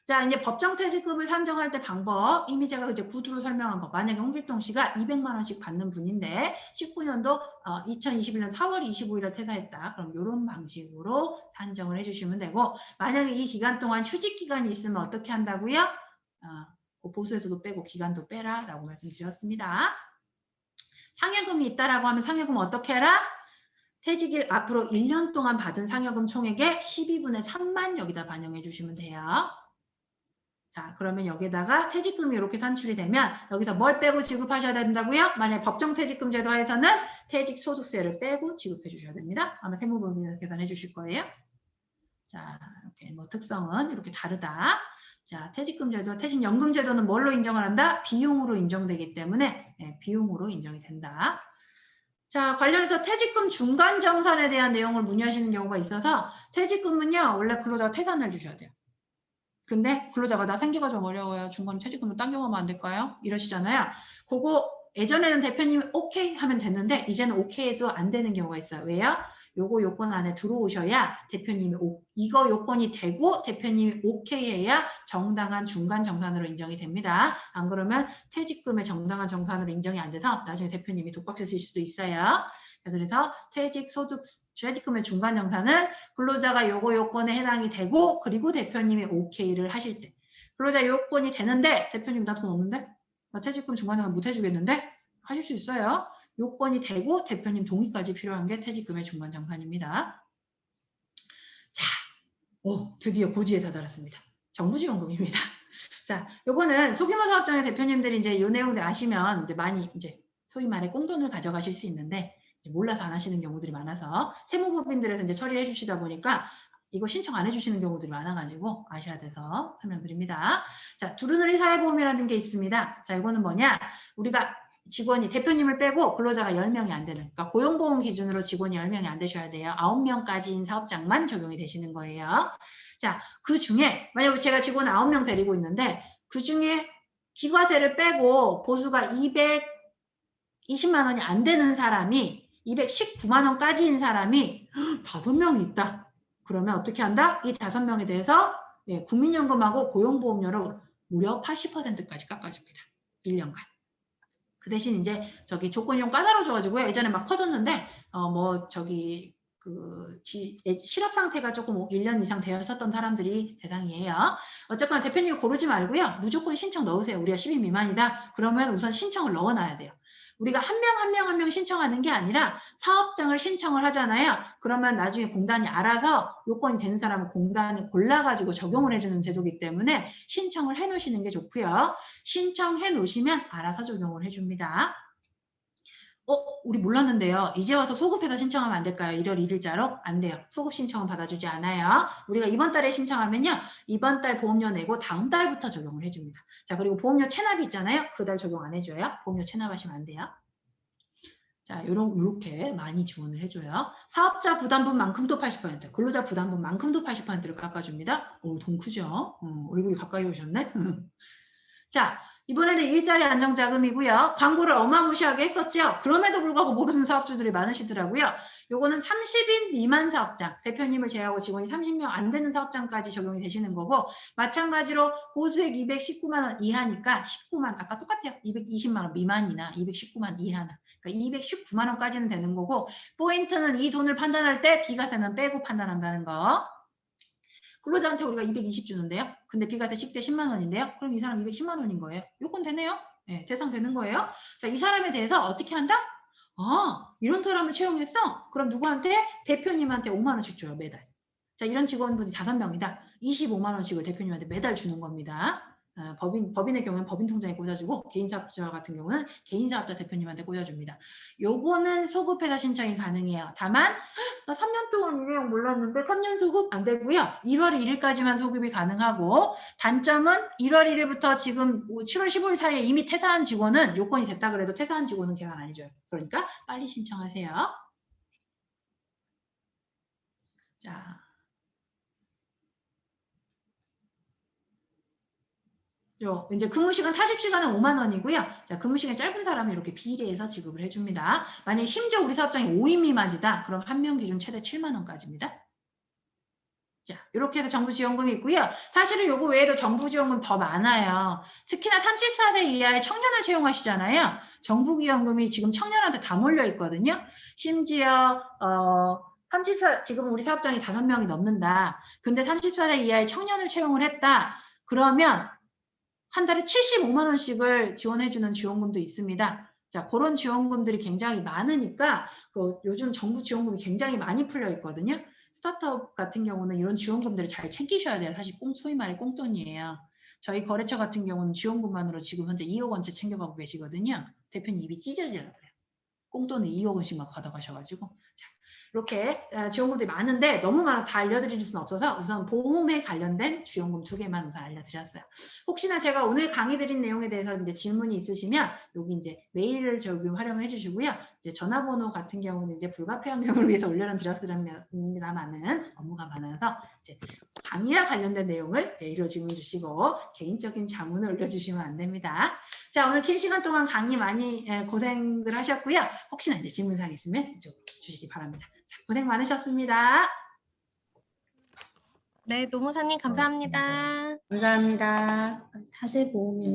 자, 이제 법정퇴직금을 산정할 때 방법 이미 제가 이제 구두로 설명한 거. 만약에 홍길동 씨가 200만 원씩 받는 분인데 19년도 2021년 4월 25일에 퇴사했다. 그럼 이런 방식으로 산정을 해주시면 되고 만약에 이 기간 동안 휴직 기간이 있으면 어떻게 한다고요? 그 보수에서도 빼고 기간도 빼라라고 말씀드렸습니다. 상여금이 있다라고 하면 상여금 어떻게 해라? 퇴직일 앞으로 1년 동안 받은 상여금 총액의 12분의 3만 여기다 반영해 주시면 돼요. 자, 그러면 여기다가 퇴직금이 이렇게 산출이 되면 여기서 뭘 빼고 지급하셔야 된다고요? 만약 법정퇴직금 제도에서는 퇴직소득세를 빼고 지급해 주셔야 됩니다. 아마 세무법인에서 계산해 주실 거예요. 자, 이렇게 뭐 특성은 이렇게 다르다. 자, 퇴직금 제도, 퇴직연금 제도는 뭘로 인정을 한다? 비용으로 인정되기 때문에 비용으로 인정이 된다. 자, 관련해서 퇴직금 중간정산에 대한 내용을 문의하시는 경우가 있어서 퇴직금은요, 원래 근로자가 퇴산을 주셔야 돼요. 근데 근로자가 나 생계가 좀 어려워요. 중간 퇴직금을 당겨가면 안 될까요? 이러시잖아요. 그거 예전에는 대표님이 오케이 하면 됐는데 이제는 오케이 해도 안 되는 경우가 있어요. 왜요? 요거 요건 안에 들어오셔야 대표님이 이거 요건이 되고 대표님이 오케이 해야 정당한 중간 정산으로 인정이 됩니다. 안 그러면 퇴직금의 정당한 정산으로 인정이 안 돼서 나중에 대표님이 독박스 쓸 수도 있어요. 그래서 퇴직금의 중간 정산은 근로자가 요거 요건에 해당이 되고 그리고 대표님이 오케이를 하실 때 근로자 요건이 되는데 대표님 나 돈 없는데? 나 퇴직금 중간 정산 못 해주겠는데? 하실 수 있어요. 요건이 되고 대표님 동의까지 필요한 게 퇴직금의 중간 정산입니다. 자, 드디어 고지에 다다랐습니다. 정부지원금입니다. 자, 요거는 소규모 사업장의 대표님들이 이제 요 내용들 아시면 이제 많이 이제 소위 말해 꽁돈을 가져가실 수 있는데 몰라서 안 하시는 경우들이 많아서 세무법인들에서 이제 처리를 해주시다 보니까 이거 신청 안 해주시는 경우들이 많아가지고 아셔야 돼서 설명드립니다. 자, 두루누리 사회보험이라는 게 있습니다. 자, 이거는 뭐냐? 우리가 직원이 대표님을 빼고 근로자가 10명이 안 되는 그러니까 고용보험 기준으로 직원이 10명이 안 되셔야 돼요. 9명까지인 사업장만 적용이 되시는 거예요. 자, 그 중에 만약 제가 직원 9명 데리고 있는데 그 중에 기과세를 빼고 보수가 220만 원이 안 되는 사람이 219만 원까지인 사람이 5명이 있다. 그러면 어떻게 한다? 이 5명에 대해서 국민연금하고 고용보험료를 무려 80%까지 깎아줍니다. 1년간. 그 대신 이제 저기 조건이 좀 까다로워져가지고요. 예전에 막 커졌는데 실업 상태가 조금 1년 이상 되었었던 사람들이 대상이에요. 어쨌거나 대표님 고르지 말고요. 무조건 신청 넣으세요. 우리가 10인 미만이다. 그러면 우선 신청을 넣어놔야 돼요. 우리가 한 명 신청하는 게 아니라 사업장을 신청을 하잖아요. 그러면 나중에 공단이 알아서 요건이 되는 사람은 공단이 골라가지고 적용을 해주는 제도이기 때문에 신청을 해놓으시는 게 좋고요. 신청해 놓으시면 알아서 적용을 해줍니다. 우리 몰랐는데요. 이제 와서 소급해서 신청하면 안 될까요? 1월 1일자로? 안 돼요. 소급 신청은 받아주지 않아요. 우리가 이번 달에 신청하면요. 이번 달 보험료 내고 다음 달부터 적용을 해줍니다. 자, 그리고 보험료 체납이 있잖아요. 그 달 적용 안 해줘요. 보험료 체납하시면 안 돼요. 자, 요렇게 많이 지원을 해줘요. 사업자 부담분만큼도 80%, 근로자 부담분만큼도 80%를 깎아줍니다. 돈 크죠? 얼굴이 가까이 오셨네? 자, 이번에는 일자리 안정자금이고요. 광고를 어마무시하게 했었죠. 그럼에도 불구하고 모르는 사업주들이 많으시더라고요. 요거는 30인 미만 사업장, 대표님을 제외하고 직원이 30명 안 되는 사업장까지 적용이 되시는 거고 마찬가지로 보수액 219만 원 이하니까 19만, 아까 똑같아요. 220만 원 미만이나 219만 이하나. 그러니까 219만 원까지는 되는 거고 포인트는 이 돈을 판단할 때 비과세는 빼고 판단한다는 거. 근로자한테 우리가 220 주는데요. 근데 비과세 식대 10만 원인데요. 그럼 이 사람 210만 원인 거예요. 요건 되네요. 네, 대상되는 거예요. 자, 이 사람에 대해서 어떻게 한다? 이런 사람을 채용했어? 그럼 누구한테? 대표님한테 5만 원씩 줘요, 매달. 자, 이런 직원분이 5명이다. 25만 원씩을 대표님한테 매달 주는 겁니다. 법인의 경우는 법인 통장에 꽂아주고 개인사업자 같은 경우는 개인사업자 대표님한테 꽂아줍니다. 요거는 소급해서 신청이 가능해요. 다만 나 3년 동안 이 내용 몰랐는데 3년 소급 안 되고요. 1월 1일까지만 소급이 가능하고 단점은 1월 1일부터 지금 7월 15일 사이에 이미 퇴사한 직원은 요건이 됐다 그래도 퇴사한 직원은 계산 안 해줘요. 그러니까 빨리 신청하세요. 자. 이제 근무시간 40시간은 5만 원이고요. 자, 근무시간 짧은 사람은 이렇게 비례해서 지급을 해줍니다. 만약에 심지어 우리 사업장이 5인 미만이다. 그럼 한 명 기준 최대 7만 원까지입니다. 자, 이렇게 해서 정부지원금이 있고요. 사실은 요거 외에도 정부지원금 더 많아요. 특히나 34세 이하의 청년을 채용하시잖아요. 정부지원금이 지금 청년한테 다 몰려 있거든요. 심지어 34 지금 우리 사업장이 5명이 넘는다. 근데 34세 이하의 청년을 채용을 했다. 그러면 한 달에 75만 원씩을 지원해주는 지원금도 있습니다. 자, 그런 지원금들이 굉장히 많으니까 요즘 정부 지원금이 굉장히 많이 풀려 있거든요. 스타트업 같은 경우는 이런 지원금들을 잘 챙기셔야 돼요. 사실 소위 말해 꽁돈이에요. 저희 거래처 같은 경우는 지원금만으로 지금 현재 2억 원째 챙겨가고 계시거든요. 대표님 입이 찢어지려고 그래요. 꽁돈을 2억 원씩 막 받아가셔가지고. 자, 이렇게 지원금들이 많은데 너무 많아 다 알려드릴 수는 없어서 우선 보험에 관련된 지원금 2개만 우선 알려드렸어요. 혹시나 제가 오늘 강의 드린 내용에 대해서 이제 질문이 있으시면 여기 이제 메일을 저기 활용해 주시고요. 이제 전화번호 같은 경우는 이제 불가피한 경우를 위해서 올려는 드렸으면입니다만은 업무가 많아서 이제 강의와 관련된 내용을 메일로 질문 주시고 개인적인 자문을 올려주시면 안 됩니다. 자, 오늘 긴 시간 동안 강의 많이 고생들 하셨고요. 혹시나 이제 질문사항 있으면 이쪽으로 주시기 바랍니다. 자, 고생 많으셨습니다. 네, 노무사님 감사합니다. 감사합니다. 4대 보험이